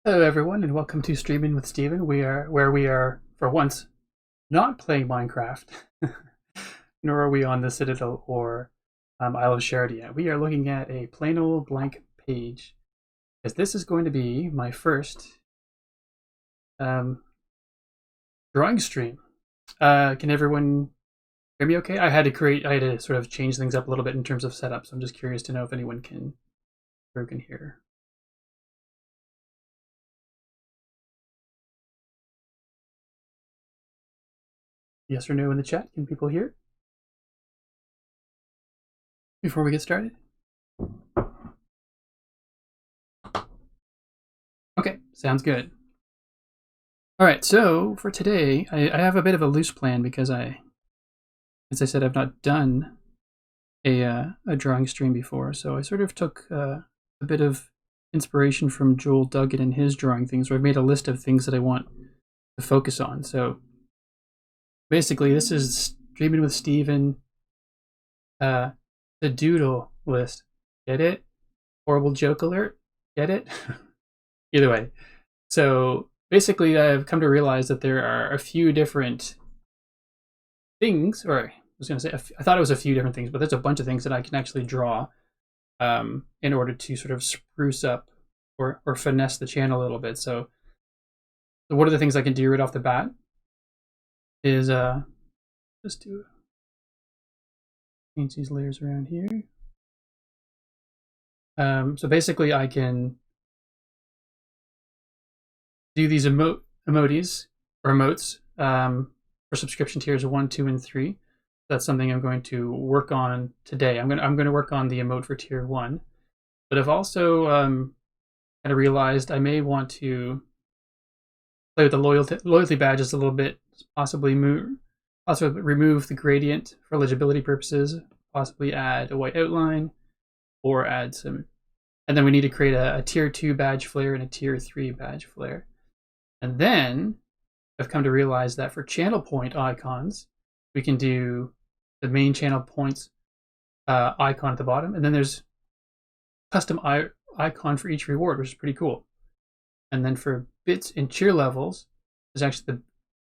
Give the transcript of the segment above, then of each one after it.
Hello, everyone, and welcome to Streaming with Steven. We are for once not playing Minecraft, nor are we on the Citadel or Isle of Shardia. We are looking at a plain old blank page, because this is going to be my first um, drawing stream. Can everyone hear me? Okay, I had to sort of change things up a little bit in terms of setup. So I'm just curious to know if anyone can hear. Yes or no in the chat? Can people hear before we get started? Okay, sounds good. All right, so for today, I have a bit of a loose plan because as I said, I've not done a drawing stream before. So I sort of took a bit of inspiration from Joel Duggan and his drawing things, where I've made a list of things that I want to focus on. So basically, this is Streaming with Steven, the doodle list. Get it? Horrible joke alert? Get it? Either way. So basically, I've come to realize that there are a few different things, or I was going to say, I thought it was a few different things, but there's a bunch of things that I can actually draw in order to sort of spruce up or finesse the channel a little bit. So one of the things I can do right off the bat is just do change these layers around here. So basically, I can do these emotes for subscription tiers 1, 2, and 3. That's something I'm going to work on today. I'm going to work on the emote for tier 1, but I've also kind of realized I may want to play with the loyalty badges a little bit, possibly remove the gradient for legibility purposes, possibly add a white outline, or add some. And then we need to create a tier 2 badge flare and a tier 3 badge flare. And then I've come to realize that for channel point icons, we can do the main channel points icon at the bottom, and then there's custom icon for each reward, which is pretty cool. And then for bits and cheer levels, there's actually the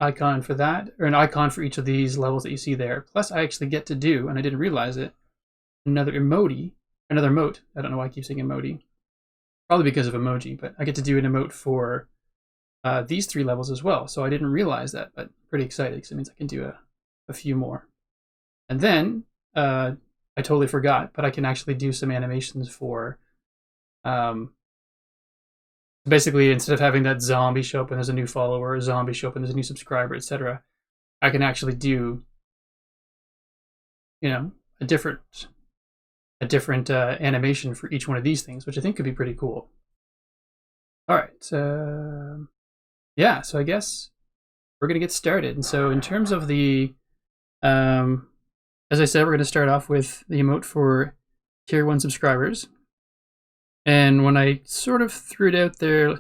icon for that, or an icon for each of these levels that you see there. Plus, I actually get to do, and I didn't realize it, another emote. I don't know why I keep saying emote. Probably because of emoji, but I get to do an emote for these 3 levels as well. So I didn't realize that, but pretty excited because it means I can do a few more. And then I totally forgot, but I can actually do some animations for basically, instead of having that zombie show up and there's a new follower, a zombie show up and there's a new subscriber, etc., I can actually do a different animation for each one of these things, which I think could be pretty cool. All right, yeah, so I guess we're gonna get started. And so in terms of the as I said, we're going to start off with the emote for tier 1 subscribers. And when I sort of threw it out there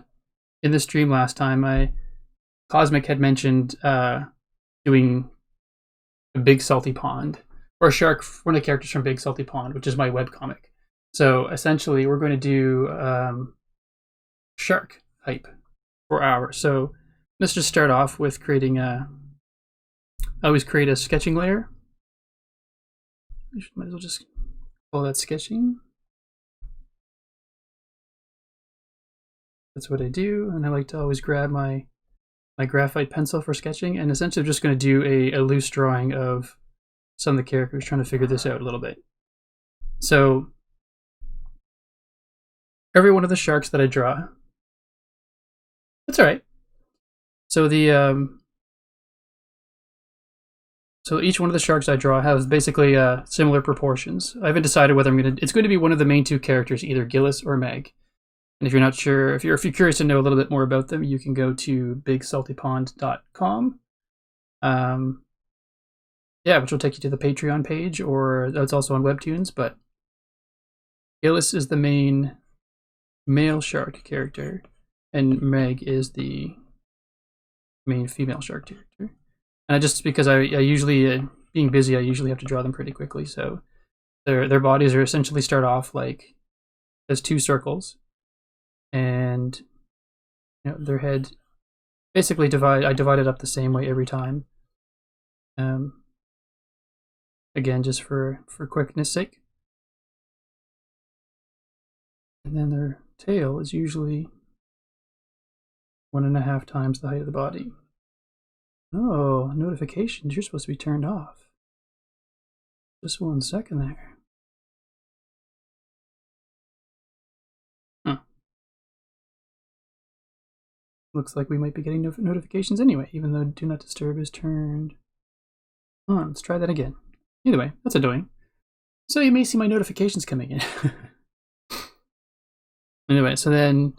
in the stream last time, Cosmic had mentioned doing a Big Salty Pond, or a shark, one of the characters from Big Salty Pond, which is my webcomic. So essentially, we're going to do shark hype for ours. So let's just start off with creating I always create a sketching layer. Might as well just call that sketching. That's what I do, and I like to always grab my graphite pencil for sketching, and essentially I'm just going to do a loose drawing of some of the characters, trying to figure this out a little bit. So every one of the sharks that I draw, that's all right. So so each one of the sharks I draw has basically similar proportions. I haven't decided whether it's going to be one of the main 2 characters, either Gillis or Meg. And if you're not sure, if you're curious to know a little bit more about them, you can go to bigsaltypond.com. Yeah, which will take you to the Patreon page, or that's also on Webtoons. But Gillis is the main male shark character, and Meg is the main female shark character. And just because I usually, being busy, I usually have to draw them pretty quickly. So their bodies are essentially start off like as 2 circles, and their head. Basically, I divide it up the same way every time. Again, just for quickness sake. And then their tail is usually 1.5 times the height of the body. Oh, notifications, you're supposed to be turned off. Just 1 second there. Huh. Looks like we might be getting notifications anyway, even though Do Not Disturb is turned on. Let's try that again. Either way, that's annoying. So you may see my notifications coming in. Anyway, so then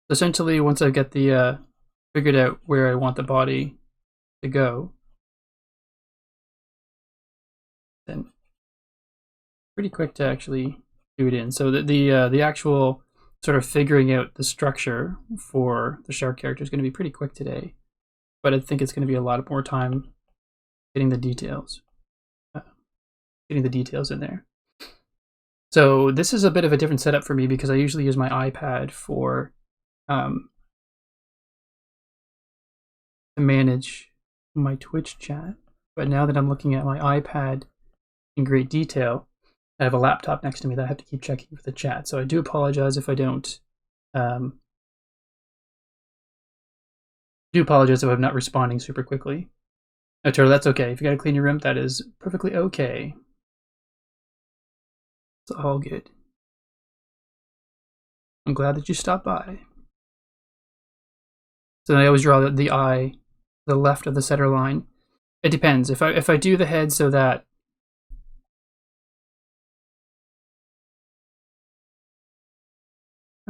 essentially once I get the figured out where I want the body to go, then pretty quick to actually do it in. So the actual sort of figuring out the structure for the shark character is going to be pretty quick today, but I think it's going to be a lot more time getting the details in there. So this is a bit of a different setup for me because I usually use my iPad for to manage my Twitch chat. But now that I'm looking at my iPad in great detail, I have a laptop next to me that I have to keep checking for the chat. So I do apologize if I don't. Do apologize if I'm not responding super quickly. No, Turtle, that's okay. If you gotta clean your room, that is perfectly okay. It's all good. I'm glad that you stopped by. So I always draw the eye to the left of the center line. It depends. If I do the head so that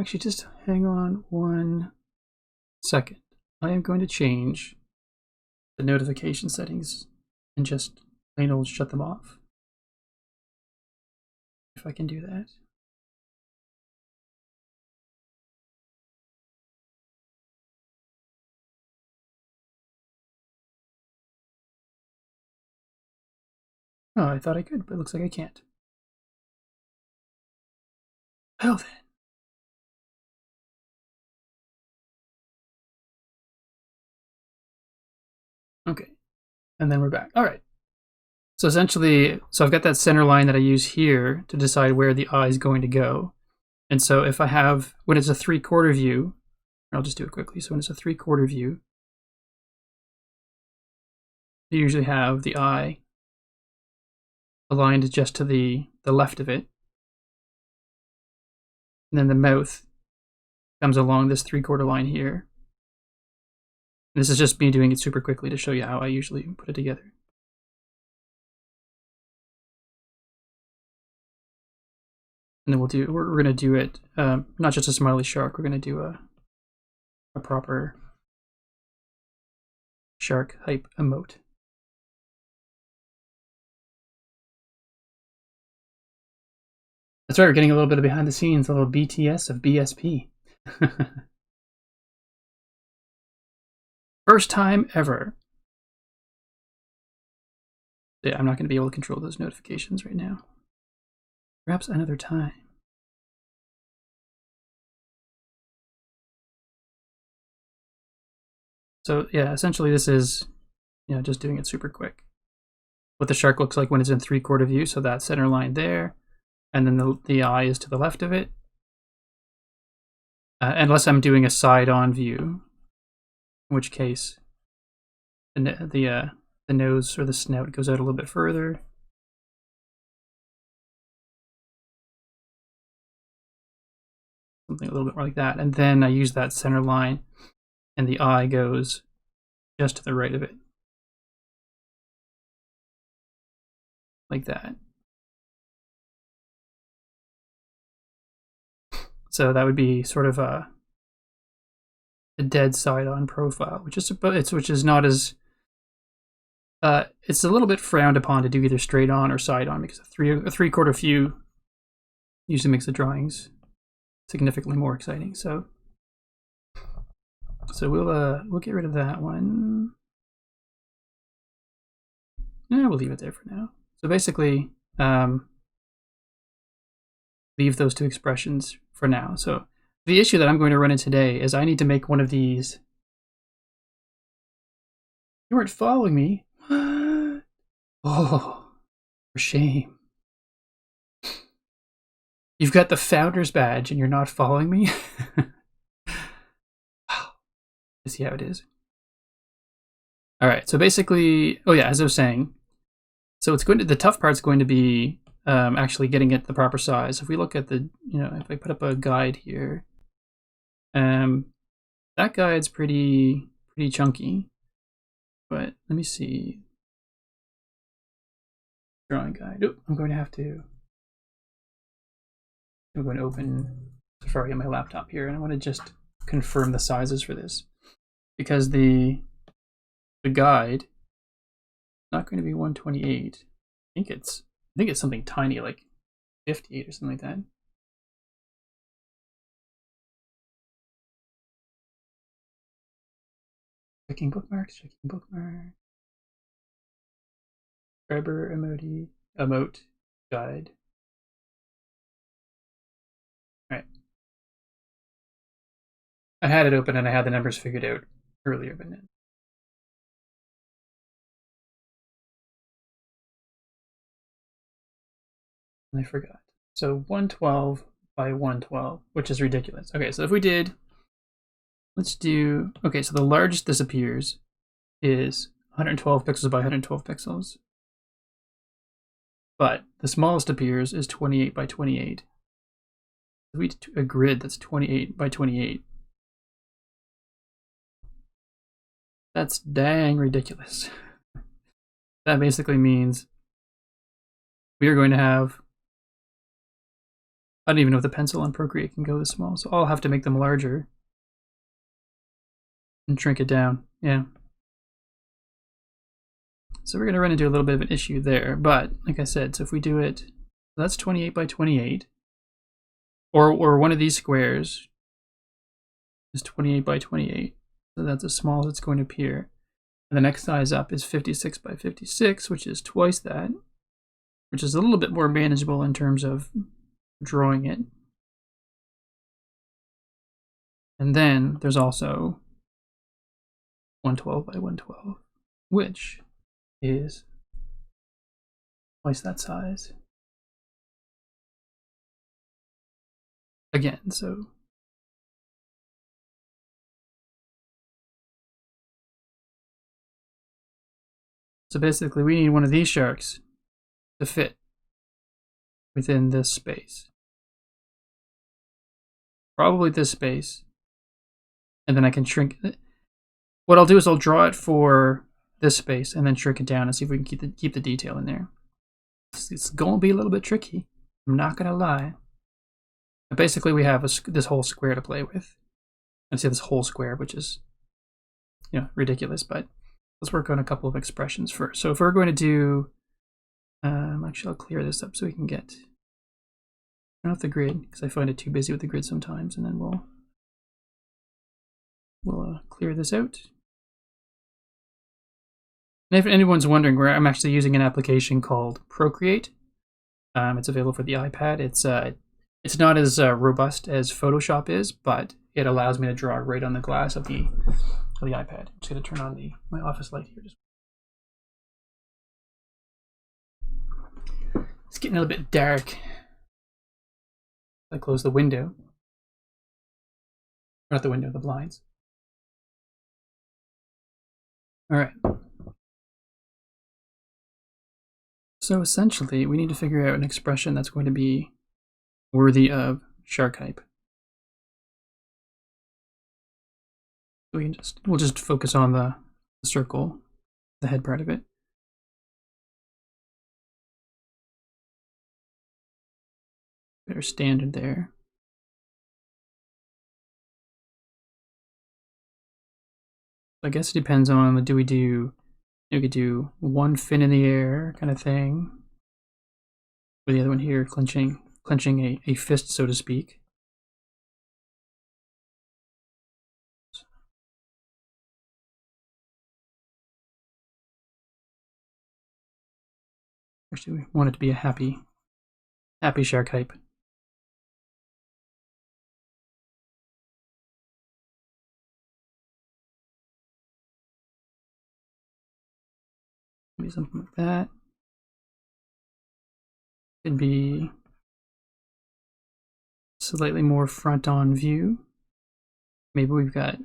actually just hang on 1 second. I am going to change the notification settings and just plain old shut them off. If I can do that. Oh, I thought I could, but it looks like I can't. Well then. Okay, and then we're back. All right. So essentially, I've got that center line that I use here to decide where the eye is going to go. And so if I have, when it's a 3/4 view, I'll just do it quickly. So when it's a 3/4 view, you usually have the eye aligned just to the left of it. And then the mouth comes along this 3/4 line here. And this is just me doing it super quickly to show you how I usually put it together. And then we're going to do it, not just a smiley shark, we're going to do a proper shark hype emote. That's right, we're getting a little bit of behind the scenes, a little BTS of BSP. First time ever. Yeah, I'm not going to be able to control those notifications right now. Perhaps another time. So yeah, essentially this is, just doing it super quick. What the shark looks like when it's in 3/4 view, so that center line there, and then the eye is to the left of it. Unless I'm doing a side-on view, in which case the nose or the snout goes out a little bit further. Something a little bit more like that. And then I use that center line and the eye goes just to the right of it. Like that. So that would be sort of a dead side-on profile, which is not as it's a little bit frowned upon to do either straight on or side on because a 3/4 view usually makes the drawings significantly more exciting. So we'll get rid of that one. Yeah, we'll leave it there for now. So basically, leave those two expressions for now. So The issue that I'm going to run into today is I need to make one of these. You weren't following me. Oh, for shame. You've got the founder's badge and you're not following me? Let's see how it is. Alright, so basically, oh yeah, as I was saying, so it's going to, the tough part's going to be actually getting it the proper size. If we look at the, if I put up a guide here, that guide's pretty chunky, but let me see. Drawing guide. Oh, I'm going to open Safari on my laptop here, and I want to just confirm the sizes for this, because the guide is not going to be 128. I think it's something tiny, like 58 or something like that. Checking bookmarks. Subscriber emote guide. Alright. I had it open and I had the numbers figured out earlier, but then. And I forgot. So 112 by 112, which is ridiculous. Okay, so if we did, let's do, okay, so the largest this appears is 112 pixels by 112 pixels. But the smallest appears is 28 by 28. If we do a grid that's 28 by 28, that's dang ridiculous. That basically means we are going to have, I don't even know if the pencil on Procreate can go this small, so I'll have to make them larger and shrink it down. Yeah. So we're going to run into a little bit of an issue there, but like I said, so if we do it, that's 28 by 28, or one of these squares is 28 by 28, so that's as small as it's going to appear. And the next size up is 56 by 56, which is twice that, which is a little bit more manageable in terms of drawing it. And then there's also 112 by 112, which is twice that size. Again, so basically we need one of these sharks to fit within this space. Probably this space. And then I can shrink it. What I'll do is I'll draw it for this space and then shrink it down and see if we can keep the detail in there. It's going to be a little bit tricky. I'm not going to lie. But basically we have this whole square to play with. I'd say this whole square, which is, ridiculous, but let's work on a couple of expressions first. So if we're going to do, actually I'll clear this up so we can get off the grid, because I find it too busy with the grid sometimes, and then we'll clear this out. And if anyone's wondering, where I'm actually using an application called Procreate. It's available for the iPad. It's not as robust as Photoshop is, but it allows me to draw right on the glass of the iPad. I'm just going to turn on my office light here. It's getting a little bit dark. I close the window. Not the window, the blinds. All right. So essentially, we need to figure out an expression that's going to be worthy of shark hype. We'll just focus on the circle, the head part of it. Better standard there. I guess it depends on you could do one fin in the air kind of thing, with the other one here clenching a fist, so to speak. Actually, we want it to be a happy shark hype. something like that. Could be slightly more front-on view. Maybe we've got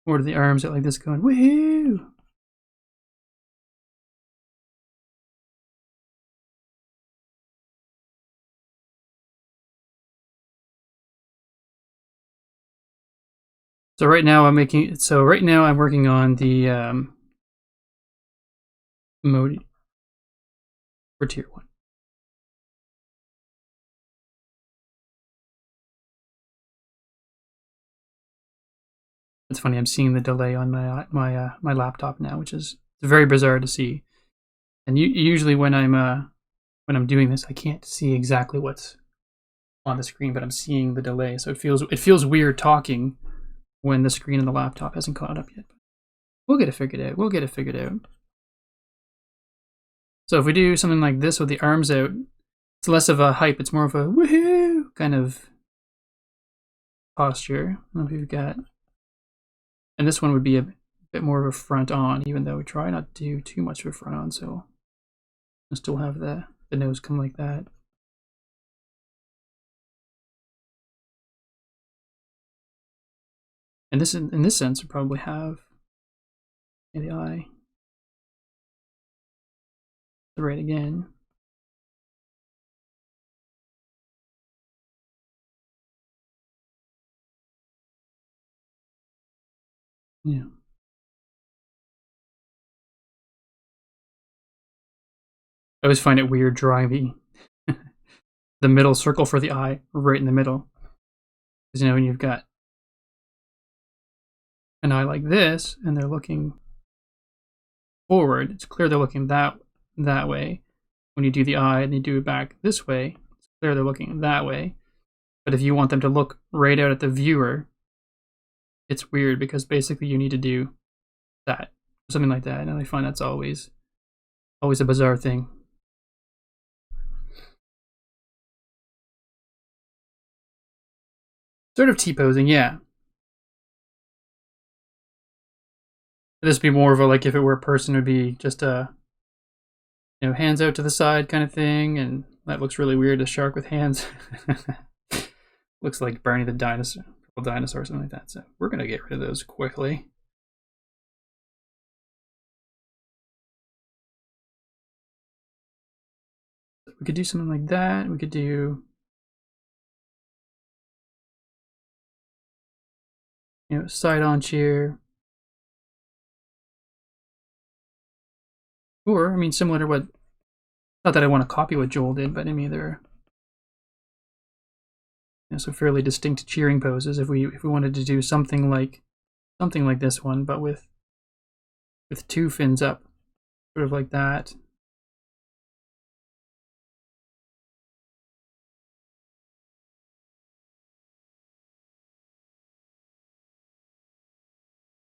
more of the arms out like this going, woohoo! So right now I'm working on the mode for tier 1. It's funny, I'm seeing the delay on my laptop now, which is very bizarre to see. And usually when I'm doing this, I can't see exactly what's on the screen, but I'm seeing the delay, so it feels weird talking when the screen on the laptop hasn't caught up yet. We'll get it figured out. So if we do something like this with the arms out, it's less of a hype, it's more of a woohoo kind of posture. I don't know if you've got, and this one would be a bit more of a front on, even though we try not to do too much of a front on, so we'll still have the nose come like that. And this, in this sense, would probably have the eye. Right again. Yeah. I always find it weird drawing the middle circle for the eye right in the middle. Because, you know, when you've got an eye like this and they're looking forward, it's clear they're looking that way. When you do the eye and you do it back this way, it's clear they're looking that way. But if you want them to look right out at the viewer, it's weird because basically you need to do that, something like that. And I find that's always a bizarre thing. Sort of T-posing, yeah. This would be more of a, like, if it were a person, it would be just a, you know, hands out to the side kind of thing, and that looks really weird, a shark with hands. Looks like Barney the dinosaur, or something like that, so we're gonna get rid of those quickly. We could do something like that, we could do, you know, side-on cheer. Or, I mean, similar to what, not that I want to copy what Joel did, but I mean, they're, you know, so fairly distinct cheering poses. If we wanted to do something like this one, but with two fins up, sort of like that.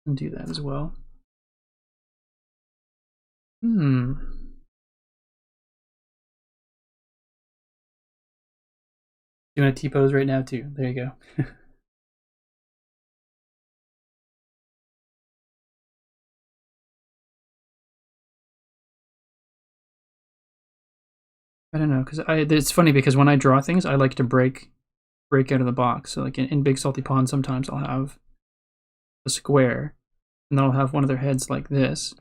And do that as well. Doing a T-pose right now too. There you go. I don't know, because it's funny because when I draw things, I like to break out of the box. So like in Big Salty Pond, sometimes I'll have a square, and then I'll have one of their heads like this,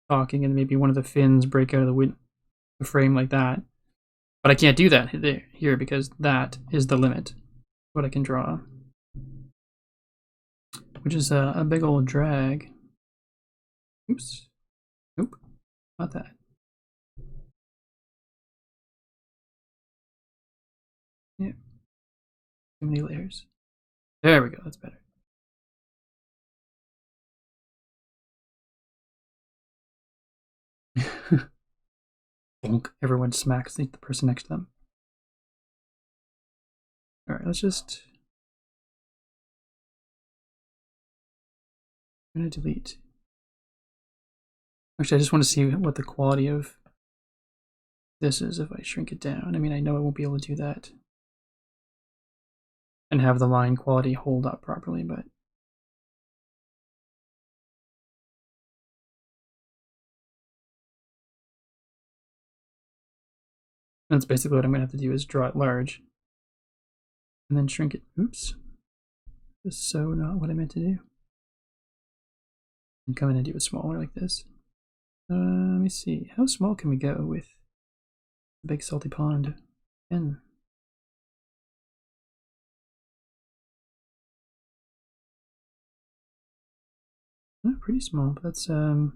talking, and maybe one of the fins break out of the frame like that. But I can't do that here because that is the limit. What I can draw, which is a big old drag. Oops. Nope. Not that. Yeah. Too many layers. There we go. That's better. Bonk. Everyone smacks the person next to them. Alright, let's just... I'm going to delete. Actually, I just want to see what the quality of this is if I shrink it down. I mean, I know I won't be able to do that and have the line quality hold up properly, but That's basically what I'm going to have to do, is draw it large. And then shrink it. Oops. That's so not what I meant to do. And come in and do it smaller like this. Let me see. How small can we go with the Big Salty Pond pen? Pretty small, but that's let's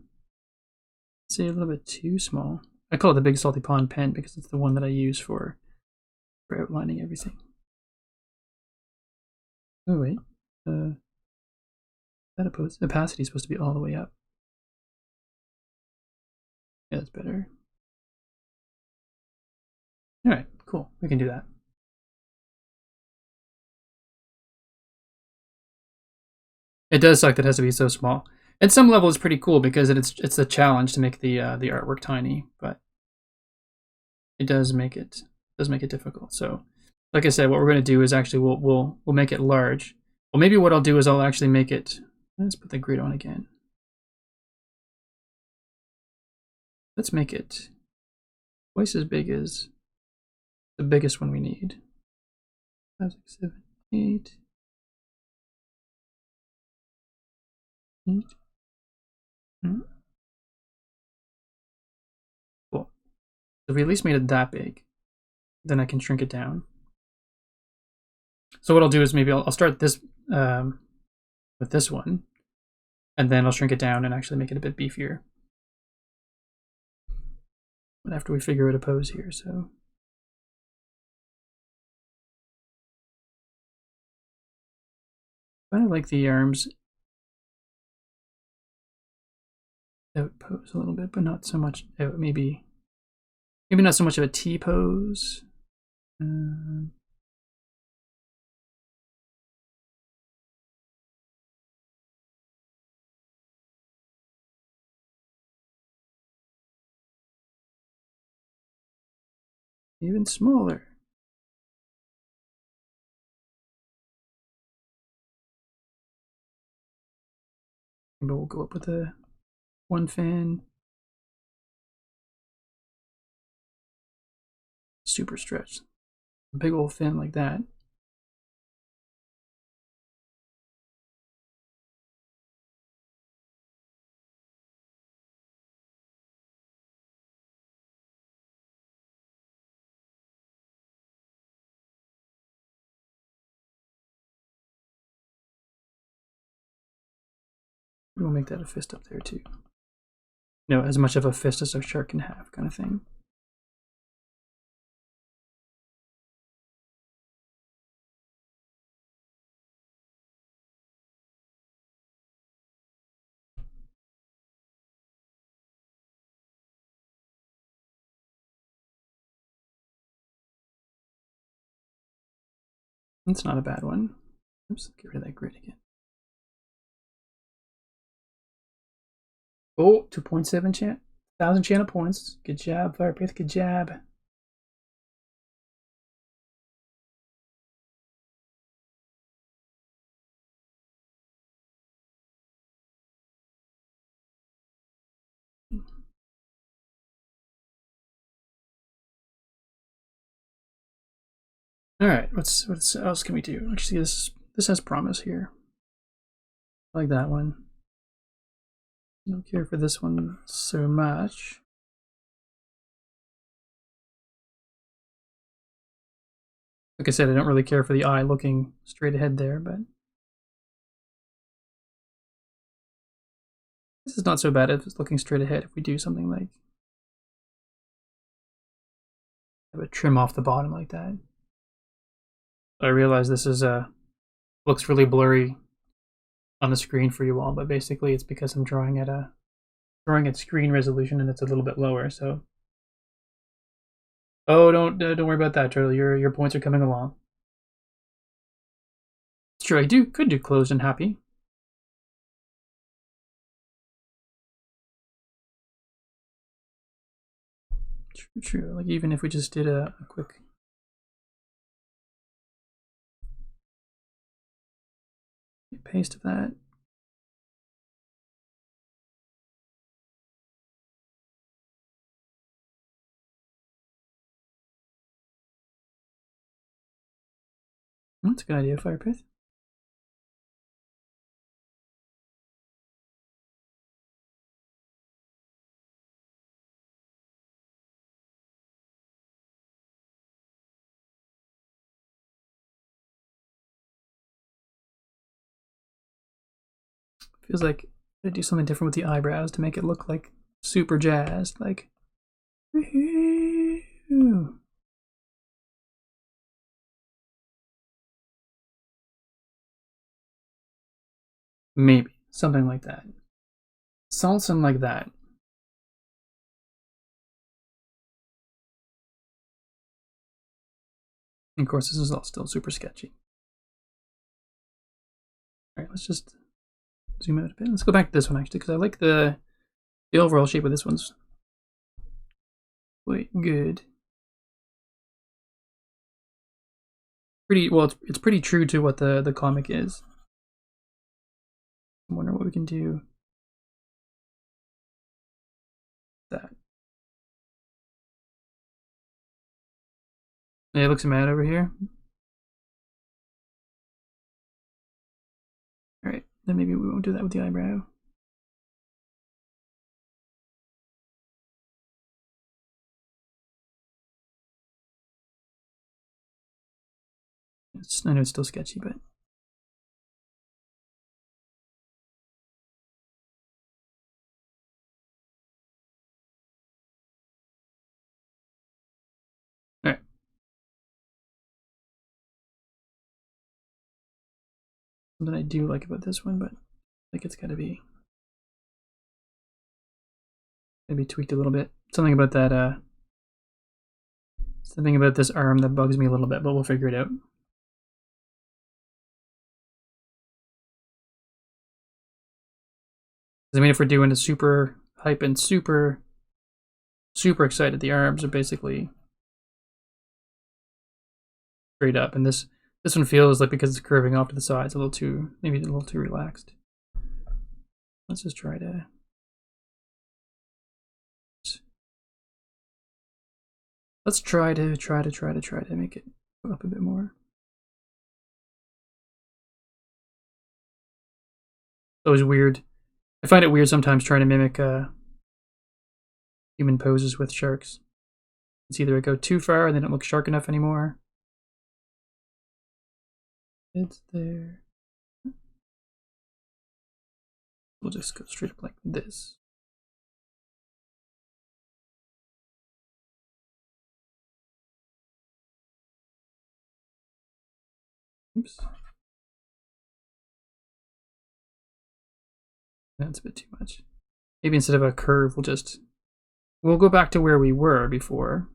say a little bit too small. I call it the Big Salty Pond pen because it's the one that I use for outlining everything. Oh wait, that opacity is supposed to be all the way up. Yeah, that's better. All right, cool. We can do that. It does suck that it has to be so small. At some level, it's pretty cool because it's a challenge to make the artwork tiny, but it does make it difficult. So, like I said, what we're going to do is actually we'll make it large. Well, maybe what I'll do is I'll actually make it. Let's put the grid on again. Let's make it twice as big as the biggest one we need. 5, 6, 7, 8. 8. Cool. So if we at least made it that big, then I can shrink it down. So what I'll do is maybe I'll start this with this one, and then I'll shrink it down and actually make it a bit beefier. But after we figure out a pose here, so. I kind of like the arms out pose a little bit, but not so much out. Maybe not so much of a T pose. Even smaller. Maybe we'll go up with a one fan. Super stretch. A big old fin like that. We'll make that a fist up there too. No, as much of a fist as a shark can have, kind of thing. That's not a bad one. Oops, get rid of that grid again. Oh, 2.7 thousand channel points. Good job, Firepath. Good job. All right, what else can we do? Actually, this has promise here. I like that one. Don't care for this one so much. Like I said, I don't really care for the eye looking straight ahead there, but this is not so bad if it's looking straight ahead. If we do something like have a trim off the bottom like that. I realize this is looks really blurry on the screen for you all, but basically it's because I'm drawing at screen resolution and it's a little bit lower. So, oh, don't worry about that, Turtle. Your points are coming along. It's true. I could do closed and happy. True. Like even if we just did a quick. Paste of that. that's a good idea, Fire Pith. Feels like I do something different with the eyebrows to make it look like super jazzed, like. Maybe something like that. Something like that. And of course, this is all still super sketchy. All right, let's just zoom out a bit. Let's go back to this one actually, because I like the overall shape of this one's quite good. Pretty well. It's pretty true to what the comic is. I wonder what we can do. That. Yeah, it looks mad over here. All right, then maybe we won't do that with the eyebrow. I know it's still sketchy, but. Alright. Something I do like about this one, but I think it's gotta be tweaked a little bit. Something about that, something about this arm that bugs me a little bit, but we'll figure it out. I mean, if we're doing a super hype and super excited, the arms are basically straight up, and this one feels like, because it's curving off to the sides, maybe a little too relaxed. Let's just try to. Let's try to make it go up a bit more. It's always weird. I find it weird sometimes trying to mimic human poses with sharks. It's either I go too far and they don't look shark enough anymore. It's there. We'll just go straight up like this. Oops. That's a bit too much. Maybe instead of a curve, we'll go back to where we were before.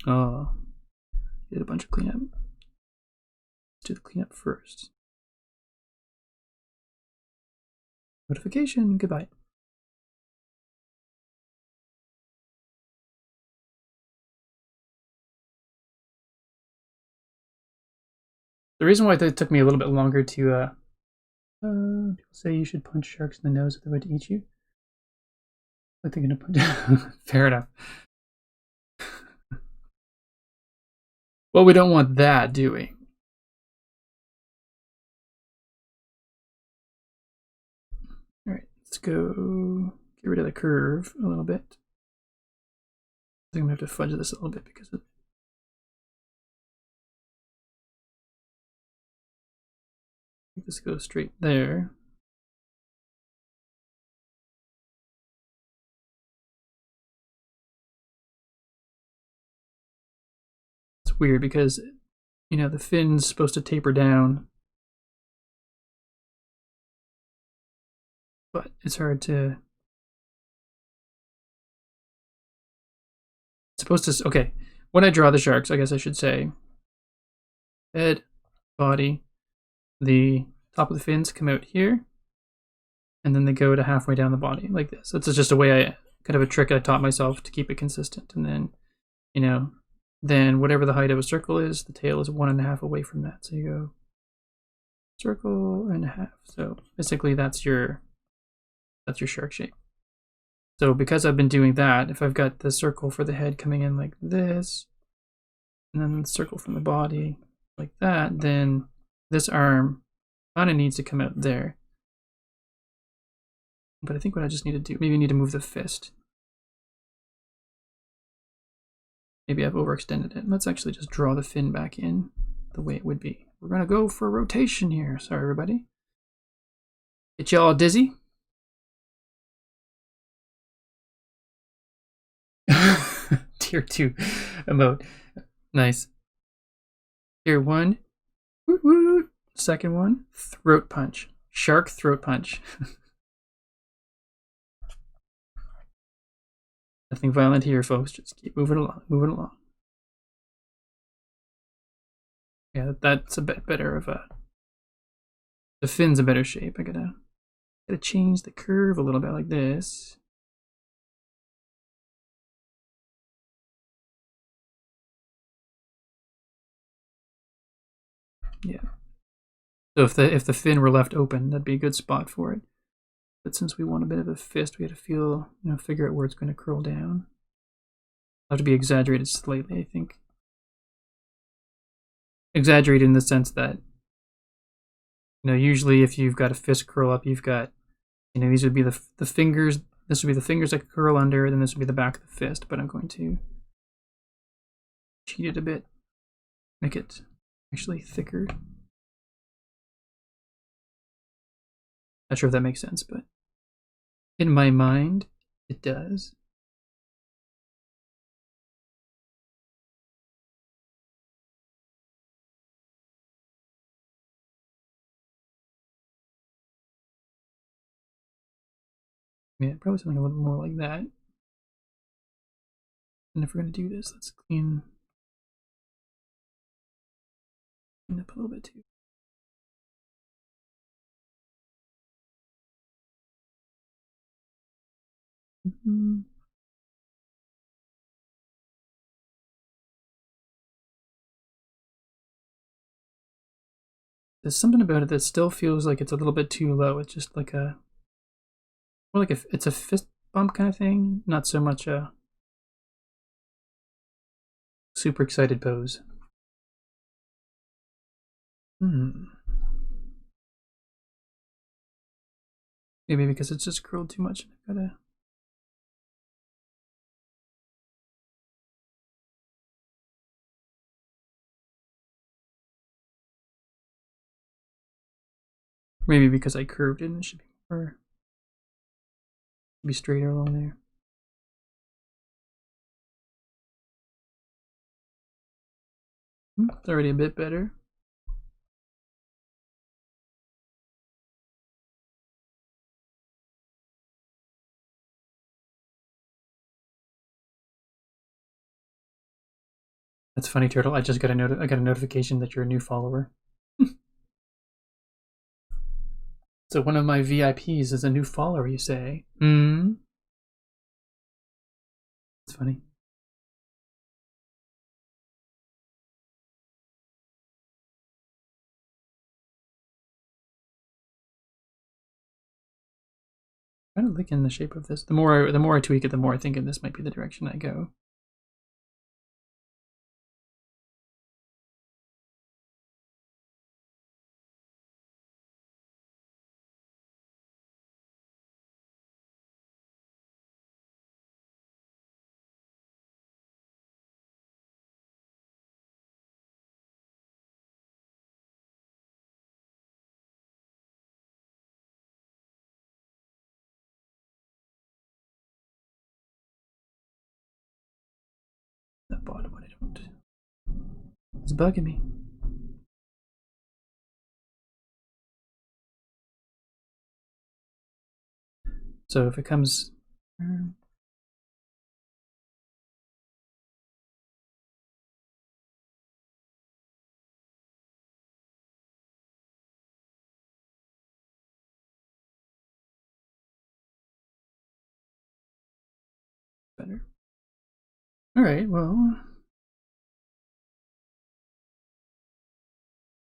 Oh, did a bunch of cleanup. Let's do the cleanup first. Notification, goodbye. The reason why it took me a little bit longer to people say you should punch sharks in the nose if they're about to eat you. I think I'm gonna punch. Fair enough. Well, we don't want that, do we? All right, let's go get rid of the curve a little bit. I think I'm gonna have to fudge this a little bit because of. This goes straight there. It's weird because, you know, the fin's supposed to taper down, but it's hard to. It's supposed to. Okay, when I draw the sharks, I guess I should say head, body, the top of the fins come out here, and then they go to halfway down the body like this. It's just a way kind of a trick I taught myself to keep it consistent. And then, you know, then whatever the height of a circle is, the tail is 1.5 away from that. So you go circle and a half. So basically that's your shark shape. So because I've been doing that, if I've got the circle for the head coming in like this, and then the circle from the body like that, then this arm kind of needs to come out there. But I think what I just need to do, maybe I need to move the fist. Maybe I've overextended it. Let's actually just draw the fin back in the way it would be. We're gonna go for rotation here. Sorry, everybody. Get y'all dizzy? Tier 2 emote. Nice. Tier 1. Woo woo. Second one, throat punch. Shark throat punch. Nothing violent here, folks. Just keep moving along, moving along. Yeah, that's a bit better of a... The fin's a better shape. I gotta change the curve a little bit like this. Yeah. So if the fin were left open, that'd be a good spot for it. But since we want a bit of a fist, we have to figure out where it's going to curl down. It'll have to be exaggerated slightly, I think. Exaggerated in the sense that, usually if you've got a fist curl up, you've got, these would be the fingers. This would be the fingers that curl under, and then this would be the back of the fist. But I'm going to cheat it a bit, make it actually thicker. Not sure if that makes sense, but in my mind, it does. Yeah, probably something a little more like that. And if we're going to do this, let's clean up a little bit too. There's something about it that still feels like it's a little bit too low. It's just like it's a fist bump kind of thing, not so much a super excited pose. Maybe because it's just curled too much. I gotta... Maybe because I curved it and it should be straighter along there. It's already a bit better. That's funny, Turtle. I just got a notification that you're a new follower. So one of my VIPs is a new follower, you say? It's funny. I'm kind of liking the shape of this. The more I tweak it, the more I think this might be the direction I go. That bottom one, I don't. It's bugging me. So if it comes... better. Alright, well...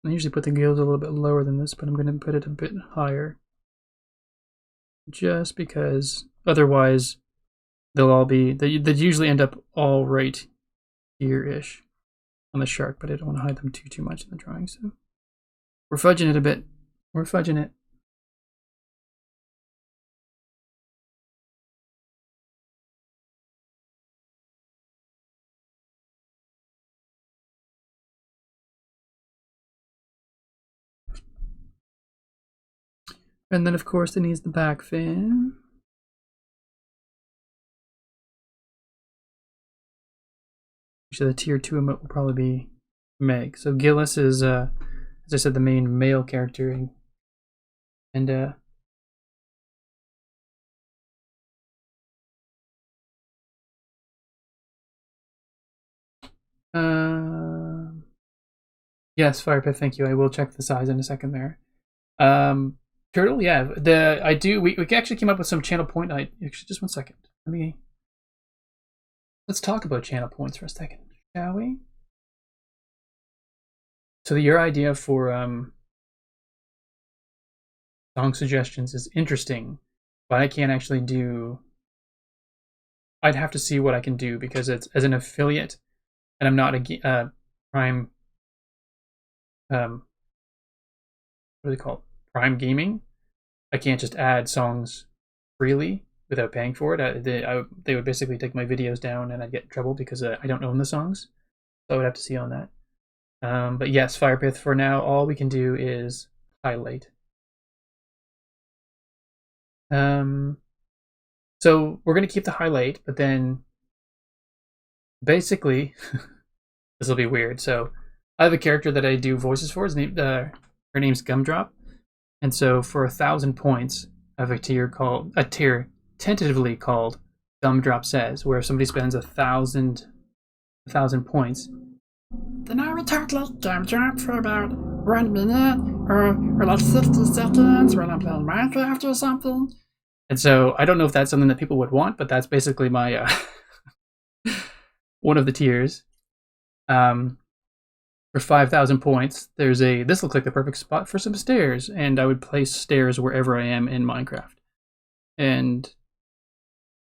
I usually put the gills a little bit lower than this, but I'm going to put it a bit higher. Just because otherwise they'll all be... They usually end up all right here-ish. on the shark, but I don't want to hide them too much in the drawing, so we're fudging it a bit. We're fudging it. And then, of course, it needs the back fin. Actually, the tier 2 emote will probably be Meg. So Gillis is, as I said, the main male character. And yes, Firepith, thank you. I will check the size in a second there. Turtle, yeah. We actually came up with some channel point. Actually, just 1 second. Let's talk about channel points for a second, shall we? So your idea for song suggestions is interesting, but I can't actually do. I'd have to see what I can do because it's as an affiliate, and I'm not a Prime. What do they call it? Prime Gaming. I can't just add songs freely without paying for it. They would basically take my videos down, and I'd get in trouble because I don't own the songs. So I would have to see on that. But yes, Firepith. For now, all we can do is highlight. So we're gonna keep the highlight, but then basically this will be weird. So I have a character that I do voices for. Her name's Gumdrop, and so for 1,000 points, I have a tier tentatively called Gumdrop Says, where if somebody spends 1,000 points, then I would talk like Gumdrop for about 1 minute or like 60 seconds when I'm playing Minecraft or something. And so I don't know if that's something that people would want, but that's basically my one of the tiers. For 5,000 points, this looks like the perfect spot for some stairs, and I would place stairs wherever I am in Minecraft. And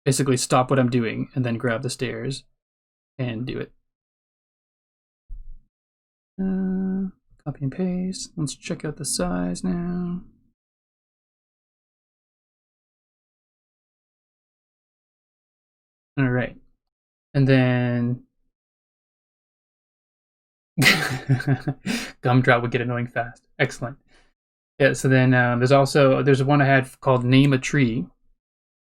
basically stop what I'm doing and then grab the stairs and do it. Copy and paste. Let's check out the size now. All right. And then Gumdrop would get annoying fast. Excellent. Yeah, so then there's one I had called Name a Tree,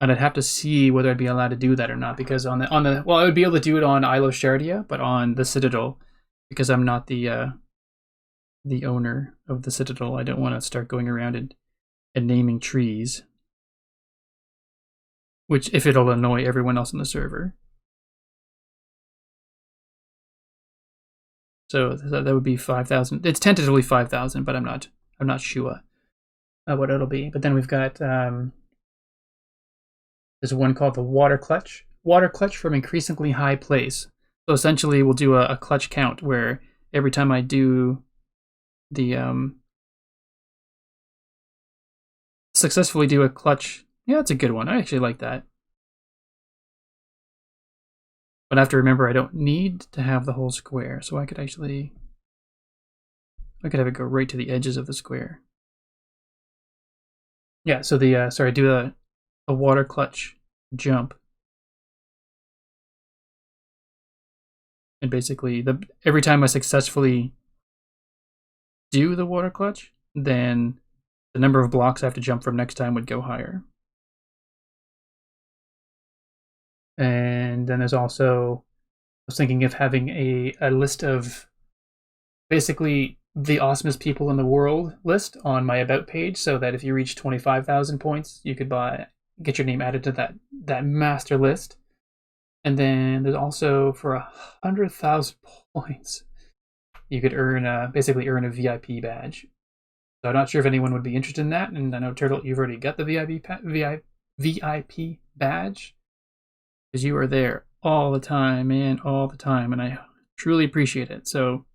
and I'd have to see whether I'd be allowed to do that or not, because I would be able to do it on Isle of Shardia, but on the Citadel, because I'm not the owner of the Citadel, I don't want to start going around and naming trees, which if it'll annoy everyone else on the server. So that would be 5,000. It's tentatively 5,000, but I'm not sure what it'll be. But then we've got there's one called the Water Clutch. Water Clutch from increasingly high place. So essentially, we'll do a clutch count where every time I do the successfully do a clutch. Yeah, that's a good one. I actually like that. But I have to remember I don't need to have the whole square, so I could have it go right to the edges of the square. Yeah, so do a water clutch jump. And basically every time I successfully do the water clutch, then the number of blocks I have to jump from next time would go higher. And then there's also, I was thinking of having a list of basically the awesomest people in the world list on my about page, so that if you reach 25,000 points, you could get your name added to that master list. And then there's also for 100,000 points, you could basically earn a VIP badge. So I'm not sure if anyone would be interested in that. And I know Turtle, you've already got the VIP badge, because you are there all the time, man, all the time, and I truly appreciate it. So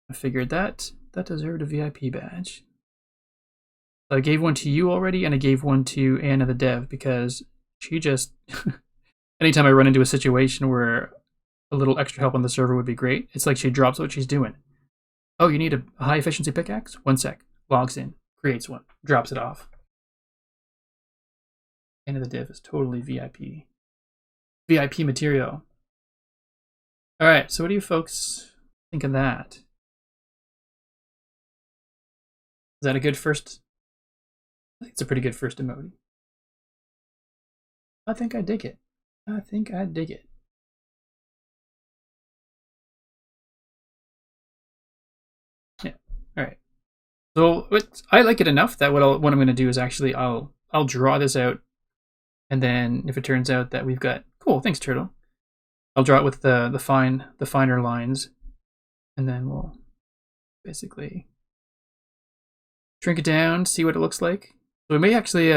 I figured that deserved a VIP badge. So I gave one to you already, and I gave one to Anna the Dev, because she just anytime I run into a situation where a little extra help on the server would be great. It's like she drops what she's doing. Oh, you need a high efficiency pickaxe? 1 sec. Logs in, creates one, drops it off. End of the div is totally VIP. VIP material. All right, so what do you folks think of that? Is that a good first? I think it's a pretty good first emoji. I think I dig it. I think I dig it. Yeah. All right. So I like it enough that what I'm going to do is actually I'll draw this out, and then if it turns out that we've got cool, thanks Turtle. I'll draw it with the finer lines, and then we'll basically shrink it down, see what it looks like. So we may actually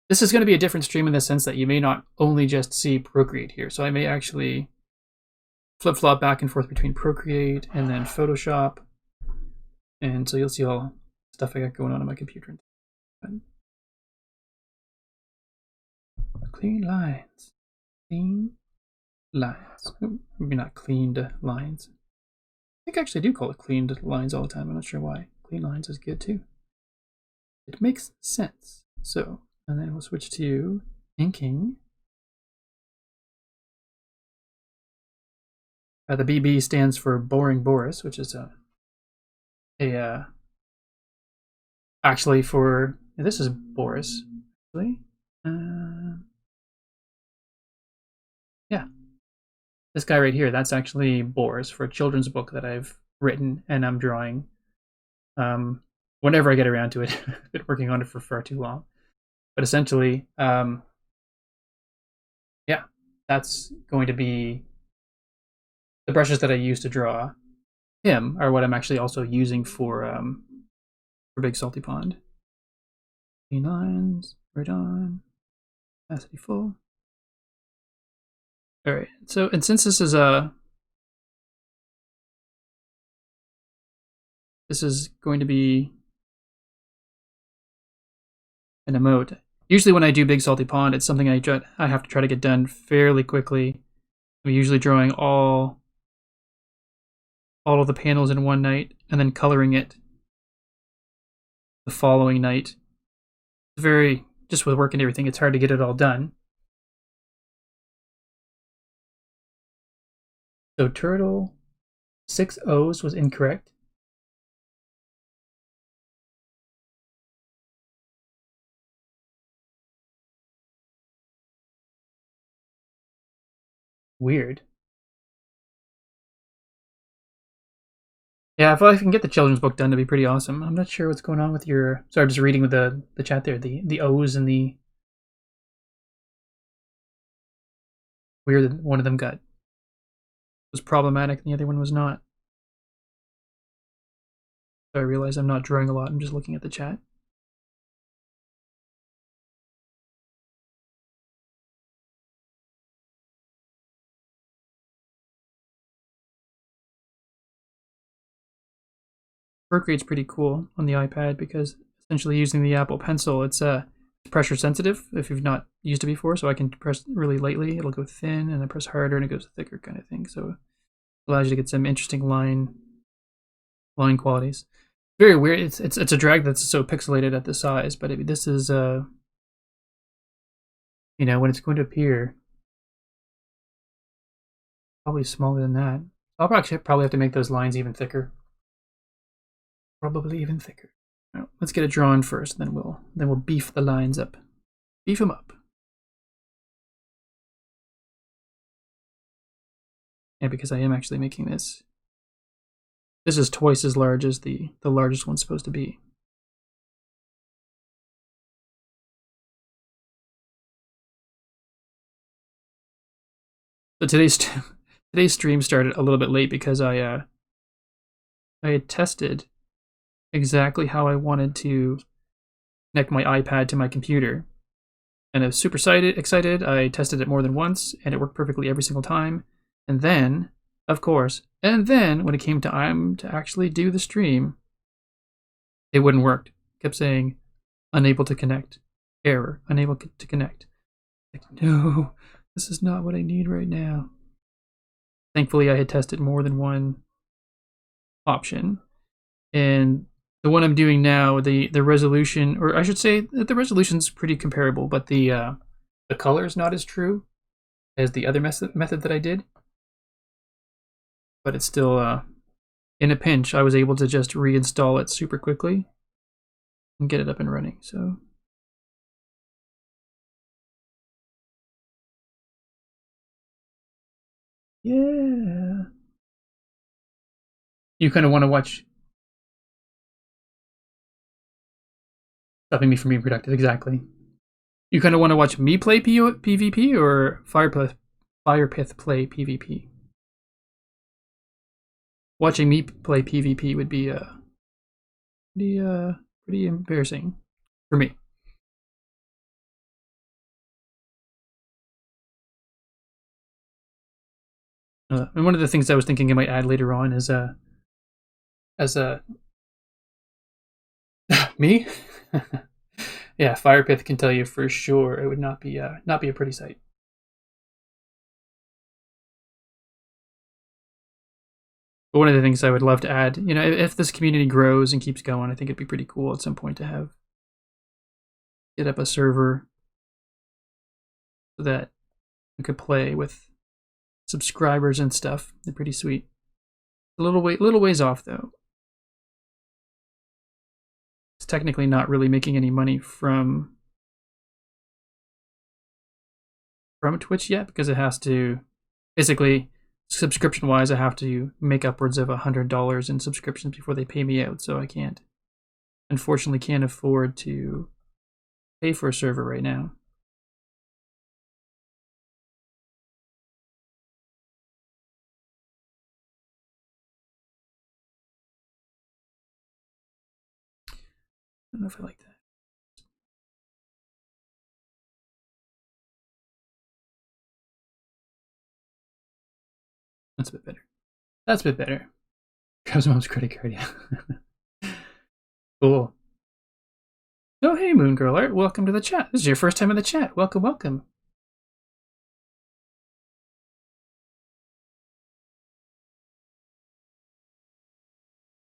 this is going to be a different stream in the sense that you may not only just see Procreate here. So I may actually flip-flop back and forth between Procreate and then Photoshop. And so you'll see all the stuff I got going on my computer. Clean lines. Clean lines. Maybe not cleaned lines. I think I actually do call it cleaned lines all the time. I'm not sure why. Clean lines is good too. It makes sense. So, and then we'll switch to inking. The BB stands for Boring Boris, which is actually for, this is Boris, actually. Yeah. This guy right here, that's actually Boris for a children's book that I've written and I'm drawing. Whenever I get around to it. I've been working on it for far too long. But essentially, yeah, that's going to be the brushes that I use to draw him are what I'm actually also using for Big Salty Pond. Clean lines, right on, opacity full. All right, so, and since this is going to be an emote. Usually when I do Big Salty Pond, it's something I have to try to get done fairly quickly. I'm usually drawing all of the panels in one night and then coloring it the following night. Just with work and everything, it's hard to get it all done. So Turtle 6 O's was incorrect. Weird. Yeah, if I can get the children's book done, it'd be pretty awesome. I'm not sure what's going on with your... Sorry, I'm just reading with the chat there. The O's and the... Weird that one of them was problematic and the other one was not. So I realize I'm not drawing a lot. I'm just looking at the chat. Procreate's pretty cool on the iPad because essentially using the Apple Pencil, it's pressure sensitive if you've not used it before. So I can press really lightly, it'll go thin, and then press harder and it goes thicker kind of thing. So it allows you to get some interesting line qualities. Very weird. It's a drag that's so pixelated at the size, but this is you know, when it's going to appear, probably smaller than that. I'll probably have to make those lines even thicker. Probably even thicker. Right, let's get it drawn first, then we'll beef the lines up. Beef them up. Yeah, because I am actually making this. This is twice as large as the largest one's supposed to be. So today's stream started a little bit late because I had tested exactly how I wanted to connect my iPad to my computer. And I was super excited. I tested it more than once, and it worked perfectly every single time. And then, of course, when it came time to actually do the stream, it wouldn't work. It kept saying, unable to connect. Error, unable to connect. Like, no, This is not what I need right now. Thankfully, I had tested more than one option. And the one I'm doing now, the resolution, or I should say that the resolution's pretty comparable, but the color is not as true as the other method that I did. But it's still, in a pinch, I was able to just reinstall it super quickly and get it up and running. So yeah, you kind of want to watch. Stopping me from being productive, exactly. You kind of want to watch me play PvP or Firepith play PvP? Watching me play PvP would be pretty embarrassing for me. And one of the things I was thinking I might add later on is as a me. Yeah, Firepith can tell you for sure it would not be a pretty sight. But one of the things I would love to add, you know, if this community grows and keeps going, I think it'd be pretty cool at some point to get up a server so that we could play with subscribers and stuff. They're pretty sweet. A little ways off though. It's technically not really making any money from Twitch yet because it has to basically subscription wise I have to make upwards of $100 in subscriptions before they pay me out, so I unfortunately can't afford to pay for a server right now. I don't know if I like that. That's a bit better. That's a bit better. Grabs mom's credit card, yeah. Cool. Oh, hey, Moon Girl Art. Welcome to the chat. This is your first time in the chat. Welcome, welcome.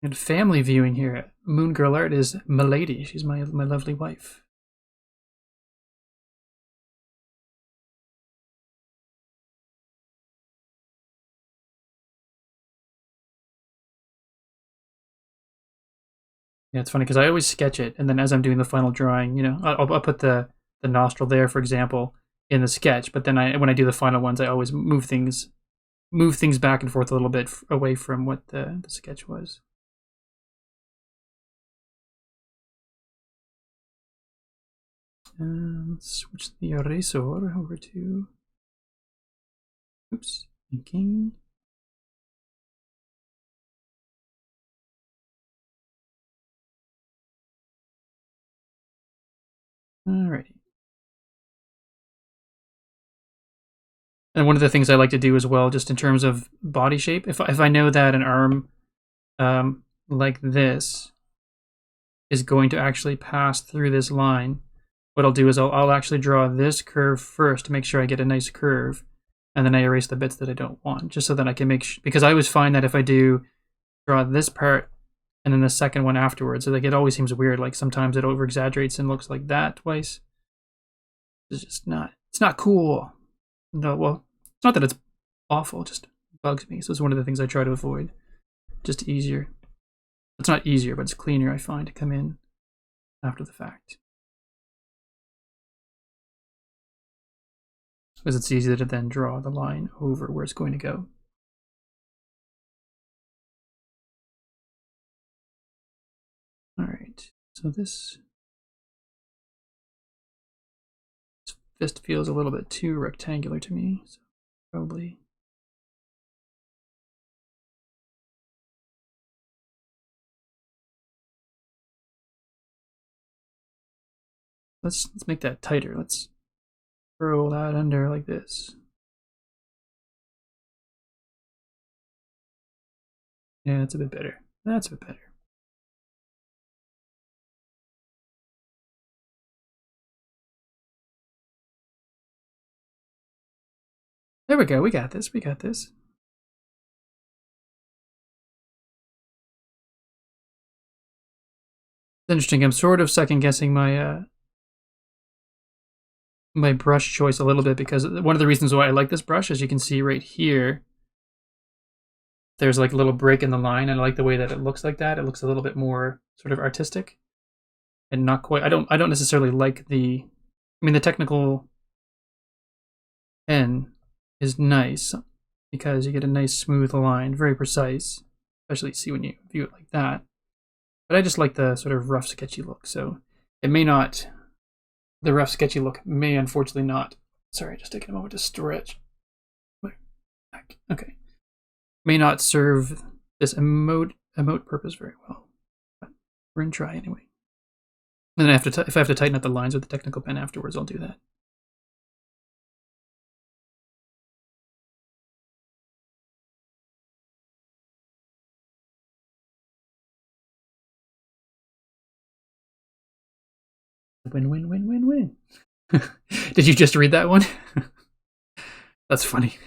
And family viewing here. Moon Girl Art is Milady. She's my lovely wife. Yeah, it's funny because I always sketch it, and then as I'm doing the final drawing, you know, I'll put the nostril there, for example, in the sketch. But then when I do the final ones, I always move things back and forth a little bit away from what the sketch was. Let's switch the eraser over to. Oops, inking. Alrighty. And one of the things I like to do as well, just in terms of body shape, if I know that an arm like this is going to actually pass through this line, what I'll do is I'll actually draw this curve first to make sure I get a nice curve, and then I erase the bits that I don't want, just so that I can because I always find that if I do draw this part and then the second one afterwards, like it always seems weird. Like sometimes it over exaggerates and looks like that twice. It's just it's not cool. No, well, it's not that it's awful, it just bugs me. So it's one of the things I try to avoid. Just easier. It's not easier, but it's cleaner, I find, to come in after the fact. Because it's easier to then draw the line over where it's going to go. Alright, so this fist feels a little bit too rectangular to me, so probably. Let's make that tighter. Let's throw that under like this. Yeah, that's a bit better. That's a bit better. There we go. We got this. We got this. It's interesting. I'm sort of second guessing my my brush choice a little bit, because one of the reasons why I like this brush, as you can see right here, there's like a little break in the line, and I like the way that it looks like that. It looks a little bit more sort of artistic and not quite. I don't necessarily like the. I mean, the technical pen is nice because you get a nice smooth line, very precise, especially see when you view it like that. But I just like the sort of rough, sketchy look. So it may not. The rough, sketchy look may unfortunately not. Sorry, just taking a moment to stretch. Okay. May not serve this emote purpose very well. But we're gonna try anyway. And then if I have to tighten up the lines with the technical pen afterwards, I'll do that. Win, win, win, win, win. Did you just read that one? That's funny.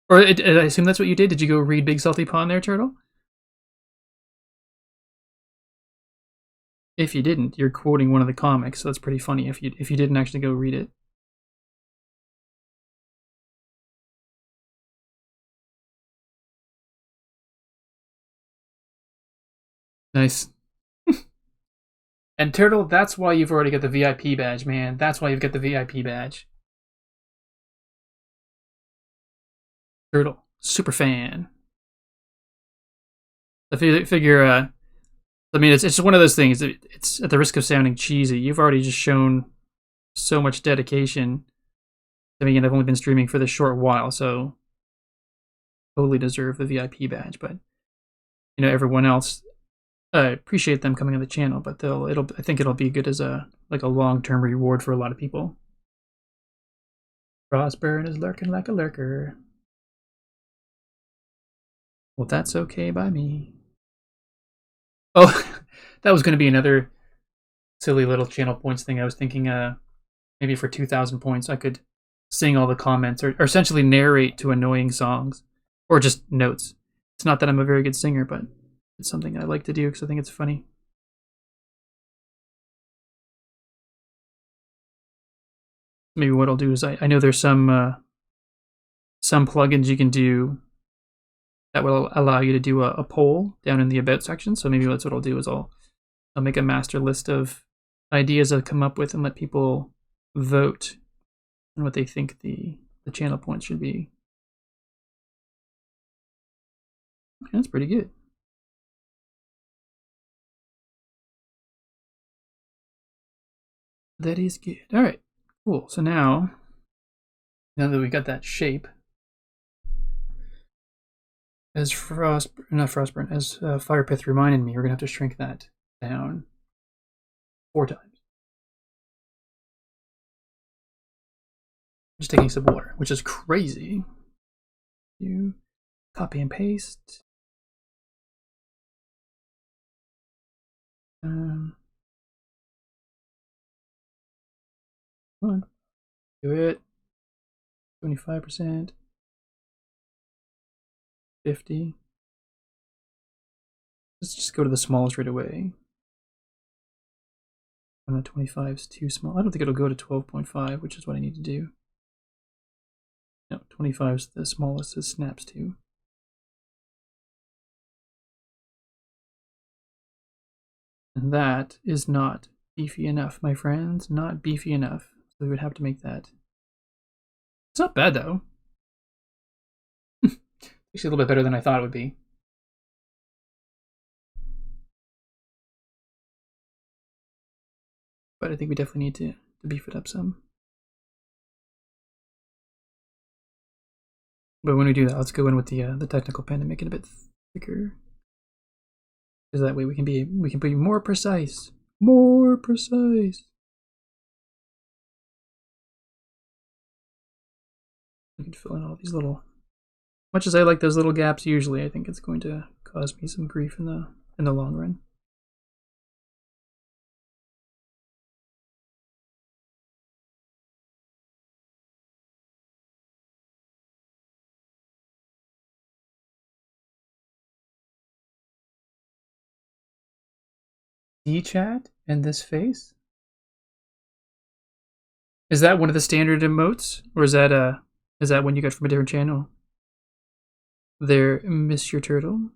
Or I assume that's what you did. Did you go read Big Salty Pond there, Turtle? If you didn't, you're quoting one of the comics, so that's pretty funny if you didn't actually go read it. Nice. And Turtle, that's why you've already got the VIP badge, man. That's why you've got the VIP badge. Turtle, super fan. I figure, I mean, it's just one of those things. It's at the risk of sounding cheesy. You've already just shown so much dedication. I mean, I've only been streaming for this short while, so totally deserve the VIP badge. But you know, everyone else, I appreciate them coming on the channel, but I think it'll be good as a long-term reward for a lot of people. Frostburn is lurking like a lurker. Well, that's okay by me. Oh, that was going to be another silly little channel points thing. I was thinking, maybe for 2,000 points, I could sing all the comments or essentially narrate to annoying songs or just notes. It's not that I'm a very good singer, but it's something I like to do because I think it's funny. Maybe what I'll do is I know there's some plugins you can do that will allow you to do a poll down in the about section. So maybe that's what I'll do is I'll make a master list of ideas I've come up with and let people vote on what they think the channel points should be. That's pretty good. That is good. All right, cool. So now that we got that shape, as Fire Pith reminded me, we're gonna have to shrink that down 4 times. Just taking some water, which is crazy. You copy and paste. Come on, do it. 25%. 50. Let's just go to the smallest right away. 25 is too small. I don't think it'll go to 12.5, which is what I need to do. No, 25 is the smallest it snaps to. And that is not beefy enough, my friends. Not beefy enough. So we would have to make that. It's not bad, though. Actually, a little bit better than I thought it would be. But I think we definitely need to beef it up some. But when we do that, let's go in with the technical pen and make it a bit thicker. Because that way we can be more precise. More precise. We can fill in all these little. Much as I like those little gaps, usually I think it's going to cause me some grief in the long run. D-chat and this face? Is that one of the standard emotes, or is that one you got from a different channel? There, Miss Your Turtle.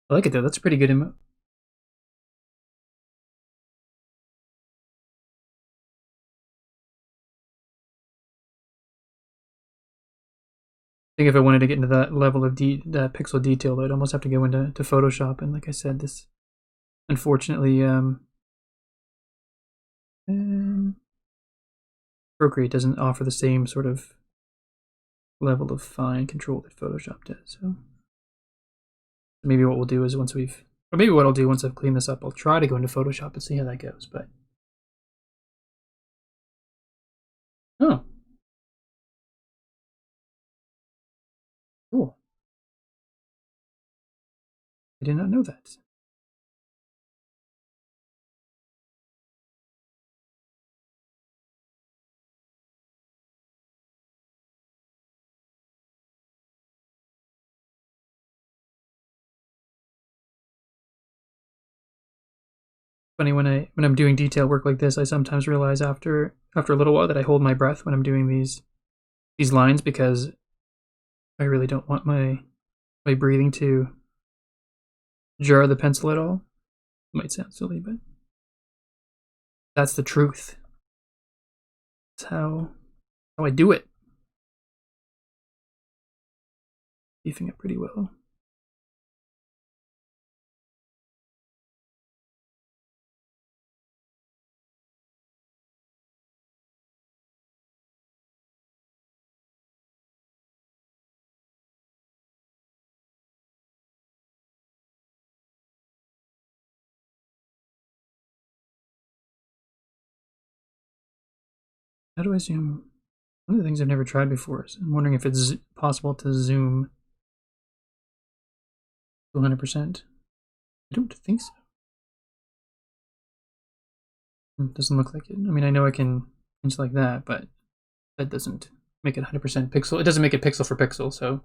I like it though. That's a pretty good emote. I think if I wanted to get into that level of that pixel detail, I'd almost have to go into Photoshop. And like I said, this unfortunately Procreate doesn't offer the same sort of level of fine control that Photoshop does. So maybe what we'll do is maybe what I'll do once I've cleaned this up, I'll try to go into Photoshop and see how that goes. But oh, cool! I did not know that. Funny when I'm doing detail work like this, I sometimes realize after a little while that I hold my breath when I'm doing these lines because I really don't want my breathing to jar the pencil at all. It might sound silly, but that's the truth. That's how I do it. Beefing it pretty well. How do I zoom? One of the things I've never tried before is I'm wondering if it's possible to zoom to 100%. I don't think so. It doesn't look like it. I mean, I know I can pinch like that, but that doesn't make it 100% pixel. It doesn't make it pixel for pixel, so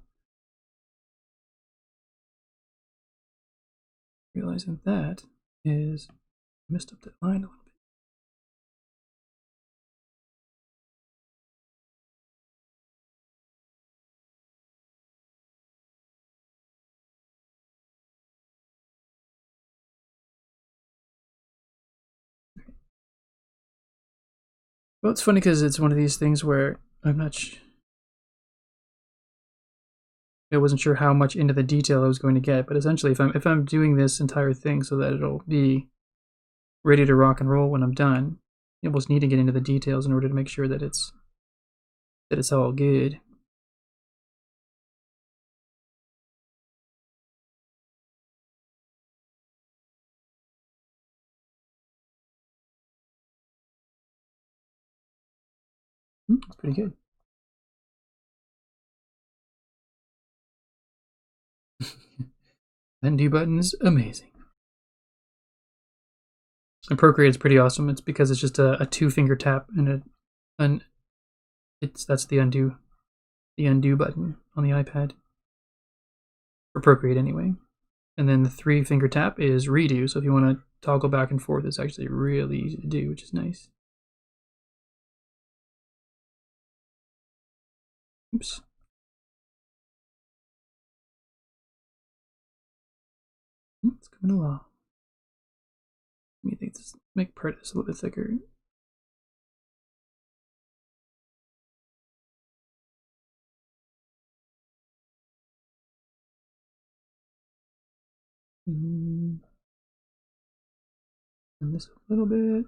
realizing that is messed up that line a little bit. Well, it's funny because it's one of these things where I'm not I wasn't sure how much into the detail I was going to get, but essentially if I'm doing this entire thing so that it'll be ready to rock and roll when I'm done, you almost need to get into the details in order to make sure that it's all good. That's pretty good. Undo button is amazing. And Procreate is pretty awesome. It's because it's just a 2-finger tap and that's the undo button on the iPad for Procreate anyway. And then the 3-finger tap is redo. So if you want to toggle back and forth, it's actually really easy to do, which is nice. Oops. It's coming along. Let me think this make part of this a little bit thicker. And this a little bit.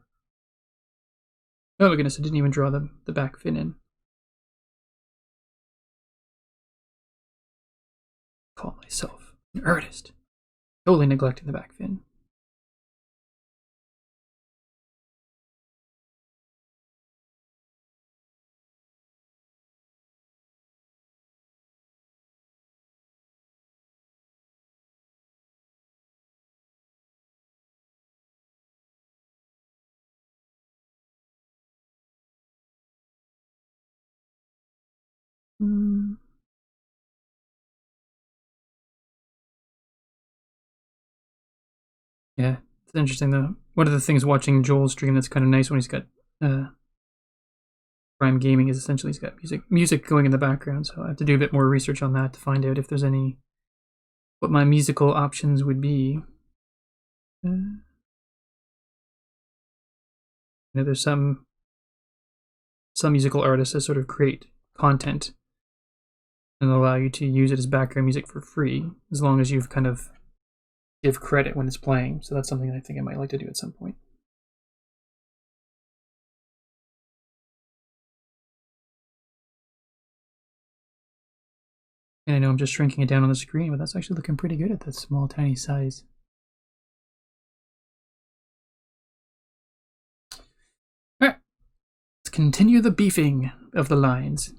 Oh my goodness, I didn't even draw the back fin in. Call myself an artist. Totally neglecting the back fin. Yeah, it's interesting though. One of the things watching Joel's stream that's kind of nice when he's got Prime Gaming is essentially he's got music going in the background. So I have to do a bit more research on that to find out if there's what my musical options would be. There's some musical artists that sort of create content and allow you to use it as background music for free, as long as you've kind of give credit when it's playing. So that's something that I think I might like to do at some point. And I know I'm just shrinking it down on the screen, but that's actually looking pretty good at that small, tiny size. All right, let's continue the beefing of the lines.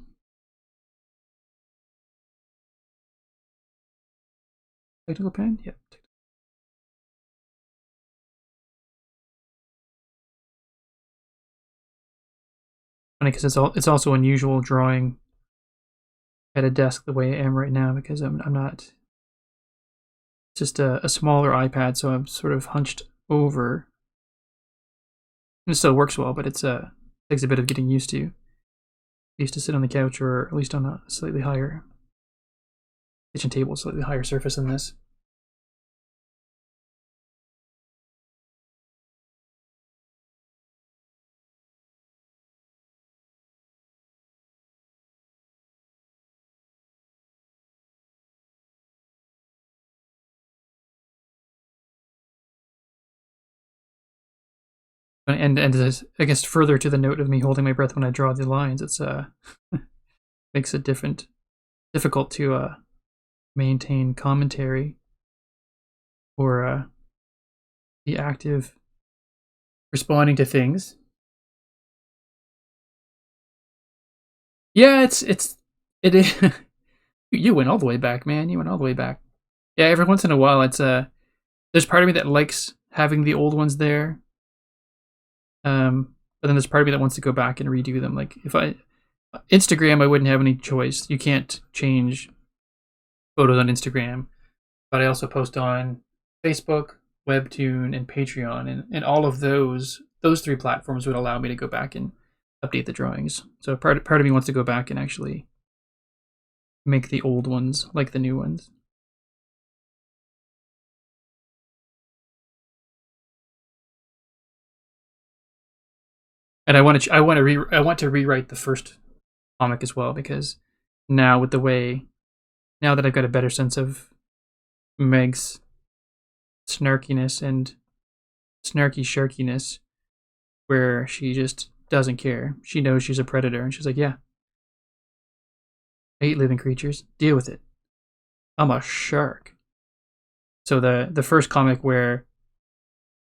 Tactical pen? Yep. Funny because it's also unusual drawing at a desk the way I am right now, because I'm not. It's just a smaller iPad, so I'm sort of hunched over. And it still works well, but it takes a bit of getting used to. I used to sit on the couch, or at least on a slightly higher kitchen table, slightly higher surface than this. And I guess further to the note of me holding my breath when I draw the lines, it's makes it difficult to maintain commentary or be active responding to things. Yeah, it is. You went all the way back, man. You went all the way back. Yeah, every once in a while, there's part of me that likes having the old ones there. But then there's part of me that wants to go back and redo them. Like if Instagram, I wouldn't have any choice. You can't change photos on Instagram, but I also post on Facebook, Webtoon, and Patreon, and all of those 3 platforms would allow me to go back and update the drawings. So part of me wants to go back and actually make the old ones like the new ones. And I want to rewrite the first comic as well, because now with the way, now that I've got a better sense of Meg's snarkiness and snarky sharkiness, where she just doesn't care. She knows she's a predator, and she's like, yeah, I eat living creatures. Deal with it. I'm a shark. So the first comic where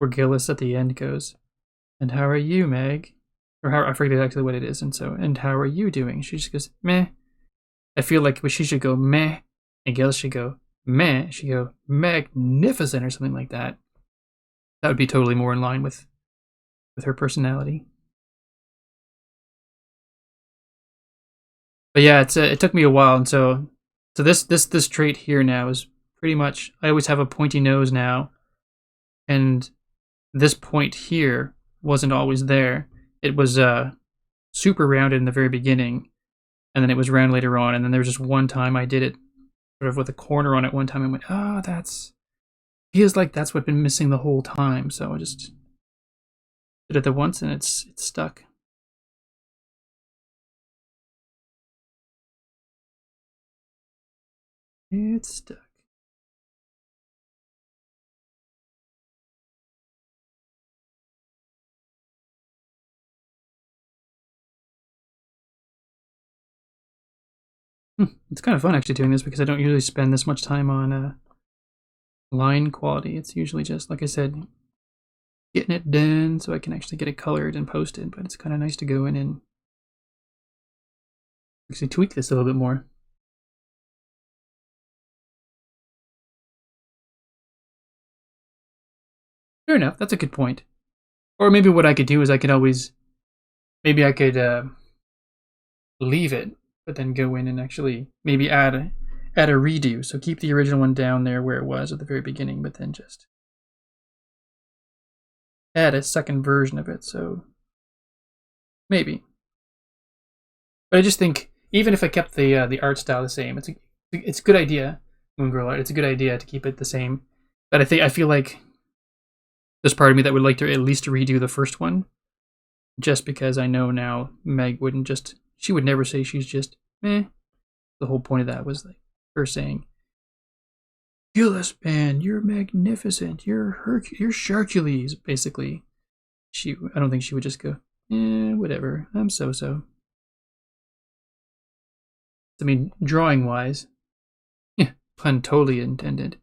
Gillis at the end goes, and how are you, Meg? Or how, I forget exactly what it is, and how are you doing? She just goes, meh. I feel like she should go meh, and Gillis should go meh. She go magnificent or something like that. That would be totally more in line with her personality. But yeah, it took me a while, and so this trait here now is pretty much, I always have a pointy nose now, and this point here wasn't always there. It was super rounded in the very beginning, and then it was round later on, and then there was just one time I did it sort of with a corner on it one time, and went, oh, feels like that's what's been missing the whole time. So I just did it at once, and it's stuck. It's stuck. It's kind of fun actually doing this, because I don't usually spend this much time on line quality. It's usually just, like I said, getting it done so I can actually get it colored and posted. But it's kind of nice to go in and actually tweak this a little bit more. Fair enough. That's a good point. Or maybe what I could do is I could always, maybe I could leave it but then go in and actually maybe add a redo. So keep the original one down there where it was at the very beginning, but then just add a second version of it. So maybe. But I just think even if I kept the art style the same, it's a good idea. Moongirl art. It's a good idea to keep it the same. But I feel like there's part of me that would like to at least redo the first one, just because I know now Meg wouldn't just. She would never say she's just meh. The whole point of that was like her saying, "Gillis, man, you're magnificent. You're Hercules." Basically, I don't think she would just go, whatever. I'm so. I mean, drawing wise, yeah, pun totally intended.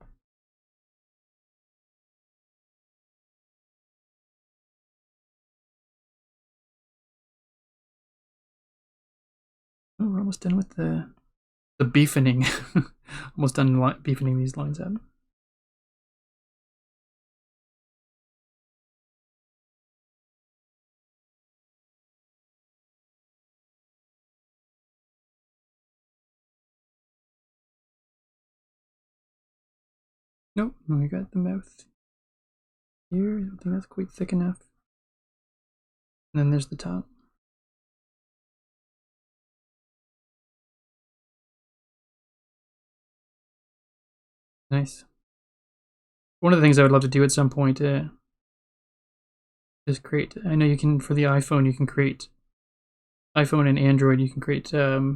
Oh, we're almost done with the beefening. Almost done beefening these lines up. Nope, we got the mouth here. I don't think that's quite thick enough. And then there's the top. Nice. One of the things I would love to do at some point is create. I know you can for the iPhone. You can create iPhone and Android. You can create like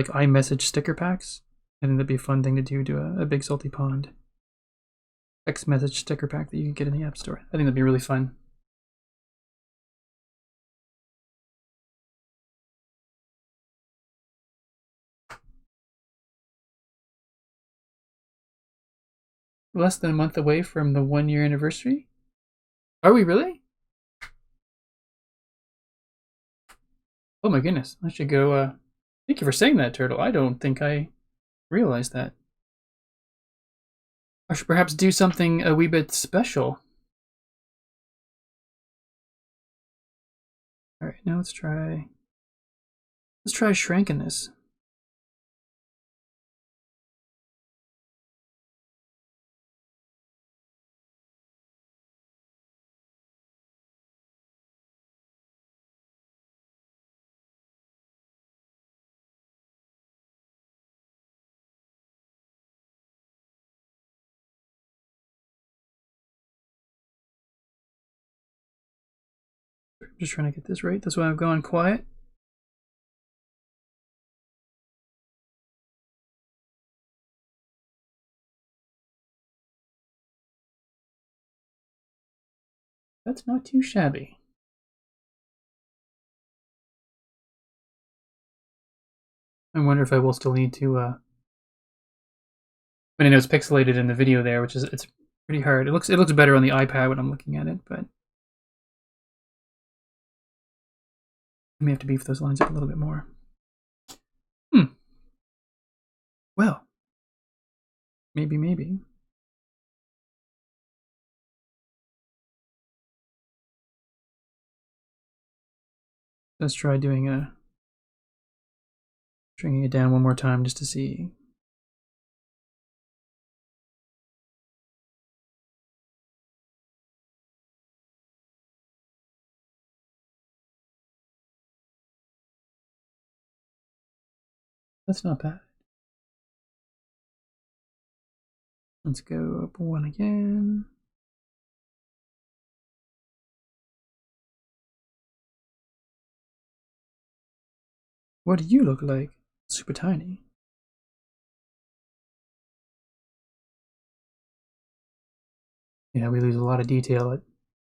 iMessage sticker packs. I think that'd be a fun thing to do a Big Salty Pond text message sticker pack that you can get in the App Store. I think that'd be really fun. Less than a month away from the 1-year anniversary. Are we really? Oh my goodness. I should go. Thank you for saying that, Turtle. I don't think I realized that. I should perhaps do something a wee bit special. Alright, now let's try shrinking this. I'm just trying to get this right. That's why I've gone quiet. That's not too shabby. I wonder if I will still need to I mean, I know it's pixelated in the video there, which is it's pretty hard. It looks better on the iPad when I'm looking at it, but I may have to beef those lines up a little bit more. Well, maybe. Let's try doing stringing it down one more time just to see. That's not bad. Let's go up one again. What do you look like? Super tiny. Yeah, we lose a lot of detail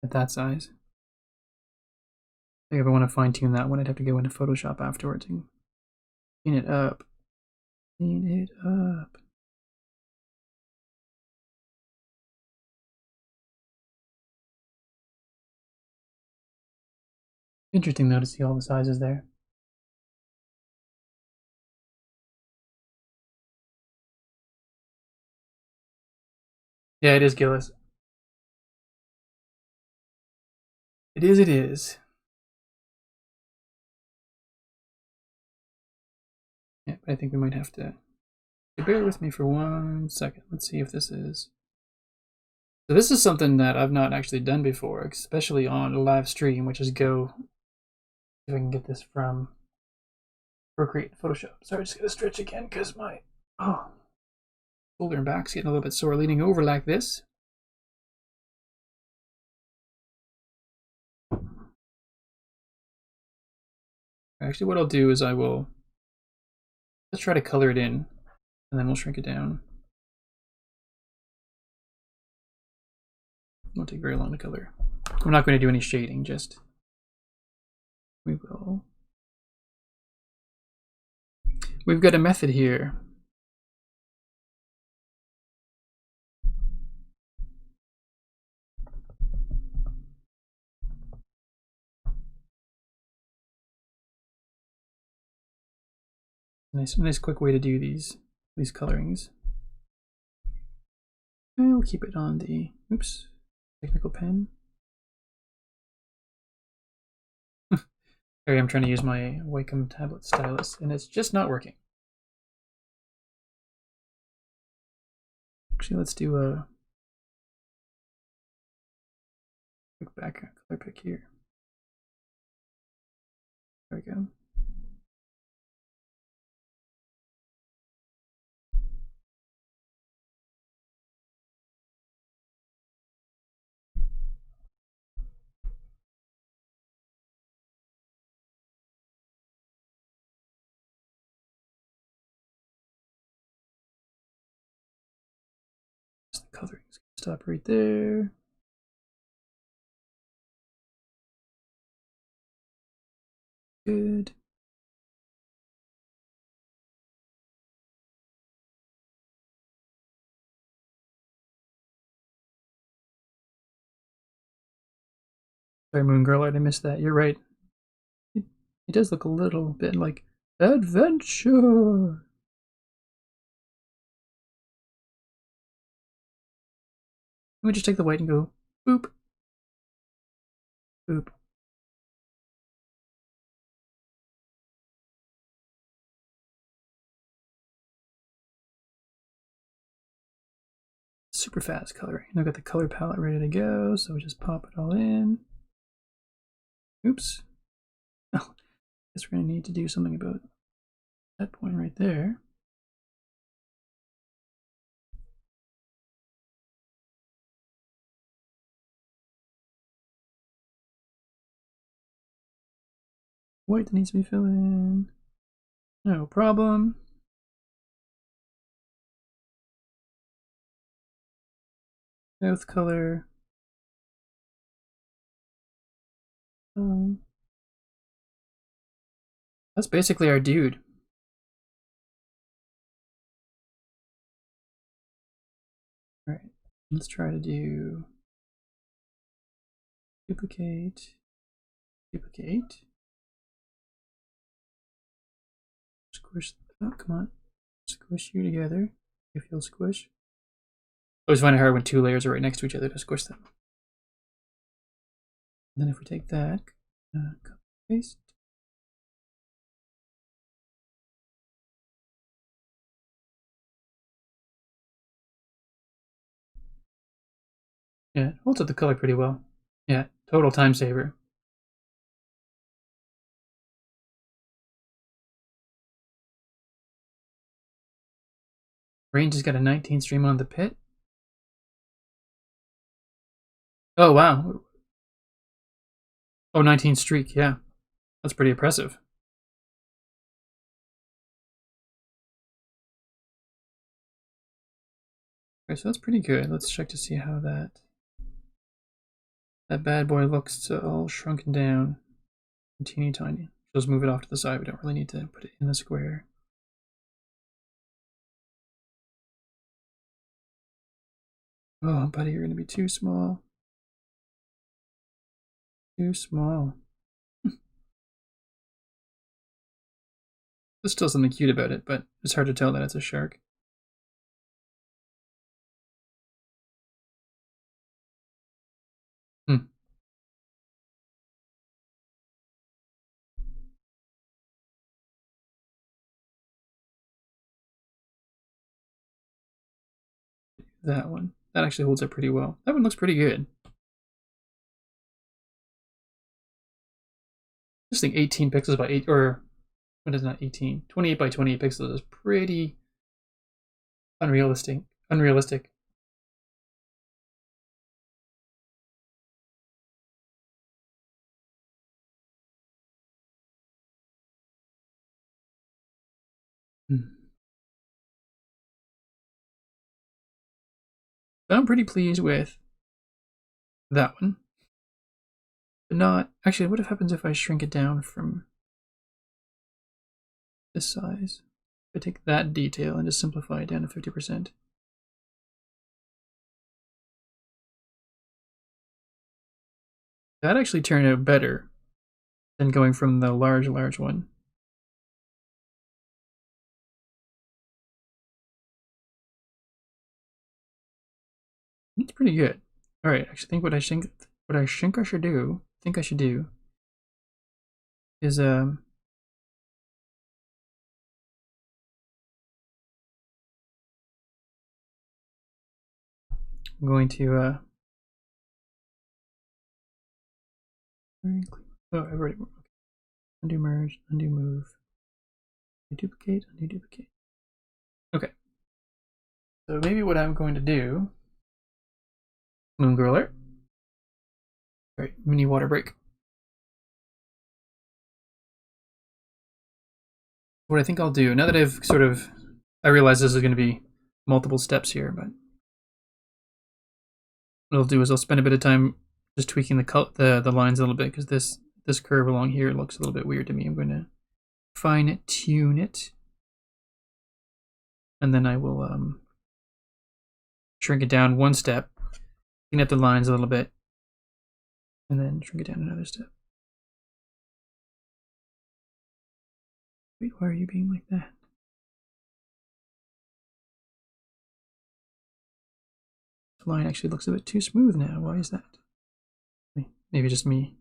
at that size. If I ever want to fine tune that one, I'd have to go into Photoshop afterwards and clean it up. Clean it up. Interesting though to see all the sizes there. Yeah, it is Gillis. It is. Yeah, but I think we might have to bear with me for 1 second. Let's see if this is. So this is something that I've not actually done before, especially on a live stream, which is go. If I can get this from Procreate Photoshop. Sorry, just gonna stretch again because my shoulder and back's getting a little bit sore leaning over like this. Actually, what I'll do is let's try to color it in, and then we'll shrink it down. It won't take very long to color. We're not going to do any shading, just we will. We've got a method here. Nice quick way to do these colorings. And we'll keep it on the technical pen. Sorry, I'm trying to use my Wacom tablet stylus, and it's just not working. Actually, let's do a quick background color pick here. There we go. The coloring's gonna stop right there. Good. Sorry, Moon Girl, I missed that. You're right. It does look a little bit like adventure. Let me just take the white and go boop, boop. Super fast coloring. And I've got the color palette ready to go, so we just pop it all in. Oops. Oh, I guess we're gonna need to do something about that point right there. White that needs to be filled in. No problem. Mouth color. That's basically our dude. All right, let's try to do duplicate, duplicate. Squish. Oh, come on. Squish you together. If you'll squish. I always find it hard when two layers are right next to each other to squish them. And then if we take that, copy paste. Yeah, it holds up the color pretty well. Yeah, total time saver. Range has got a 19 stream on the pit. Oh, wow. Oh, 19 streak, yeah. That's pretty impressive. Okay, so that's pretty good. Let's check to see how that bad boy looks all shrunken down and teeny tiny. Just move it off to the side. We don't really need to put it in the square. Oh, buddy, you're going to be too small. Too small. There's still something cute about it, but it's hard to tell that it's a shark. that one. That actually holds up pretty well. That one looks pretty good. Just think 18 pixels by 8, or what is not 18? 28 by 28 pixels is pretty unrealistic. But I'm pretty pleased with that one. But not... Actually, what happens if I shrink it down from this size? If I take that detail and just simplify it down to 50%. That actually turned out better than going from the large one. It's pretty good. All right, actually, think what I think I should do. Is I'm going to oh, I've already undo merge, undo move, undo duplicate. Okay. So maybe what I'm going to do, Moon Griller. All right, mini water break. What I think I'll do, now that I've I realize this is going to be multiple steps here, but what I'll do is I'll spend a bit of time just tweaking the lines a little bit, because this curve along here looks a little bit weird to me. I'm going to fine tune it, and then I will shrink it down one step, clean up the lines a little bit, and then shrink it down another step. Wait, why are you being like that? The line actually looks a bit too smooth now. Why is that? Maybe just me.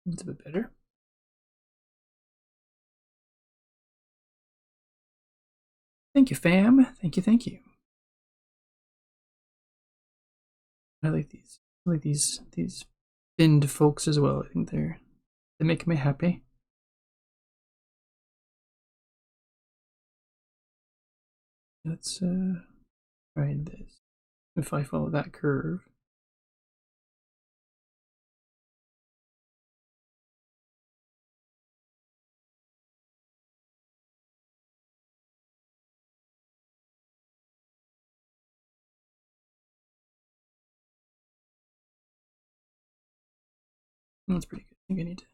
It's a bit better. Thank you, fam. Thank you. I like these. I like these thinned folks as well. I think they make me happy. Let's try this. If I follow that curve. That's pretty good. I think I need to.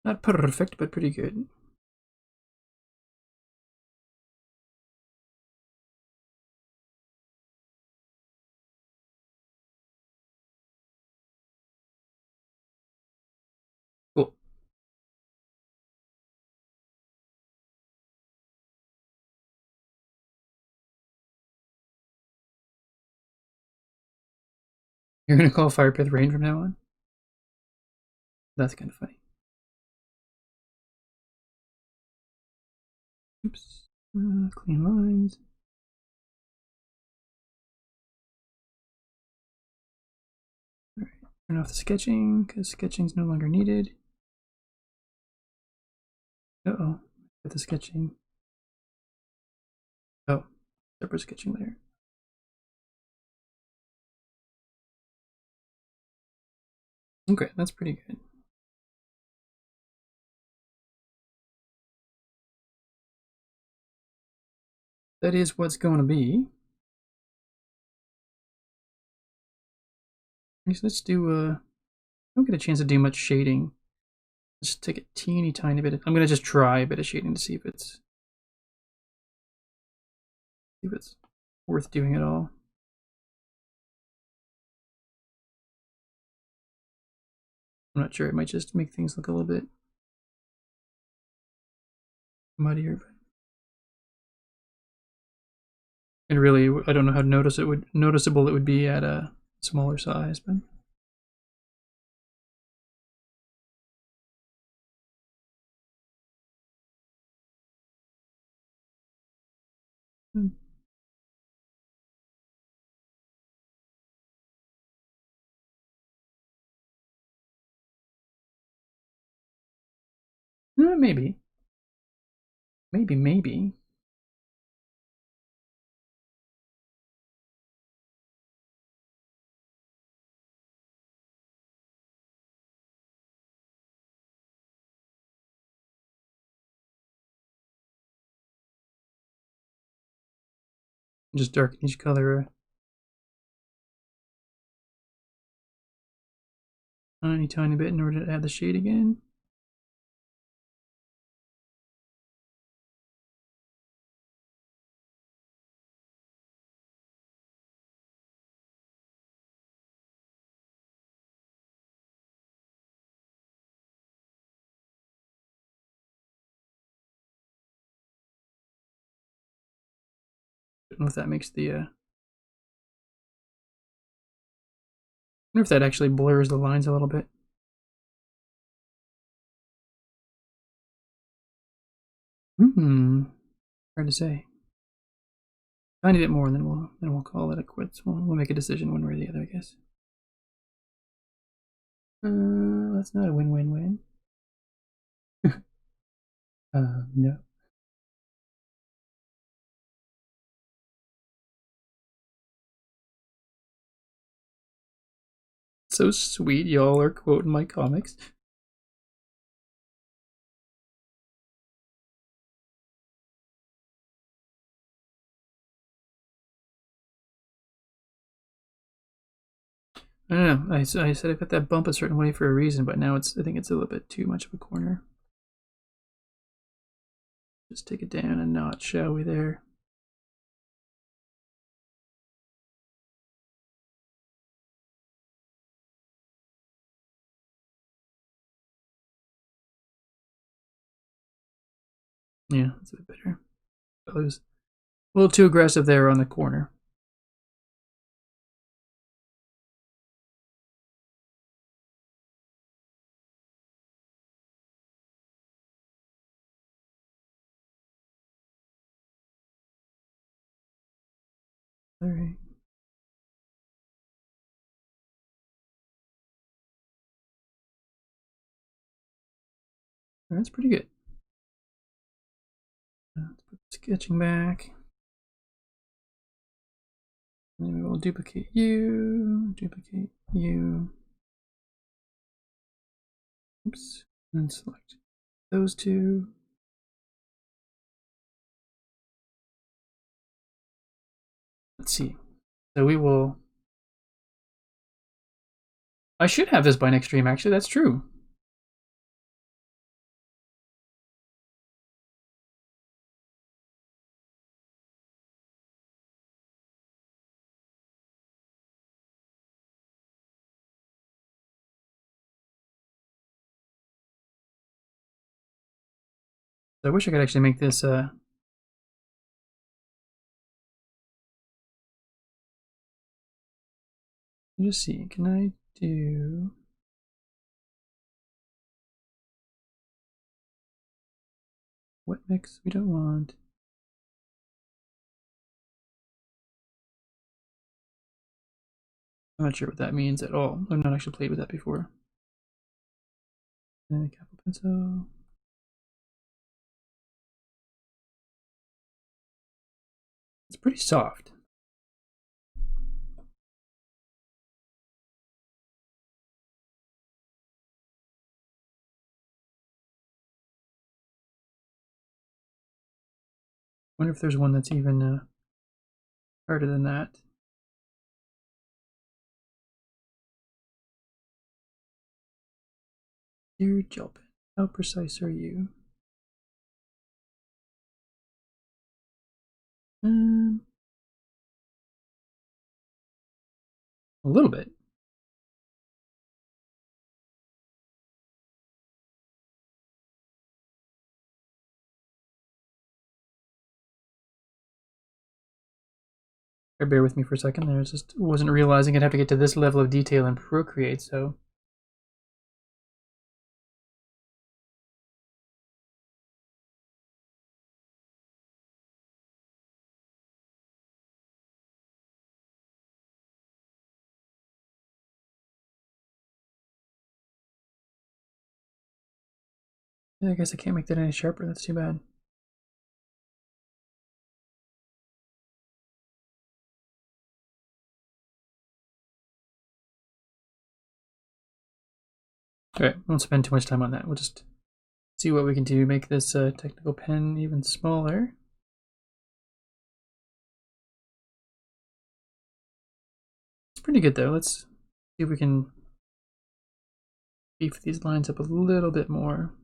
Not perfect, but pretty good. Cool. You're gonna call Fire Pit Rain from now on? That's kind of funny. Oops. Clean lines. Alright, turn off the sketching, because sketching's no longer needed. Uh-oh. Get the sketching. Oh, separate sketching layer. Okay, that's pretty good. That is what's going to be. Let's do I don't get a chance to do much shading Just take a teeny tiny bit. I'm gonna just try a bit of shading to see if it's worth doing at all. I'm not sure. It might just make things look a little bit muddier. And really, I don't know how noticeable it would be at a smaller size, but. Maybe. Maybe. Just darken each color a tiny bit in order to add the shade again. Don't know if that makes the. I wonder if that actually blurs the lines a little bit. Hard to say. Tiny bit more, and then we'll call it a quits. We'll make a decision one way or the other, I guess. That's not a win-win-win. No. So sweet, y'all are quoting my comics. I don't know. I said I put that bump a certain way for a reason, but now I think it's a little bit too much of a corner. Just take it down a notch, shall we there? Yeah, that's a bit better. I was a little too aggressive there on the corner. All right. That's pretty good. Let's put sketching back. And then we will duplicate you, Oops, and select those two. Let's see. So we will. I should have this by next stream, actually. That's true. I wish I could actually make this. Let's just see. Can I do? Wet mix? We don't want. I'm not sure what that means at all. I've not actually played with that before. And a capital pencil. It's pretty soft. Wonder if there's one that's even harder than that. Dear gel pen. How precise are you? A little bit. Bear with me for a second. I just wasn't realizing I'd have to get to this level of detail in Procreate, so. I guess I can't make that any sharper. That's too bad. Alright, won't spend too much time on that. We'll just see what we can do to make this technical pen even smaller. It's pretty good though. Let's see if we can beef these lines up a little bit more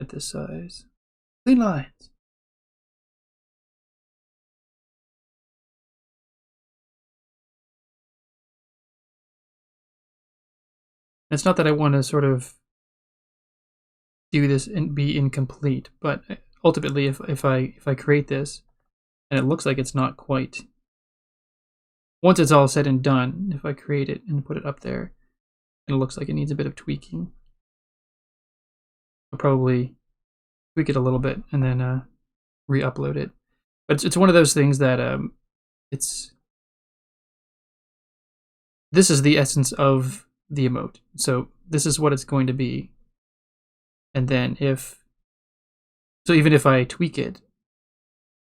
at this size. Clean lines. It's not that I want to sort of do this and be incomplete, but ultimately if I create this and it looks like it's not quite, once it's all said and done, if I create it and put it up there and it looks like it needs a bit of tweaking, I'll probably tweak it a little bit and then re-upload it. But it's one of those things that this is the essence of the emote. So this is what it's going to be. And then even if I tweak it,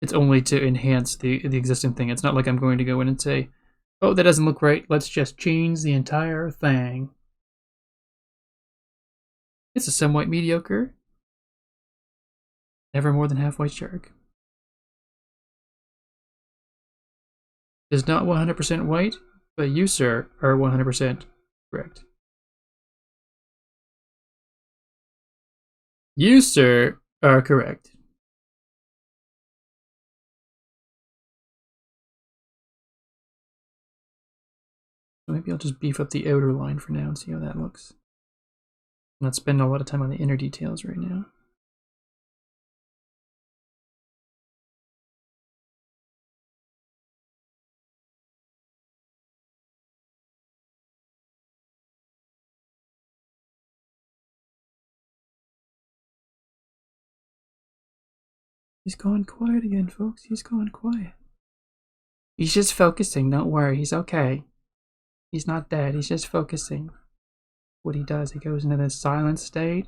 it's only to enhance the existing thing. It's not like I'm going to go in and say, oh, that doesn't look right. Let's just change the entire thing. It's a somewhat mediocre. Never more than halfway shark. Is not 100% white, but you, sir, are 100% correct. You, sir, are correct. Maybe I'll just beef up the outer line for now and see how that looks. I'm not spending a lot of time on the inner details right now. He's gone quiet again, folks. He's gone quiet. He's just focusing. Don't worry. He's okay. He's not dead. He's just focusing. What he does, he goes into this silent state.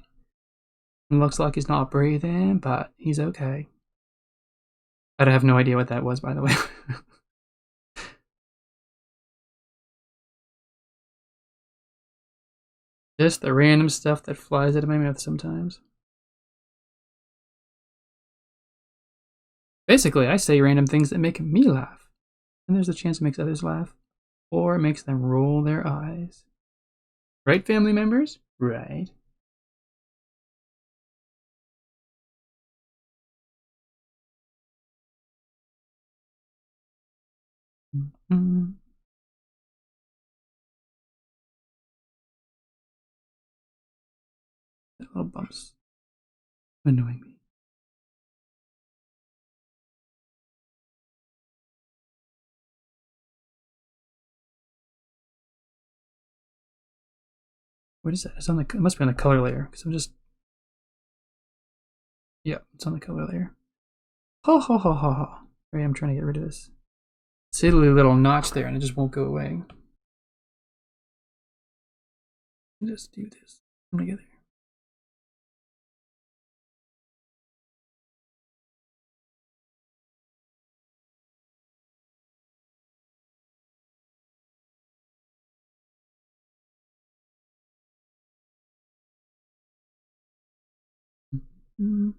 It looks like he's not breathing, but he's okay. I have no idea what that was, by the way. Just the random stuff that flies out of my mouth sometimes. Basically, I say random things that make me laugh. And there's a chance it makes others laugh. Or it makes them roll their eyes. Right, family members? Right. Mm-hmm. Little bumps. Annoying me. What is that? It's on the, it must be on the color layer, because I'm just... Yeah, it's on the color layer. Ha ha ha ha ha. Right, I'm trying to get rid of this silly little notch there, and it just won't go away. Just do this together. Mm-hmm.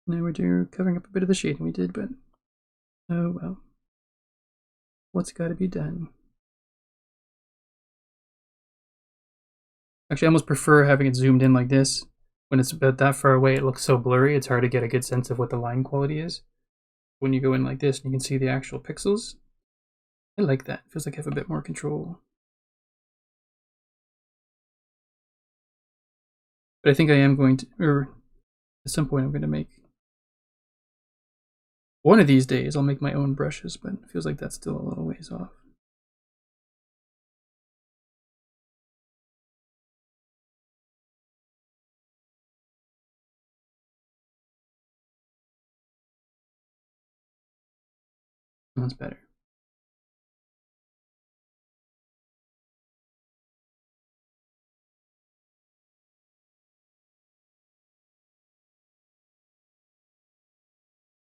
Now we're covering up a bit of the shading we did, but oh well. What's got to be done? Actually, I almost prefer having it zoomed in like this. When it's about that far away, it looks so blurry, it's hard to get a good sense of what the line quality is. When you go in like this and you can see the actual pixels, I like that. It feels like I have a bit more control. But I think I am going to, or at some point I'm going to make, one of these days I'll make my own brushes, but it feels like that's still a little ways off. That's better.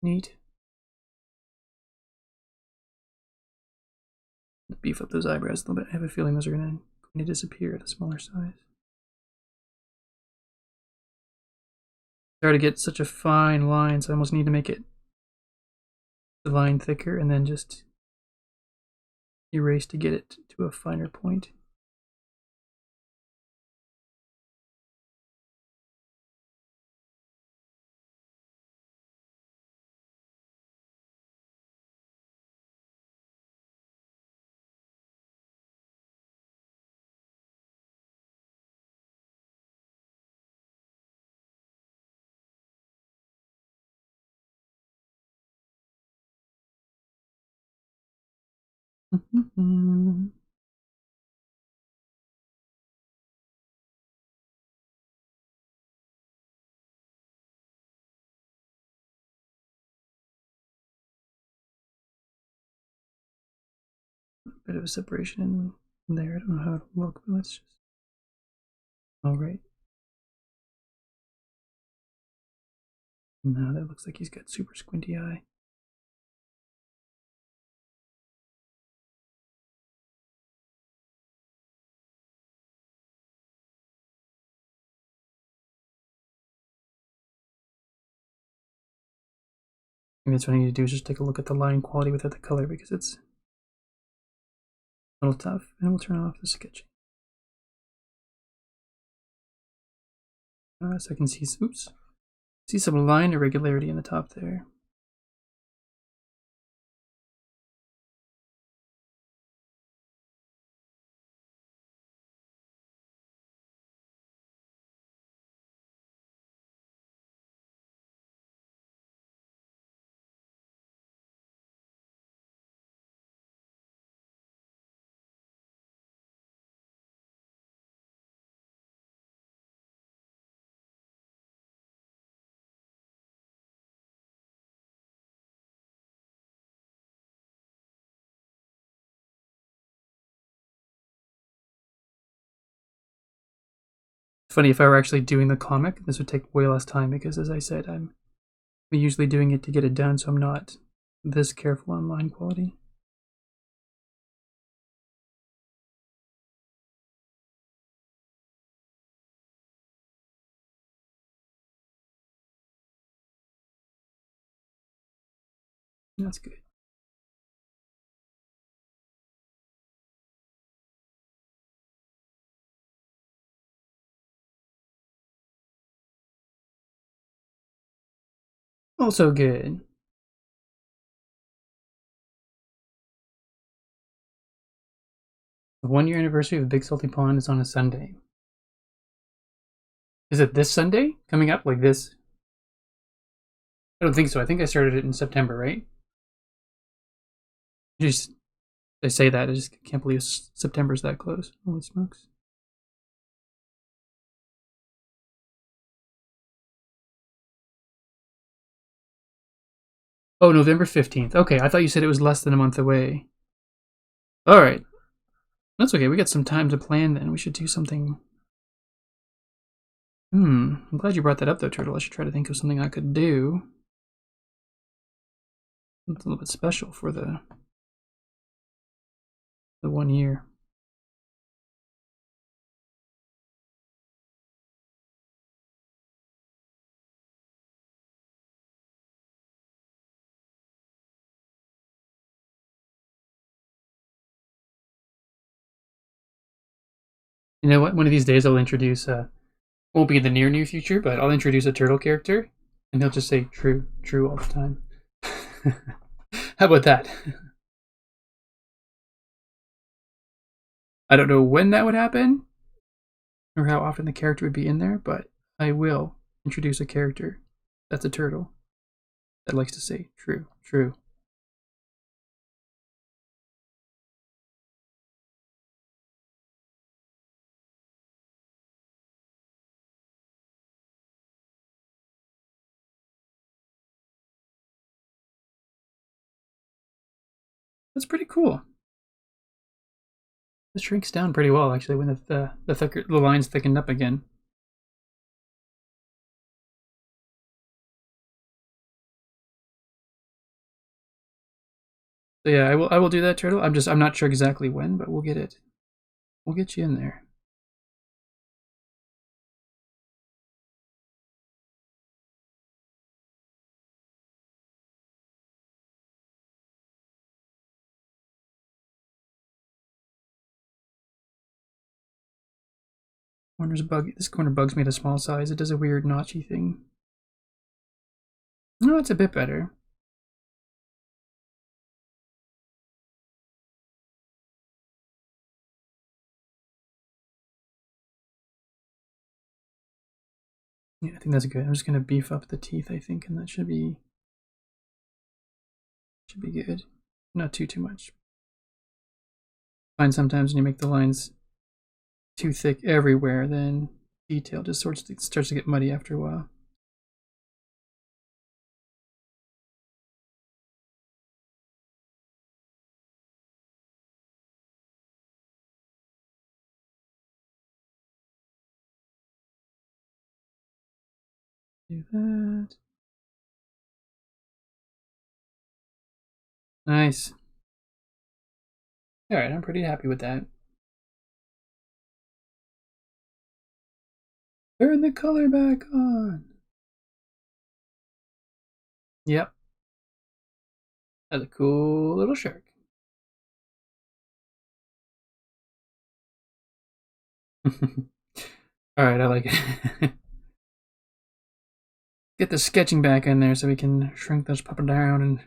Neat. Beef up those eyebrows a little bit. I have a feeling those are going to disappear at a smaller size. Try to get such a fine line, so I almost need to make it the line thicker and then just erase to get it to a finer point. Bit of a separation in there. I don't know how it'll look, but let's just. All right. Now that looks like he's got super squinty eye. Maybe that's what I need to do is just take a look at the line quality without the color because it's a little tough. And we'll turn off the sketching. So I can see, see some line irregularity in the top there. Funny, if I were actually doing the comic, this would take way less time because, as I said, I'm usually doing it to get it done, so I'm not this careful on line quality. That's good. Also good. The 1 year anniversary of Big Salty Pond is on a Sunday. Is it this Sunday coming up like this? I don't think so. I think I started it in September, right? Just I say that I just can't believe September's that close. Holy smokes! Oh, November 15th. Okay, I thought you said it was less than a month away. All right, that's okay. We got some time to plan. Then we should do something. I'm glad you brought that up, though, Turtle. I should try to think of something I could do. It's a little bit special for the 1 year. You know what? One of these days I'll introduce, won't be in the near future, but I'll introduce a turtle character, and he'll just say true, true all the time. How about that? I don't know when that would happen, or how often the character would be in there, but I will introduce a character that's a turtle that likes to say true, true. That's pretty cool. It shrinks down pretty well actually when the lines thicken up again. So yeah, I will do that, turtle. I'm not sure exactly when, but we'll get it. We'll get you in there. This corner bugs me at a small size. It does a weird notchy thing. No, it's a bit better. Yeah, I think that's good. I'm just gonna beef up the teeth, I think, and that should be good. Not too much. I find sometimes when you make the lines too thick everywhere, then detail just starts to get muddy after a while. Do that. Nice. Alright, I'm pretty happy with that. Turn the color back on. Yep. That's a cool little shark. Alright, I like it. Get the sketching back in there so we can shrink those puppet down and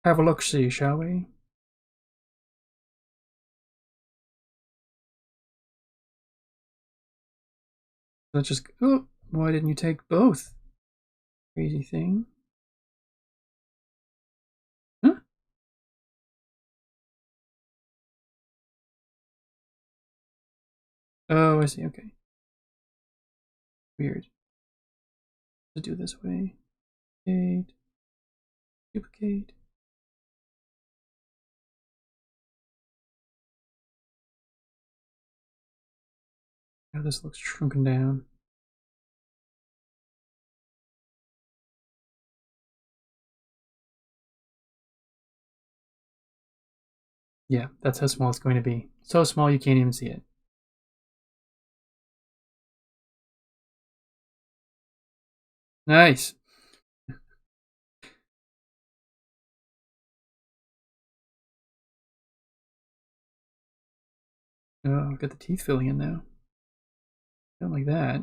have a look-see, shall we? Let's just... Oh, why didn't you take both? Crazy thing. Huh? Oh, I see, okay. Weird. Let's do it this way. Duplicate. Duplicate. Now this looks shrunken down. Yeah, that's how small it's going to be. So small you can't even see it. Nice. Oh, got the teeth filling in now. Don't like that.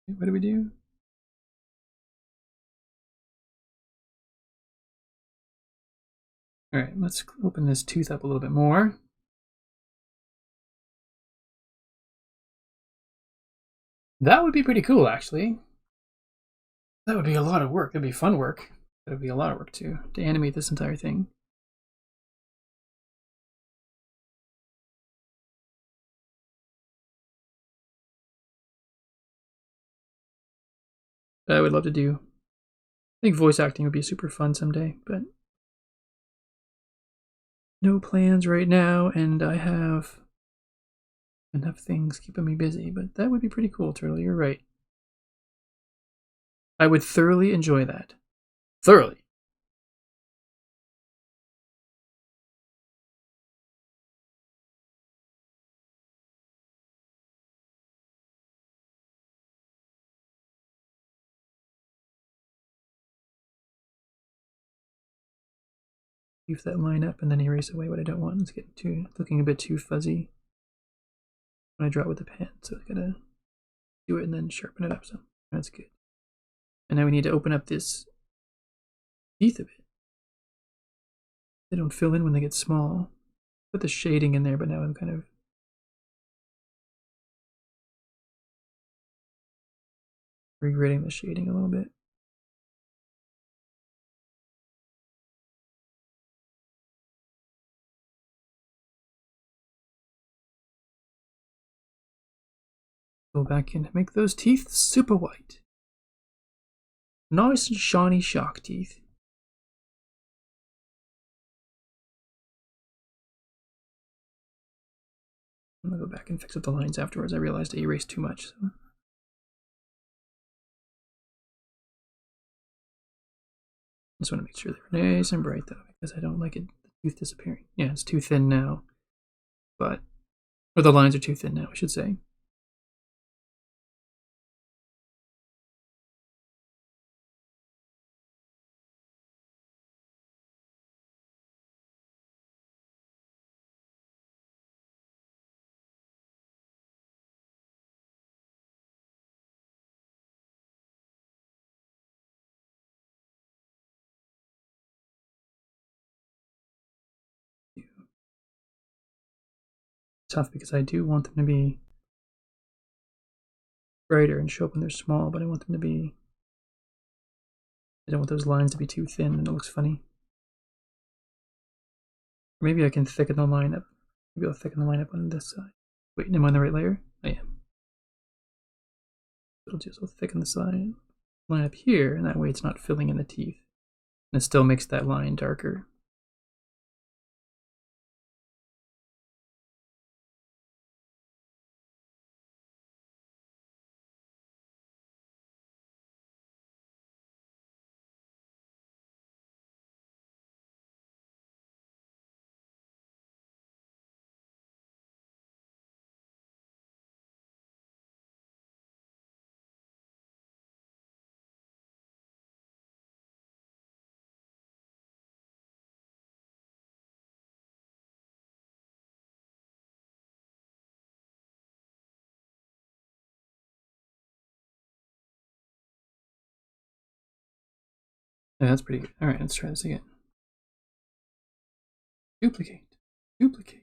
What do we do? All right, let's open this tooth up a little bit more. That would be pretty cool, actually. That would be a lot of work. That'd be fun work. That would be a lot of work too, to animate this entire thing. But I would love to do. I think voice acting would be super fun someday, but no plans right now, and I have enough things keeping me busy, but that would be pretty cool, Turtle. You're right. I would thoroughly enjoy that. Thoroughly. Leave that line up and then erase away what I don't want. It's looking a bit too fuzzy when I draw it with the pen, so I gotta do it and then sharpen it up some. That's good. And now we need to open up this teeth a bit. They don't fill in when they get small. Put the shading in there, but now I'm kind of regretting the shading a little bit. Go back in and make those teeth super white. Nice and shiny shark teeth. I'm gonna go back and fix up the lines afterwards. I realized I erased too much. So. Just want to make sure they're nice and bright though, because I don't like it, the tooth disappearing. Yeah, it's too thin now, or the lines are too thin now, I should say. Tough because I do want them to be brighter and show up when they're small, but I want them to be, I don't want those lines to be too thin and it looks funny. Or maybe I can thicken the line up. Maybe I'll thicken the line up on this side. Wait, am I on the right layer? I am. It'll just thicken the side line up here, and that way it's not filling in the teeth. And it still makes that line darker. Yeah, that's pretty good. All right, let's try this again. Duplicate. Duplicate.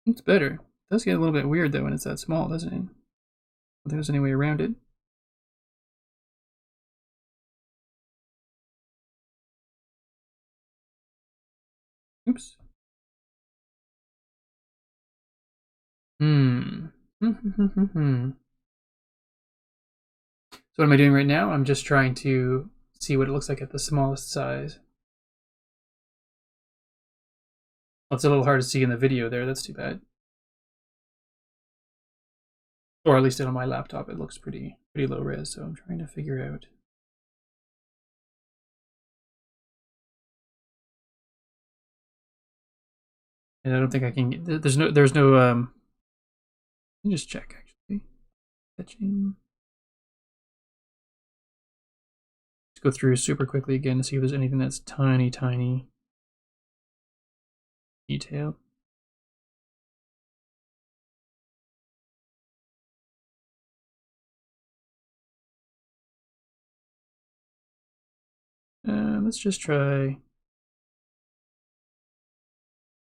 It's better. It does get a little bit weird though when it's that small, doesn't it? If there's any way around it. Oops. So what am I doing right now? I'm just trying to see what it looks like at the smallest size. Well, it's a little hard to see in the video there. That's too bad. Or at least on my laptop, it looks pretty low res. So I'm trying to figure out. And I don't think I can get, there's no, let me just check actually. Sketching. Let's go through super quickly again to see if there's anything that's tiny detail. Let's just try.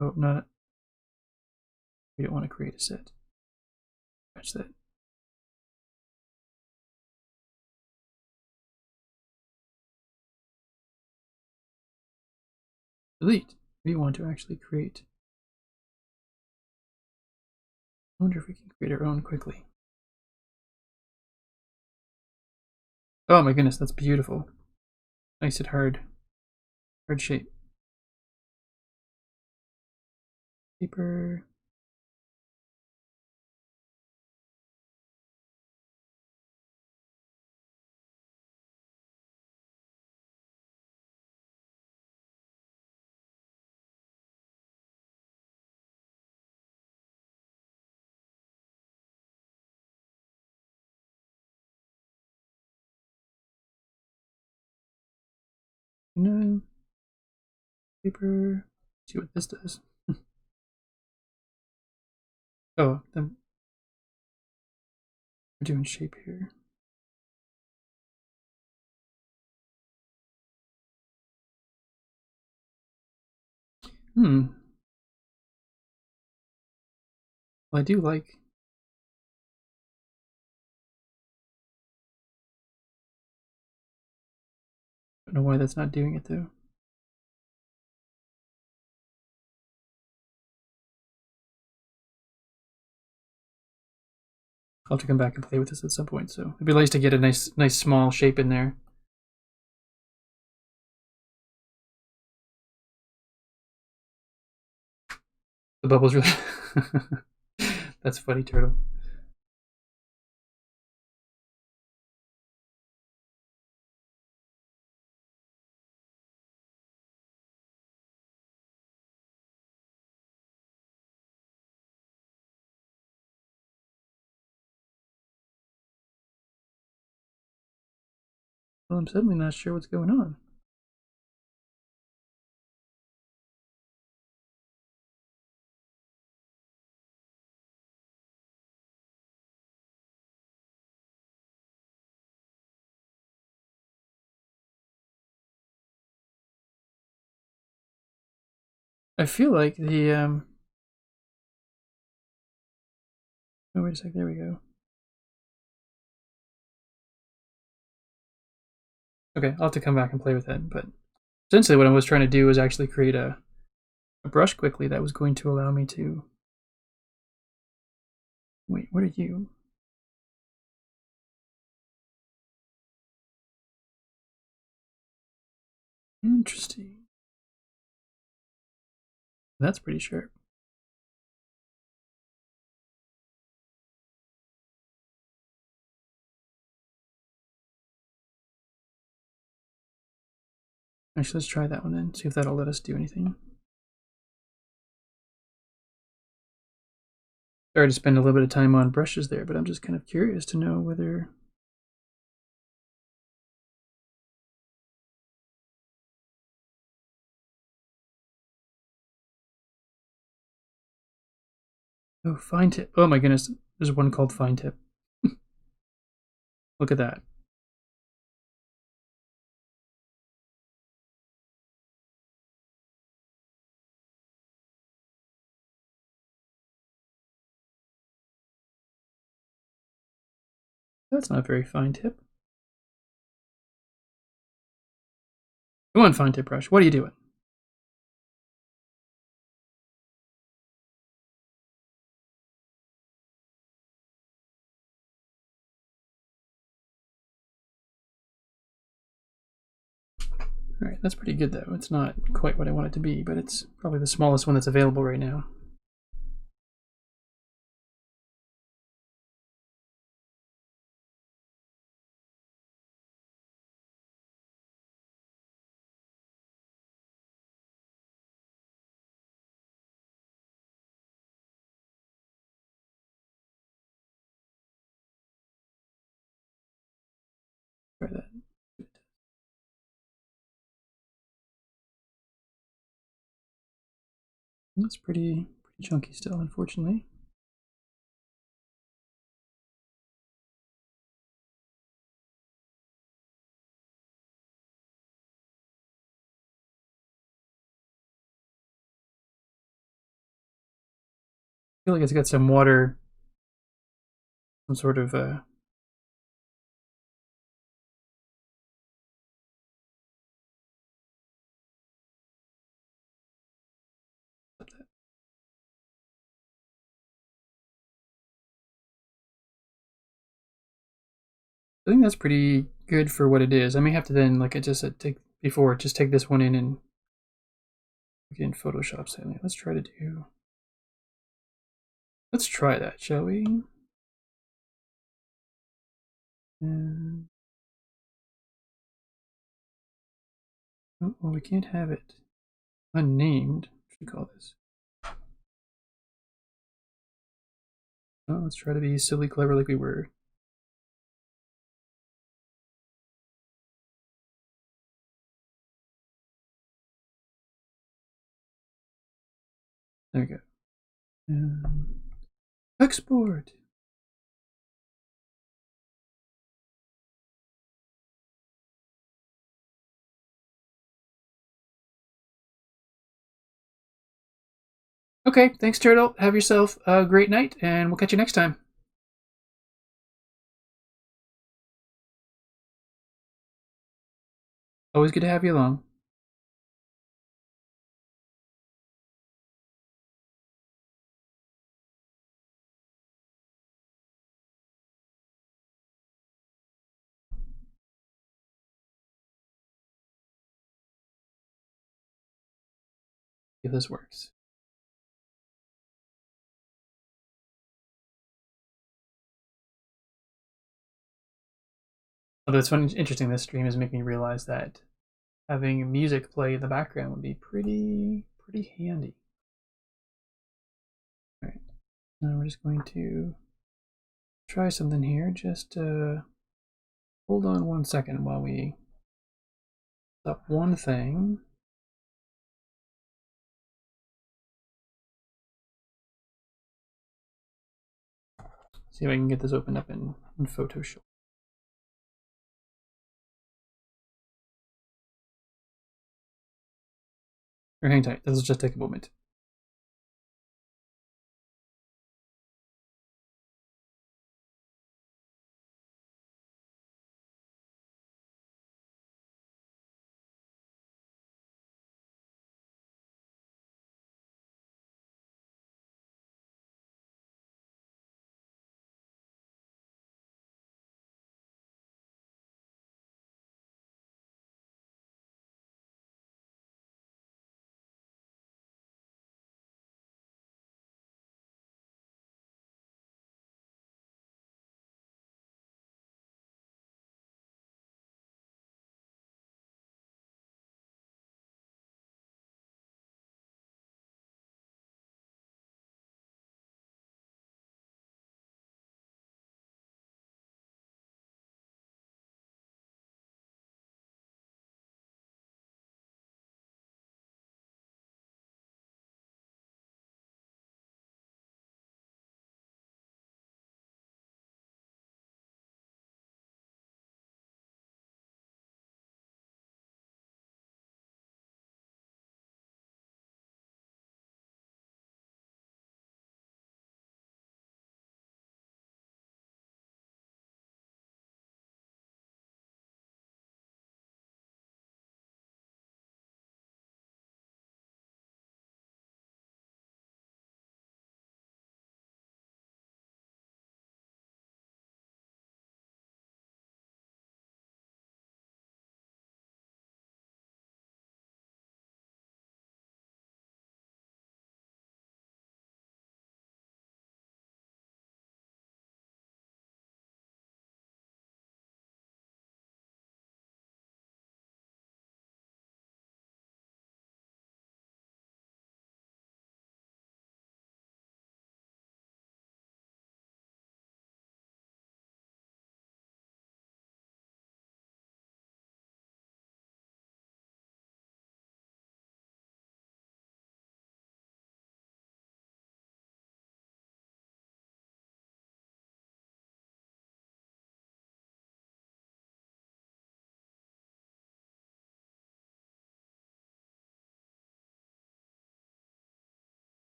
Oh, not. We don't want to create a set. Scratch that. Delete. We want to actually create. I wonder if we can create our own quickly. Oh my goodness, that's beautiful. Nice and hard shape. Paper. No. Paper. See what this does. Oh, then we're doing shape here. Well, I do like. I don't know why that's not doing it though. I'll have to come back and play with this at some point. So it'd be nice to get a nice small shape in there. The bubbles really. That's funny, Turtle. Well, I'm suddenly not sure what's going on. I feel like the oh, wait a sec. There we go. Okay, I'll have to come back and play with that. But essentially, what I was trying to do was actually create a brush quickly that was going to allow me to. Wait, what are you? Interesting. That's pretty sharp. Actually, let's try that one then. See if that'll let us do anything. Sorry to spend a little bit of time on brushes there, but I'm just kind of curious to know whether. Oh, fine tip. Oh my goodness, there's one called fine tip. Look at that. That's not a very fine tip. Come on, fine tip brush. What are you doing? Alright, that's pretty good though. It's not quite what I want it to be, but it's probably the smallest one that's available right now. Try that. That's pretty chunky still, unfortunately. I feel like it's got some water, some sort of I think that's pretty good for what it is. I may have to then, like I just said, take this one in and in Photoshop. So let's try to do Let's try that, shall we? And... oh, well, we can't have it unnamed. What should we call this? Oh, let's try to be silly clever like we were. There we go. Export. Okay, thanks, Turtle. Have yourself a great night, and we'll catch you next time. Always good to have you along. If this works. Although it's funny, interesting, this stream is making me realize that having music play in the background would be pretty handy. All right, now we're just going to try something here. Just hold on 1 second while we stop one thing. See if I can get this opened up in Photoshop. Or hang tight, this will just take a moment.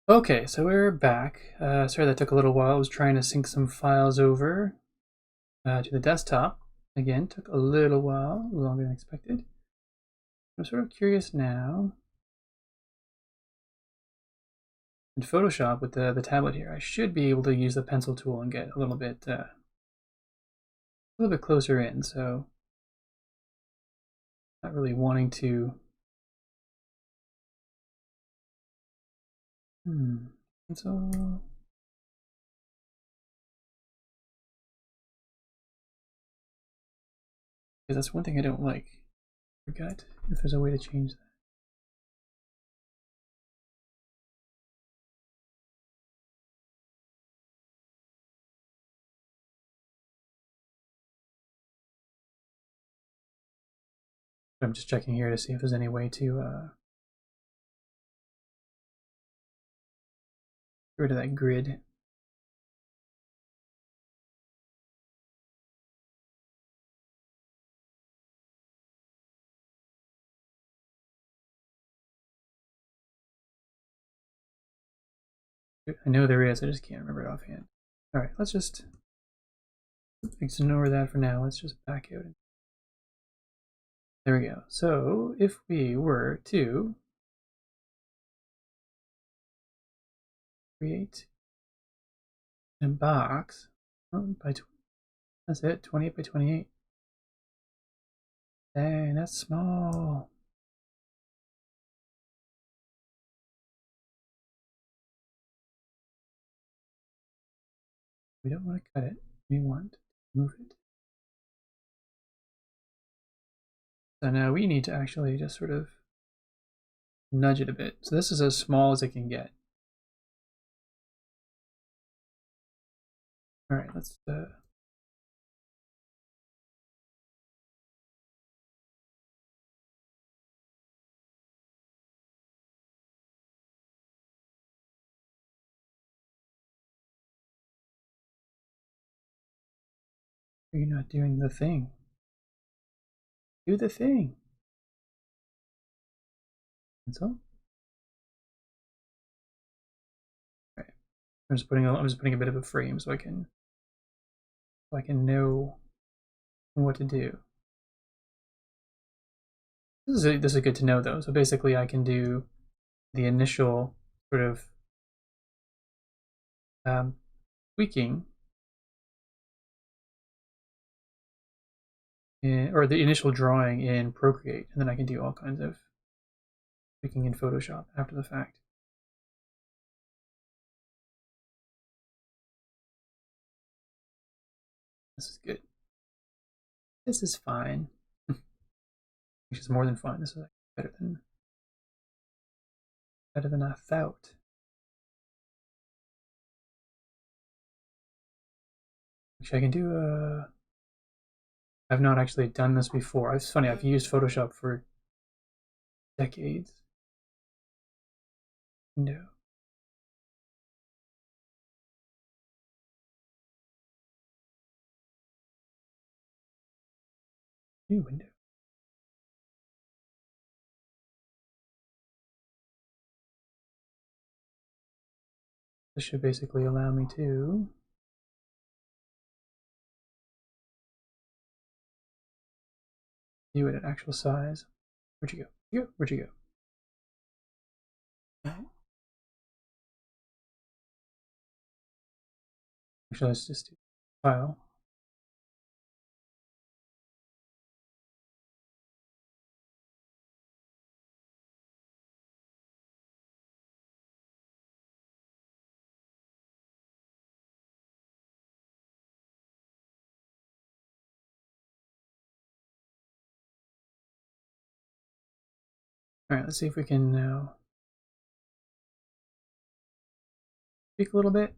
Okay, so we're back. Sorry that took a little while. I was trying to sync some files over to the desktop. Again, took a little while, longer than expected. I'm sort of curious now. In Photoshop with the tablet here, I should be able to use the pencil tool and get a little bit closer in. So, not really wanting to. Pencil. Because that's one thing I don't like. Forgot if there's a way to change that. I'm just checking here to see if there's any way to get rid of that grid. I know there is, I just can't remember it offhand. All right, let's just ignore that for now. Let's just back out. There we go. So if we were to create a box by that's it, 28 by 28. Dang, that's small. We don't want to cut it. We want to move it. So now we need to actually just sort of nudge it a bit. So this is as small as it can get. All right, let's you're not doing the thing. Do the thing. That's all. Right. I'm just putting a bit of a frame so I can know what to do. This is good to know though. So basically, I can do the initial sort of tweaking, or the initial drawing in Procreate, and then I can do all kinds of tweaking in Photoshop after the fact. This is good. This is fine. Which is more than fine. This is better than I thought. Actually, I can do a. I've not actually done this before. It's funny. I've used Photoshop for decades. No. New window. This should basically allow me to view it at actual size. Where'd you go? Where'd you go? Actually, let's just do file. All right, let's see if we can now speak a little bit.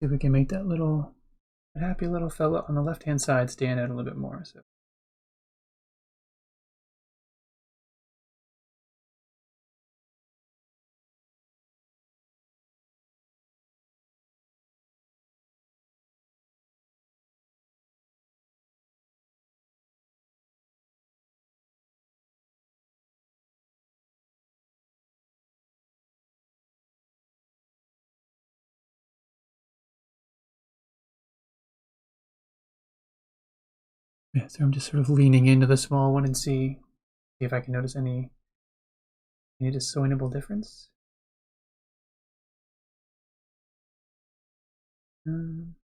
See if we can make that happy little fella on the left-hand side stand out a little bit more. So Yeah, so I'm just sort of leaning into the small one and see if I can notice any discernible difference. Um,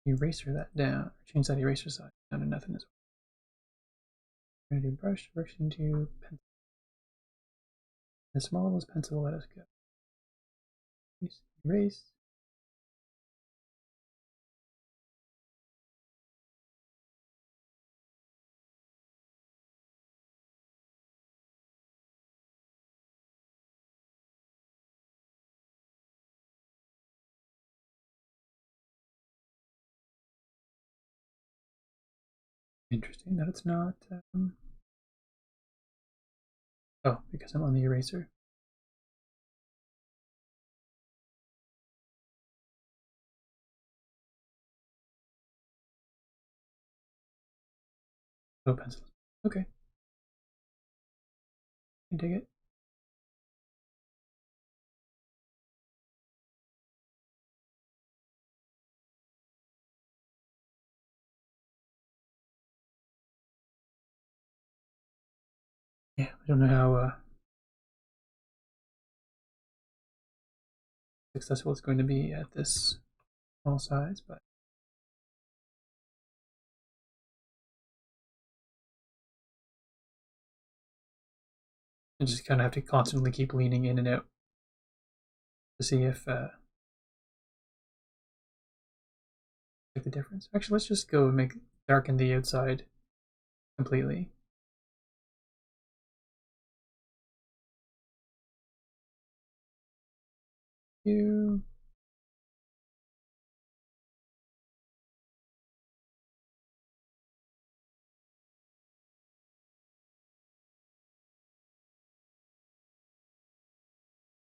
Eraser that down. Change that eraser size down to nothing as well. I'm going to do brush into pencil. As small as pencil will let us go. Erase. Interesting that it's not. Oh, because I'm on the eraser. Oh, pencil. Okay. I dig it. Yeah, I don't know how successful it's going to be at this small size, but I just kind of have to constantly keep leaning in and out to see if make the difference. Actually, let's just go and make darken the outside completely. You.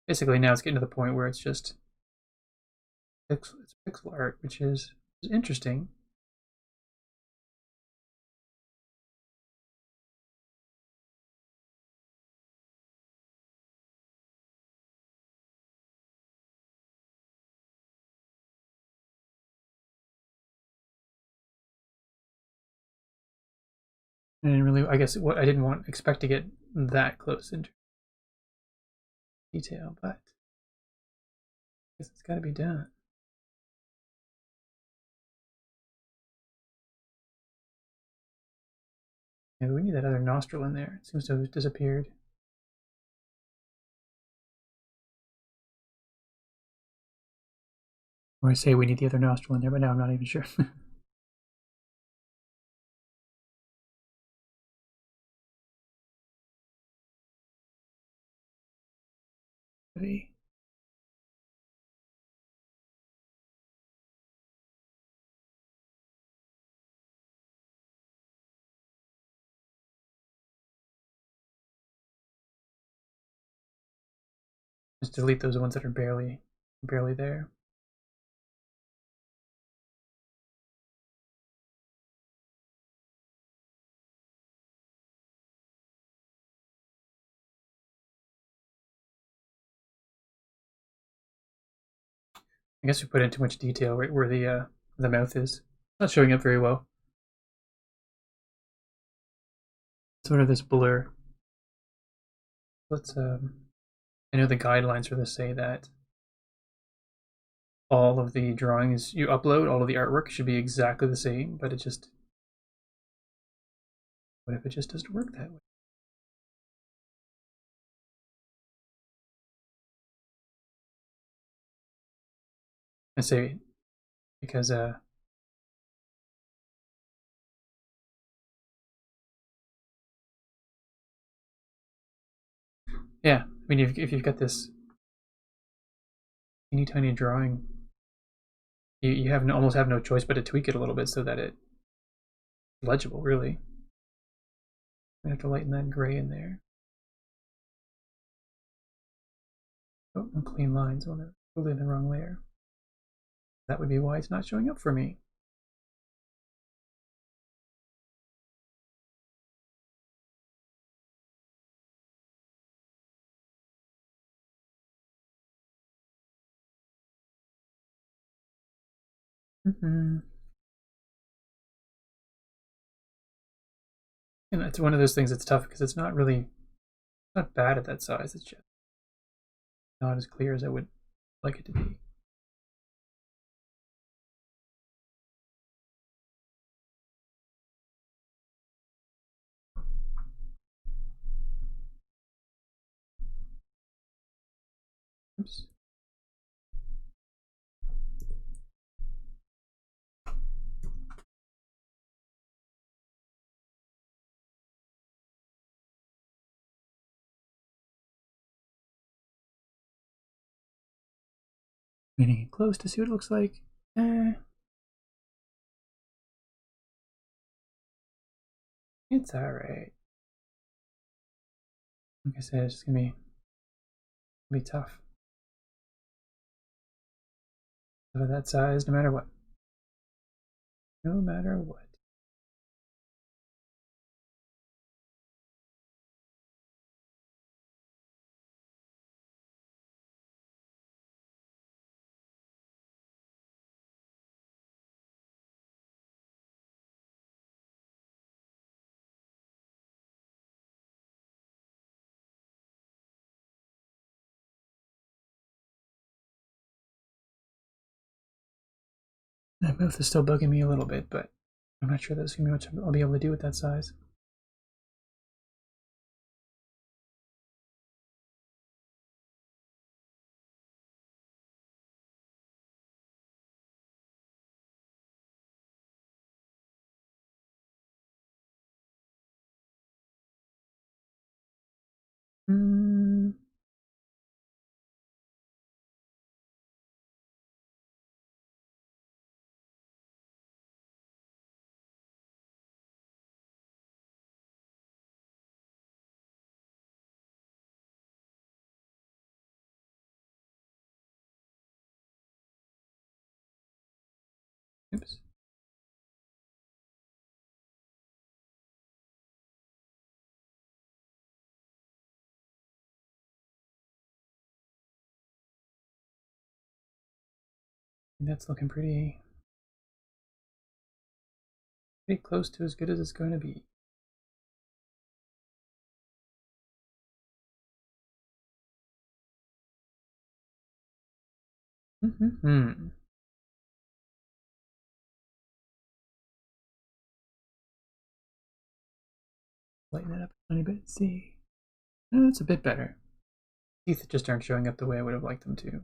Basically, now it's getting to the point where it's just it's pixel art, which is interesting. I didn't really. I guess what I didn't expect to get that close into detail, but I guess it's got to be done. Maybe we need that other nostril in there. It seems to have disappeared. Or I say we need the other nostril in there, but now I'm not even sure. Maybe. Just delete those ones that are barely there. I guess we put in too much detail right where the mouth is. It's not showing up very well. Sort of this blur. Let's I know the guidelines for this say that all of the drawings you upload, all of the artwork should be exactly the same, but it just what if it just doesn't work that way? I say because yeah, I mean if you've got this teeny tiny drawing, you have almost have no choice but to tweak it a little bit so that it's legible. Really, I have to lighten that gray in there. Oh, no clean lines. Oh, they're totally in the wrong layer. That would be why it's not showing up for me. And it's one of those things that's tough because it's not really not bad at that size. It's just not as clear as I would like it to be. Oops. Getting it close to see what it looks like. It's alright. Like I said, it's just gonna be tough. Of that size, no matter what. No matter what. That mouth is still bugging me a little bit, but I'm not sure there's gonna be much I'll be able to do with that size. Mm. Oops. That's looking pretty close to as good as it's going to be. Mm-hmm. Lighten it up a tiny bit. See. Oh, that's a bit better. Teeth just aren't showing up the way I would have liked them to.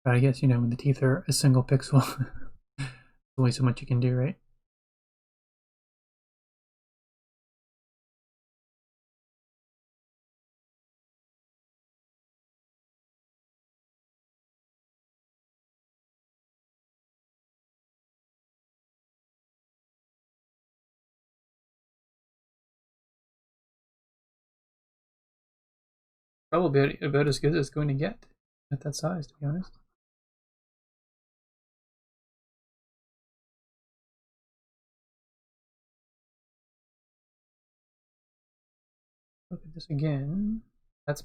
But I guess, when the teeth are a single pixel, there's only so much you can do, right? Probably about as good as it's going to get at that size, to be honest. Look at this again. That's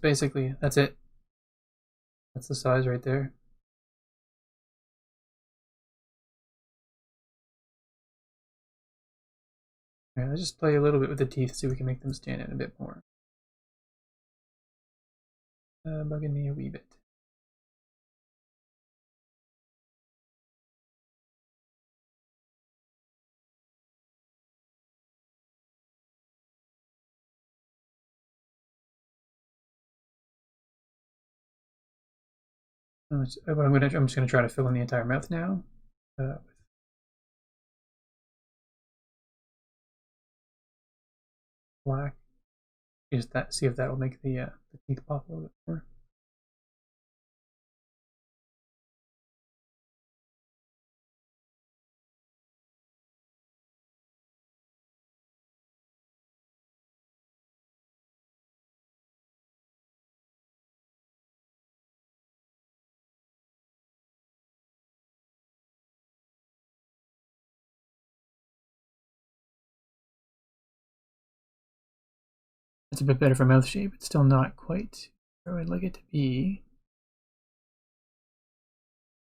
it. That's the size right there. Alright, let's just play a little bit with the teeth, see if we can make them stand out a bit more. Bugging me a wee bit. I'm just gonna try to fill in the entire mouth now. With black. See if that will make the teeth pop a little bit more. It's a bit better for mouth shape. It's still not quite where I'd like it to be.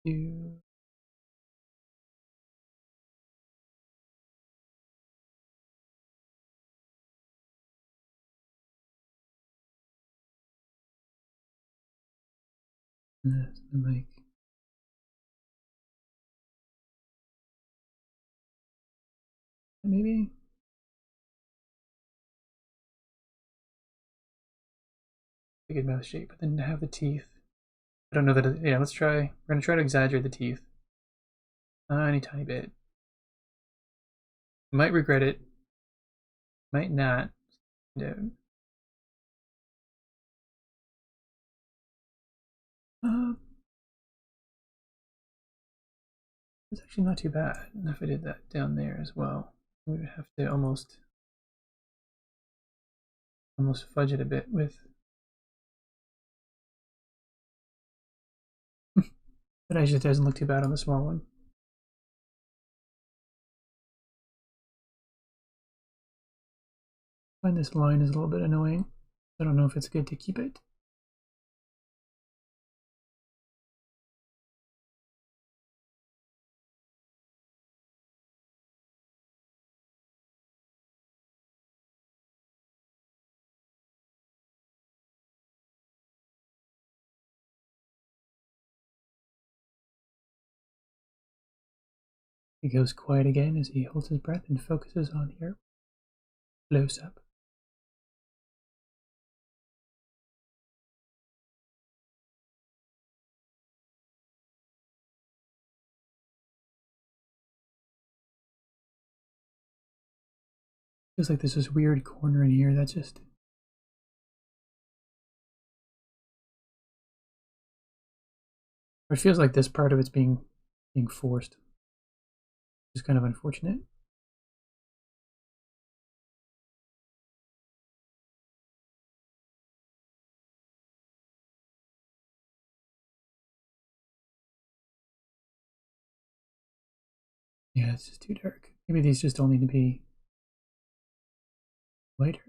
Like maybe a good mouth shape, but then to have the teeth. I don't know that. Yeah, let's try. We're gonna try to exaggerate the teeth. Tiny, tiny bit. Might regret it. Might not. No. It's actually not too bad. If I did that down there as well, we would have to almost fudge it a bit with. But actually, it doesn't look too bad on the small one. I find this line is a little bit annoying. I don't know if it's good to keep it. He goes quiet again as he holds his breath and focuses on here. Close up. Feels like there's this weird corner in here that just. Or it feels like this part of it's being forced. Which is kind of unfortunate. Yeah, it's just too dark. Maybe these just all need to be lighter.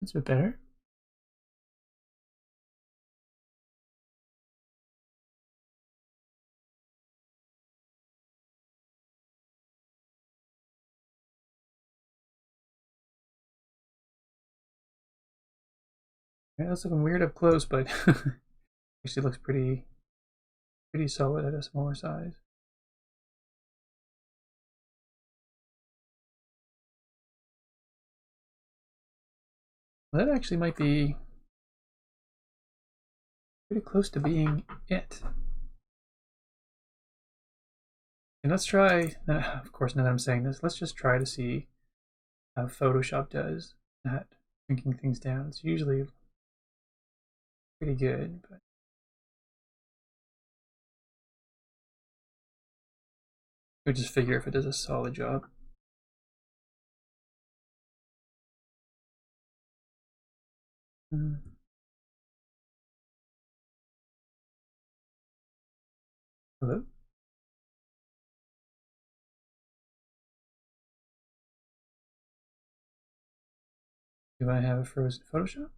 That's a bit better. Yeah, that's looking weird up close, but actually looks pretty solid at a smaller size. Well, that actually might be pretty close to being it. And let's try, of course, now that I'm saying this, let's just try to see how Photoshop does at shrinking things down. It's usually pretty good, but we just figure if it does a solid job. Hello? Do I have a frozen Photoshop?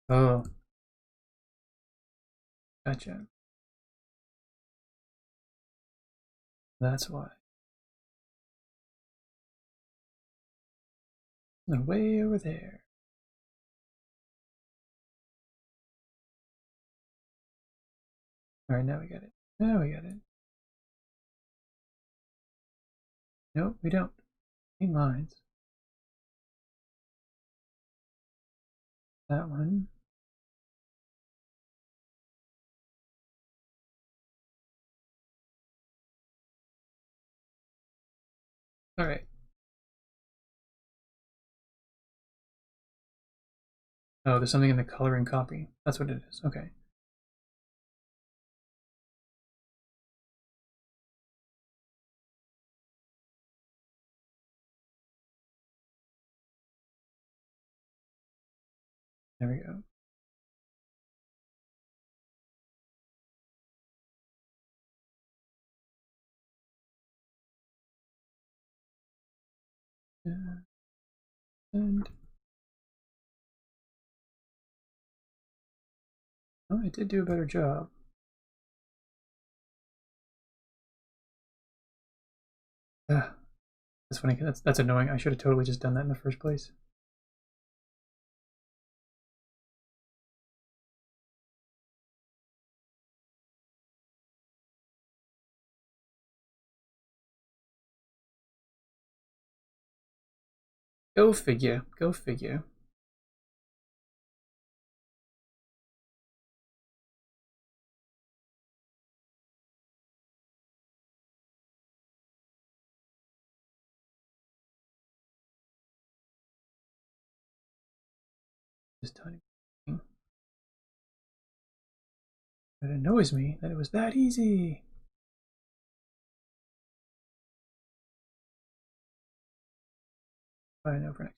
Oh, gotcha. That's why. No, way over there. All right, now we got it. Now we got it. Nope, we don't. Need lines. That one. All right. Oh, there's something in the coloring copy. That's what it is. Okay. There we go. And oh, I did do a better job. That's funny. That's annoying. I should have totally just done that in the first place. Go figure. Go figure. This tiny thing. It annoys me that it was that easy. I know for next.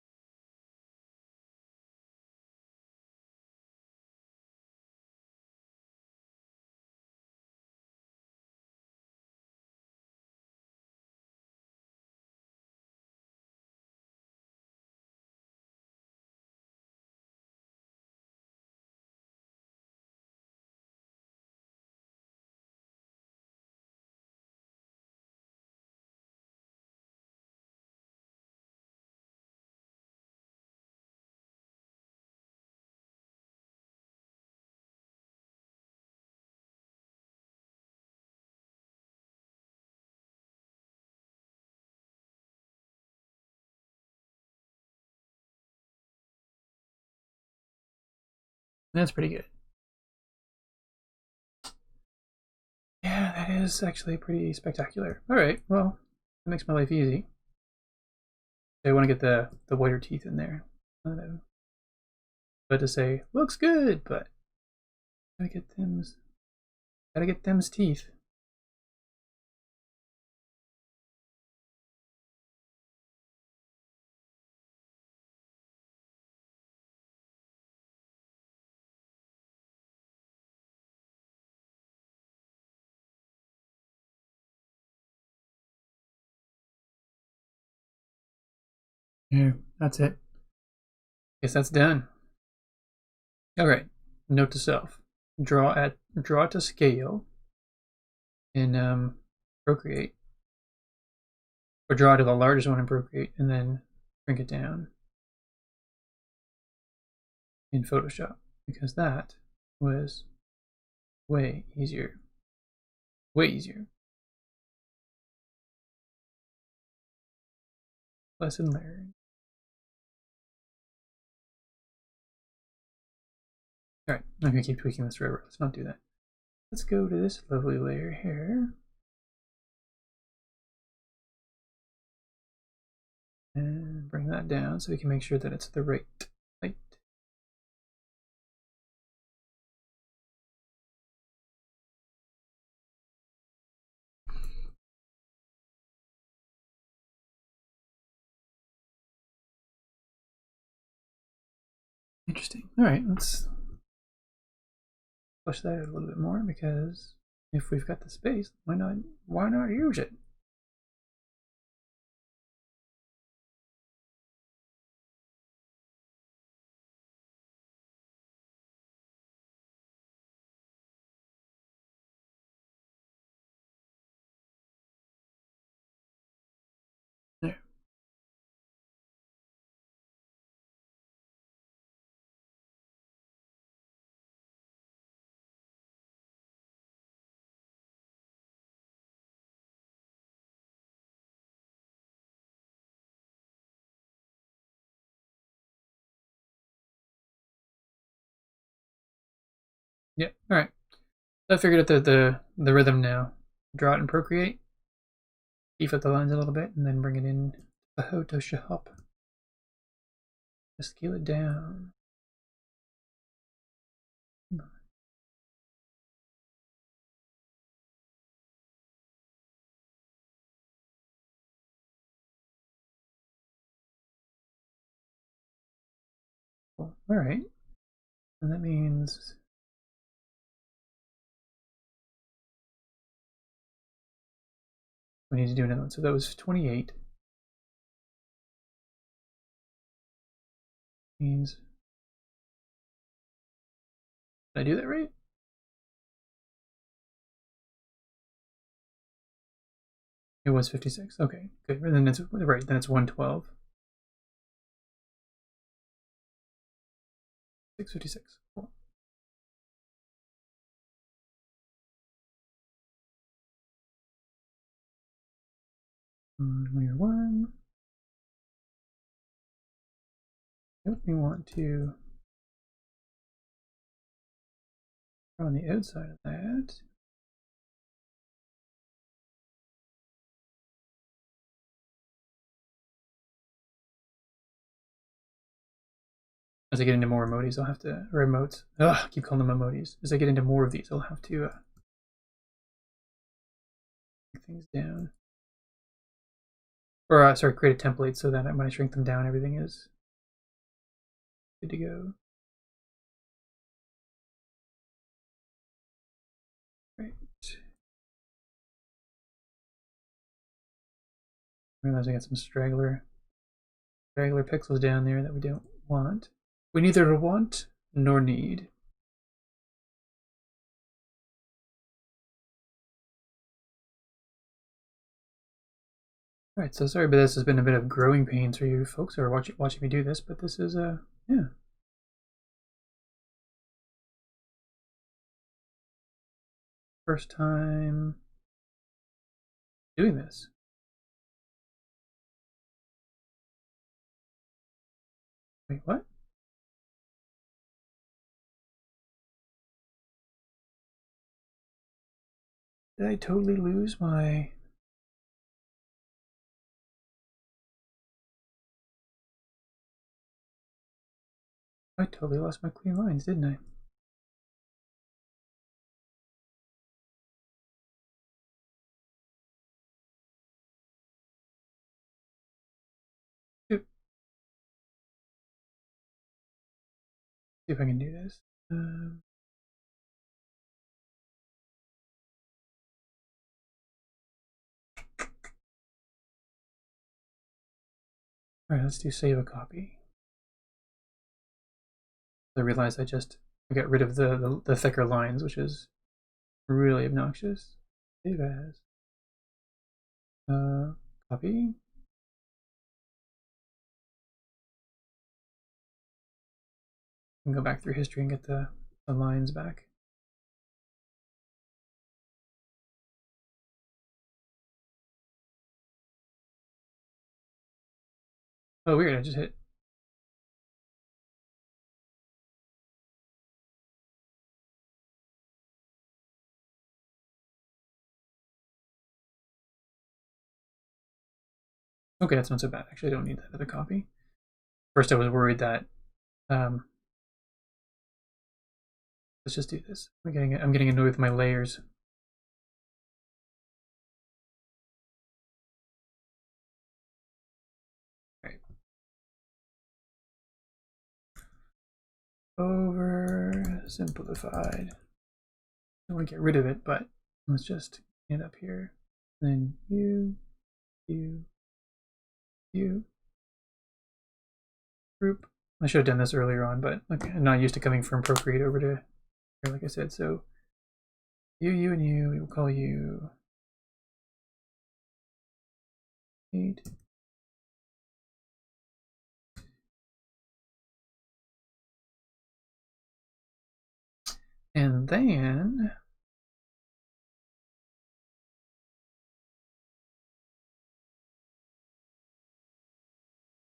That's pretty good. Yeah, that is actually pretty spectacular. All right, well, that makes my life easy. I want to get the whiter teeth in there. But to say looks good, but gotta get them's teeth. Yeah, that's it. Guess that's done. All right. Note to self: draw to scale in Procreate, or draw to the largest one in Procreate, and then shrink it down in Photoshop, because that was way easier. Way easier. Lesson learned. All right, I'm gonna keep tweaking this forever. Let's not do that. Let's go to this lovely layer here. And bring that down so we can make sure that it's the right height. Interesting. All right, let's push that out a little bit more, because if we've got the space, why not use it? There. Yep. All right. So I figured out the rhythm now. Draw it in Procreate, beef up the lines a little bit, and then bring it in the Photoshop. Just scale it down. Cool. All right. And that means we need to do another one. So that was 28. Means, did I do that right? It was 56. Okay, good. And then it's right. Then it's 112. 656. Cool. Layer 1. Yep, we want to on the outside of that. As I get into more emojis, I'll have to, or emotes. Ugh, I keep calling them emojis. As I get into more of these, I'll have to break things down. Or, sorry, create a template so that when I shrink them down, everything is good to go. Right. I realize I got some straggler pixels down there that we don't want. We neither want nor need. Alright, so sorry, but this has been a bit of growing pains for you folks who are watching me do this, but this is, yeah. First time doing this. Wait, what? Did I totally lose my... I totally lost my clean lines, didn't I? Oop. See if I can do this. Alright, let's do save a copy. I realized I got rid of the thicker lines, which is really obnoxious. Save as. Copy. I can go back through history and get the lines back. Oh, weird, I just hit. Okay, that's not so bad. Actually, I don't need that other copy. First, I was worried that, let's just do this. I'm getting annoyed with my layers. Right. Over simplified. I want to get rid of it, but let's just get up here. Then you, group. I should have done this earlier on, but okay, I'm not used to coming from Procreate over to here, like I said. So you, and you, we will call you 8. And then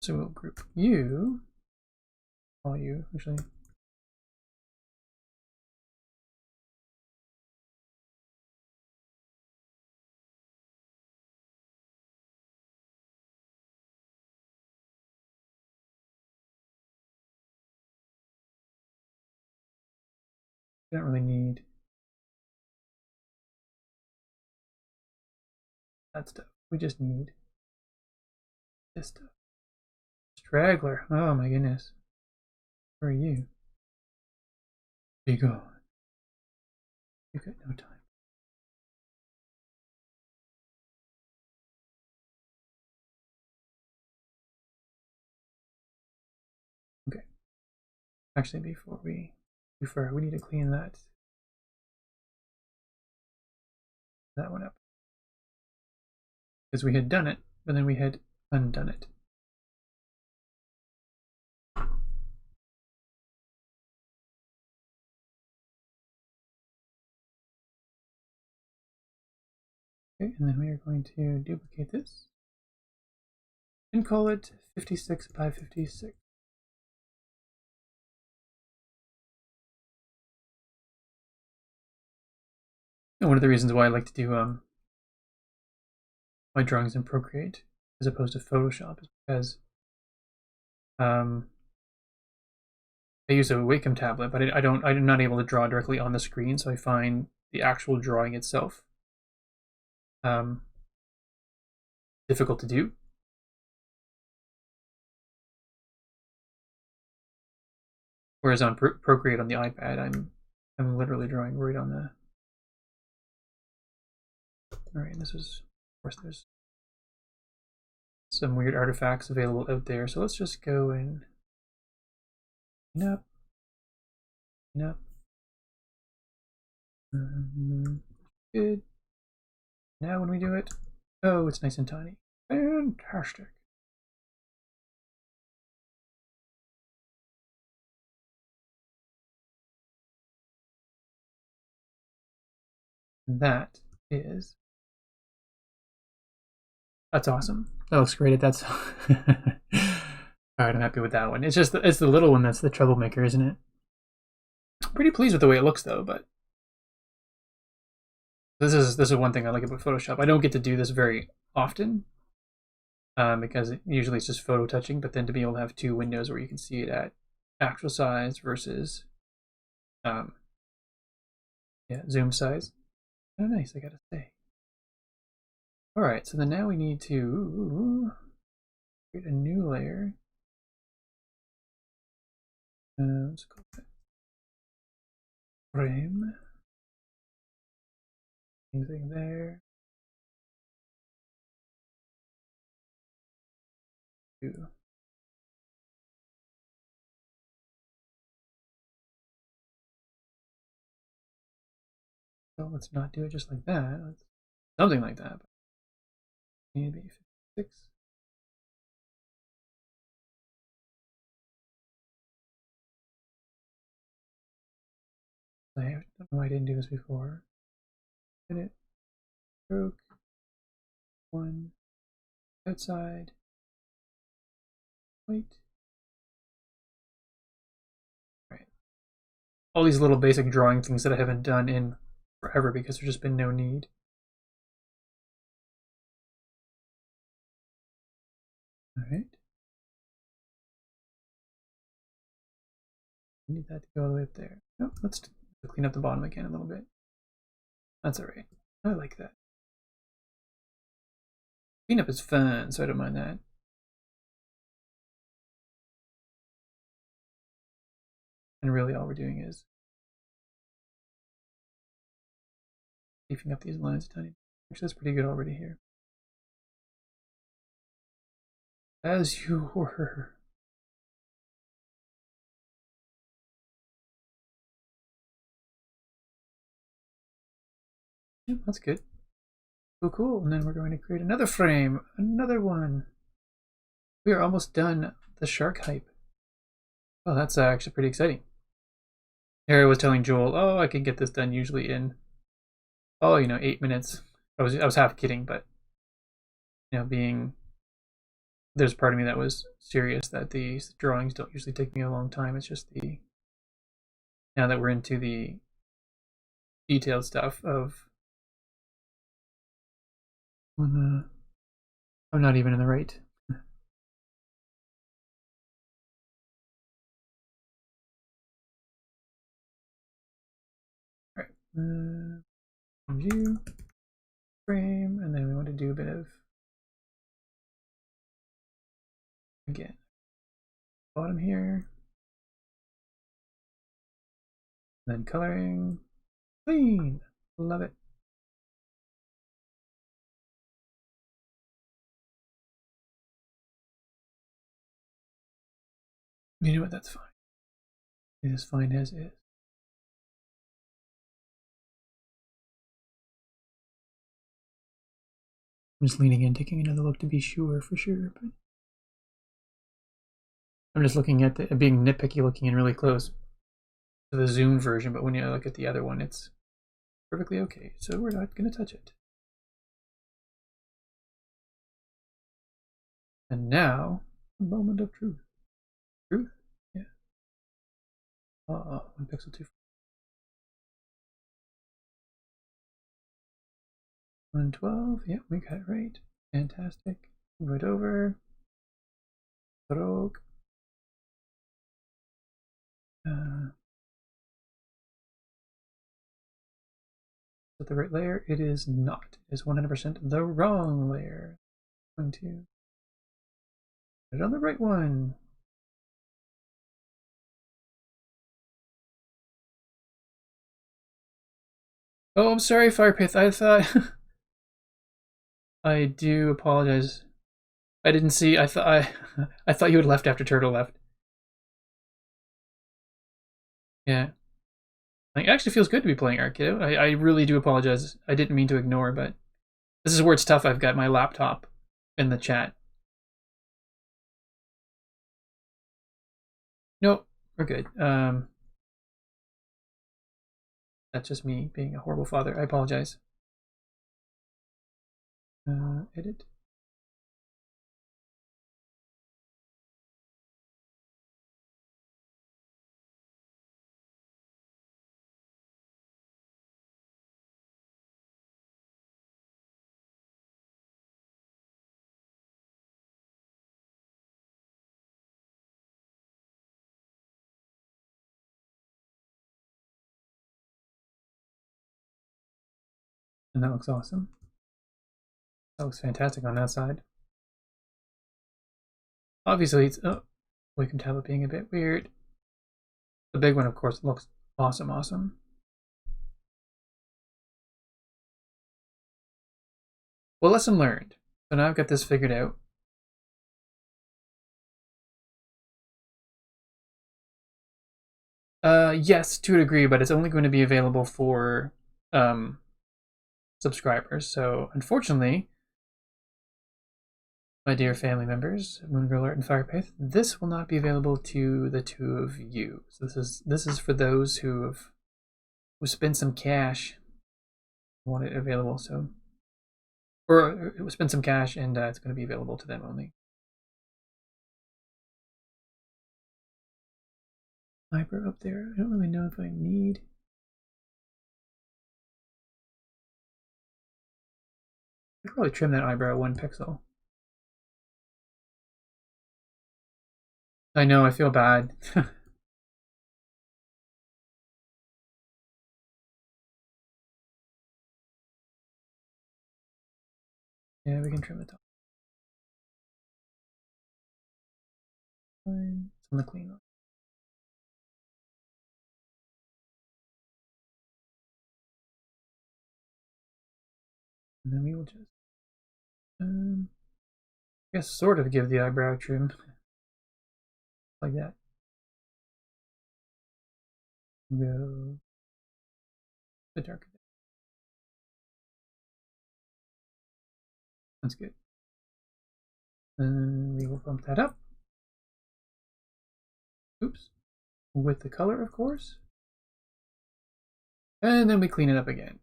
so we'll group you, call you actually. We don't really need that stuff. We just need this stuff. Straggler. Oh my goodness. Where are you? Be gone. You've got no time. Okay. Actually, before we need to clean that one up. Because we had done it, but then we had undone it. Okay, and then we are going to duplicate this and call it 56 by 56. And one of the reasons why I like to do my drawings in Procreate as opposed to Photoshop is because I use a Wacom tablet, but I'm not able to draw directly on the screen, so I find the actual drawing itself difficult to do. Whereas on Procreate on the iPad, I'm literally drawing right on the. All right, this is, of course, there's some weird artifacts available out there, so let's just go and clean up. Good. Now when we do it, oh, it's nice and tiny. Fantastic. That's awesome. That looks great. That's all right. I'm happy with that one. It's the little one that's the troublemaker, isn't it? Pretty pleased with the way it looks though, but this is one thing I like about Photoshop. I don't get to do this very often because usually it's just photo touching, but then to be able to have two windows where you can see it at actual size versus zoom size. Oh, nice, I gotta say. All right, so then now we need to create a new layer. Let's call it frame. Anything there? Two. So let's not do it just like that. Let's something like that. Maybe 56. I don't know why I didn't do this before. Hit it. Stroke. One. Outside. Wait. Right. All these little basic drawing things that I haven't done in forever because there's just been no need. All right. I need that to go all the way up there. No, let's clean up the bottom again a little bit. That's all right. I like that. Cleanup is fun, so I don't mind that. And really all we're doing is beefing up these lines a tiny bit. Actually, that's pretty good already here. As you were. Yep, that's good. Cool. And then we're going to create another frame, another one. We are almost done the shark hype. Oh, that's actually pretty exciting. Harry was telling Joel, "Oh, I can get this done usually in, 8 minutes." I was half kidding, but there's part of me that was serious that these drawings don't usually take me a long time. It's just now that we're into the detailed stuff of I'm not even in the right. All right. View frame, and then we want to do a bit of again bottom here. then coloring. Clean. Love it. You know what? That's fine. It is fine as is. I'm just leaning in, taking another look to be sure, for sure. But I'm just looking at the being nitpicky, looking in really close to the zoom version. But when you look at the other one, it's perfectly okay. So we're not going to touch it. And now, a moment of truth. Truth? Yeah. 1 pixel too far. 112. Yeah, we got it right. Fantastic. Move it over. Rogue. Is it the right layer? It is not. It is 100% the wrong layer. I'm going to put it on the right one. Oh, I'm sorry, Firepith. I thought I do apologize. I didn't see. I thought I thought you had left after Turtle left. Yeah. Like, it actually feels good to be playing Arcade. I really do apologize. I didn't mean to ignore, but this is where it's tough. I've got my laptop in the chat. Nope, we're good. That's just me being a horrible father. I apologize. Edit. And that looks awesome. That looks fantastic on that side. Obviously, it's we can tell it being a bit weird. The big one, of course, looks awesome, awesome. Well, lesson learned. So now I've got this figured out. Yes, to a degree, but it's only going to be available for subscribers. So unfortunately, my dear family members, Moongirl Art and Firepith, this will not be available to the two of you. So this is for those who spent some cash, want it available. So, or spend some cash, and it's going to be available to them only. Eyebrow up there. I don't really know if I need. I'd probably trim that eyebrow 1 pixel. I know, I feel bad. Yeah, we can trim the top. Fine. It's on the clean one. And then we will just, I guess, sort of give the eyebrow trim. Like that. Go the darker. That's good. And we will bump that up. Oops. With the color, of course. And then we clean it up again.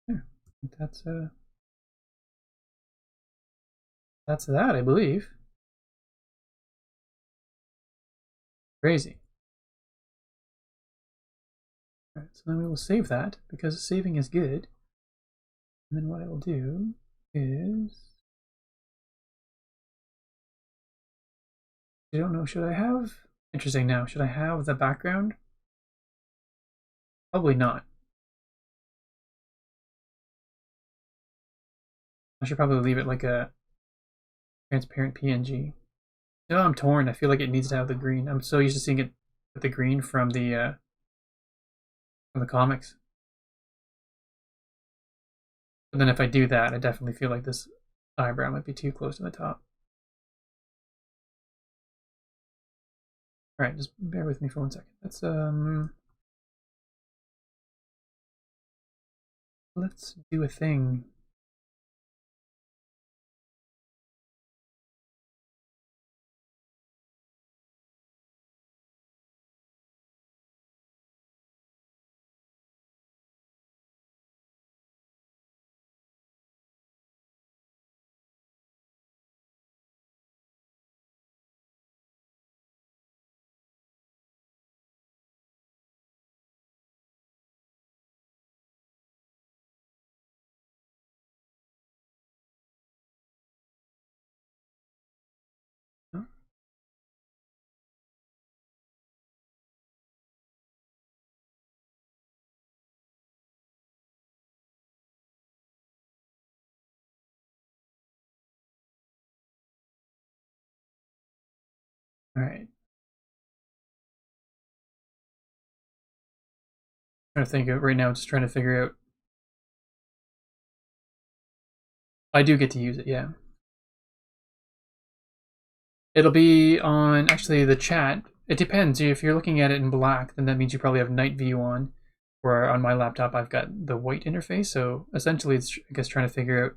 Yeah, that's that, I believe. Crazy. All right, so then we will save that because saving is good. And then what I will do is, I don't know, should I have, interesting now, should I have the background Probably not. I should probably leave it like a transparent PNG. No, I'm torn. I feel like it needs to have the green. I'm so used to seeing it with the green from the comics. But then if I do that, I definitely feel like this eyebrow might be too close to the top. All right, just bear with me for 1 second. Let's do a thing. Oh, all right. Trying to think of right now. Just trying to figure out. I do get to use it. Yeah. It'll be on actually the chat. It depends. If you're looking at it in black, then that means you probably have night view on. Where on my laptop I've got the white interface. So essentially, it's I guess trying to figure out.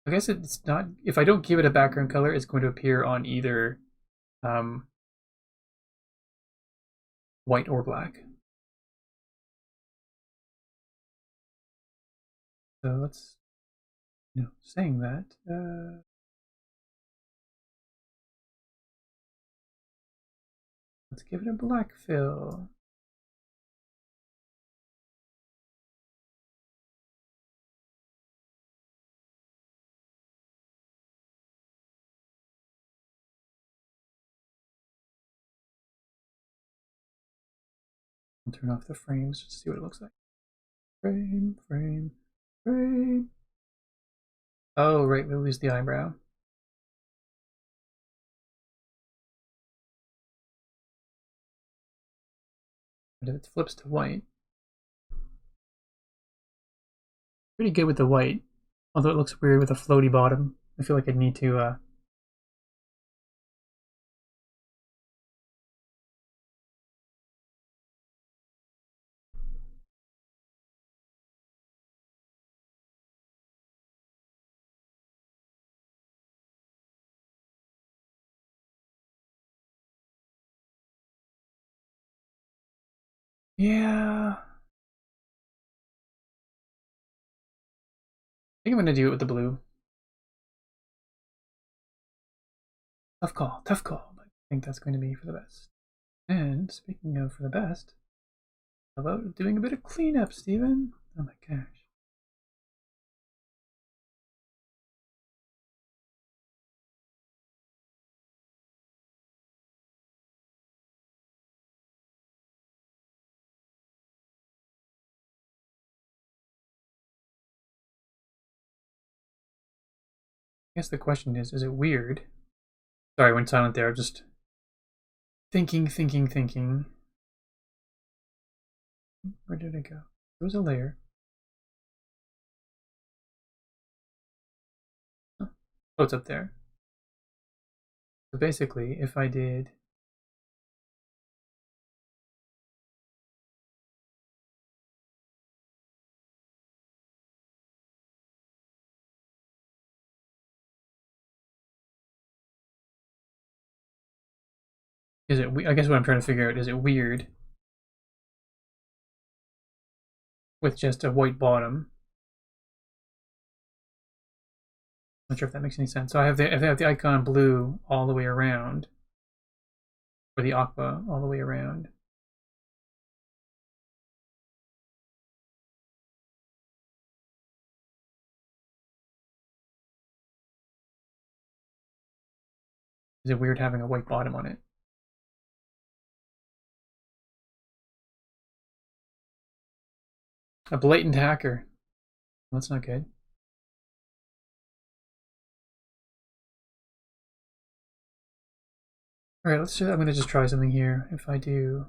I guess it's not. If I don't give it a background color, it's going to appear on either um, white or black. So let's, saying that. Let's give it a black fill. I'll turn off the frames just to see what it looks like. Frame, frame, frame. Oh, right, we lose the eyebrow. But if it flips to white, pretty good with the white. Although it looks weird with a floaty bottom. I feel like I'd need to yeah. I think I'm gonna do it with the blue. Tough call, but I think that's going to be for the best. And speaking of for the best, how about doing a bit of cleanup, Steven? Oh my gosh. I guess the question is it weird? Sorry, I went silent there. I'm just thinking. Where did it go? There was a layer. Oh, it's up there. So basically, if I did is it? I guess what I'm trying to figure out is it weird with just a white bottom? Not sure if that makes any sense. So if I have the icon blue all the way around, or the aqua all the way around. Is it weird having a white bottom on it? A blatant hacker. That's not good. Alright, let's I'm gonna just try something here. If I do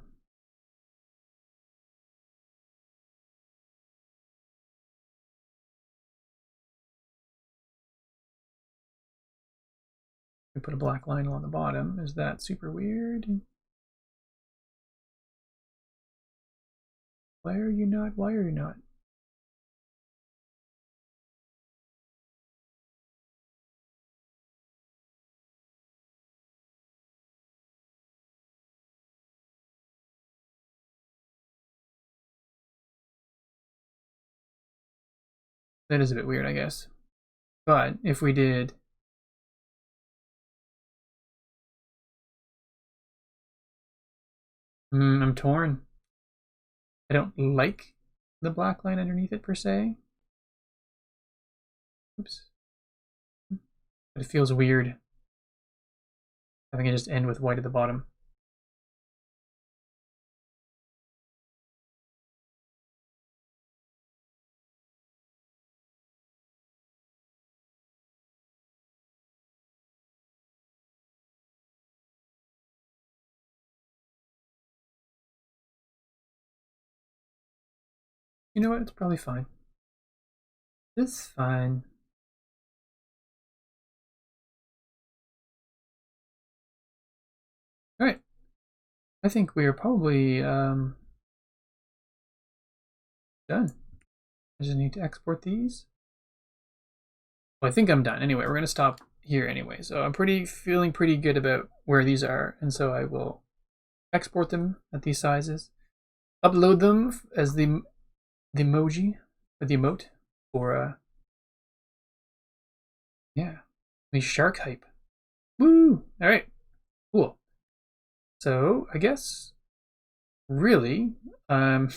we put a black line along the bottom. Is that super weird? Why are you not? Why are you not? That is a bit weird, I guess. But if we did I'm torn. I don't like the black line underneath it per se. Oops. But it feels weird having it just end with white at the bottom. You know what? It's probably fine. It's fine. Alright. I think we are probably done. I just need to export these. Well, I think I'm done. Anyway, we're going to stop here anyway. So I'm feeling pretty good about where these are. And so I will export them at these sizes. Upload them as the emoji, or the emote, for yeah, the shark hype. Woo! Alright, cool. So I guess really funny,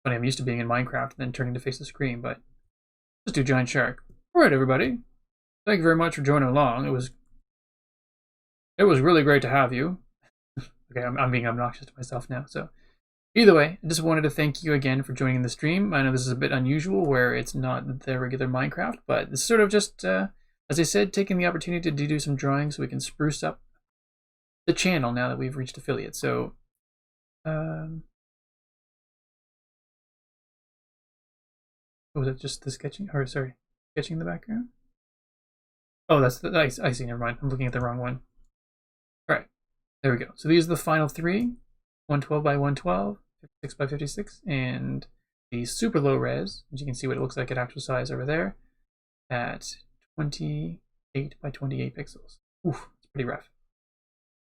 I'm used to being in Minecraft and then turning to face the screen, but let's do giant shark. Alright, everybody. Thank you very much for joining along. It was really great to have you. Okay, I'm being obnoxious to myself now, so either way, I just wanted to thank you again for joining the stream. I know this is a bit unusual where it's not the regular Minecraft, but it's sort of just, as I said, taking the opportunity to do some drawing so we can spruce up the channel now that we've reached affiliate. So, was it just the sketching? Or sorry, sketching in the background? Oh, that's the I see. Never mind. I'm looking at the wrong one. All right, there we go. So these are the final three: 112 by 112, 56 by 56, and the super low res. As you can see, what it looks like at actual size over there, at 28 by 28 pixels. Oof, it's pretty rough.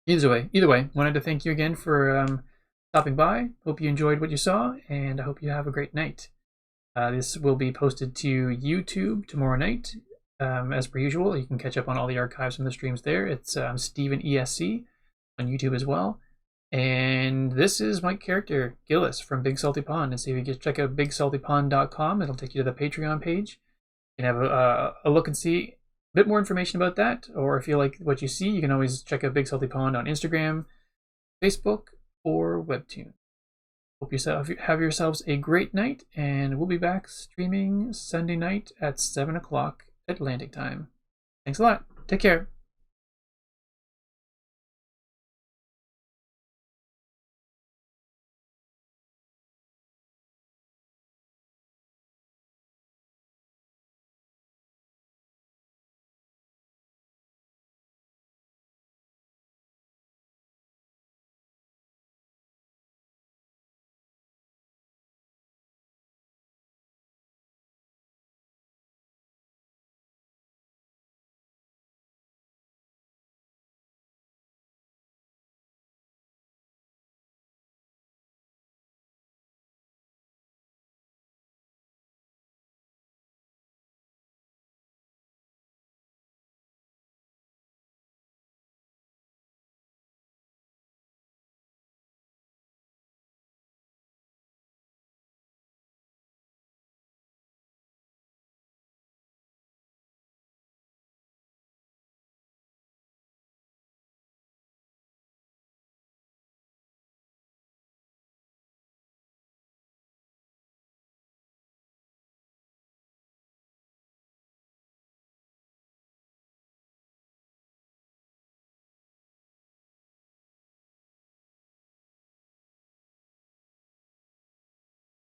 Either way, wanted to thank you again for stopping by. Hope you enjoyed what you saw, and I hope you have a great night. This will be posted to YouTube tomorrow night, as per usual. You can catch up on all the archives from the streams there. It's Steven ESC on YouTube as well. And this is my character, Gillis, from Big Salty Pond. And so if you just check out bigsaltypond.com, it'll take you to the Patreon page. You can have a look and see a bit more information about that. Or if you like what you see, you can always check out Big Salty Pond on Instagram, Facebook, or Webtoon. Hope you have yourselves a great night, and we'll be back streaming Sunday night at 7 o'clock Atlantic time. Thanks a lot. Take care.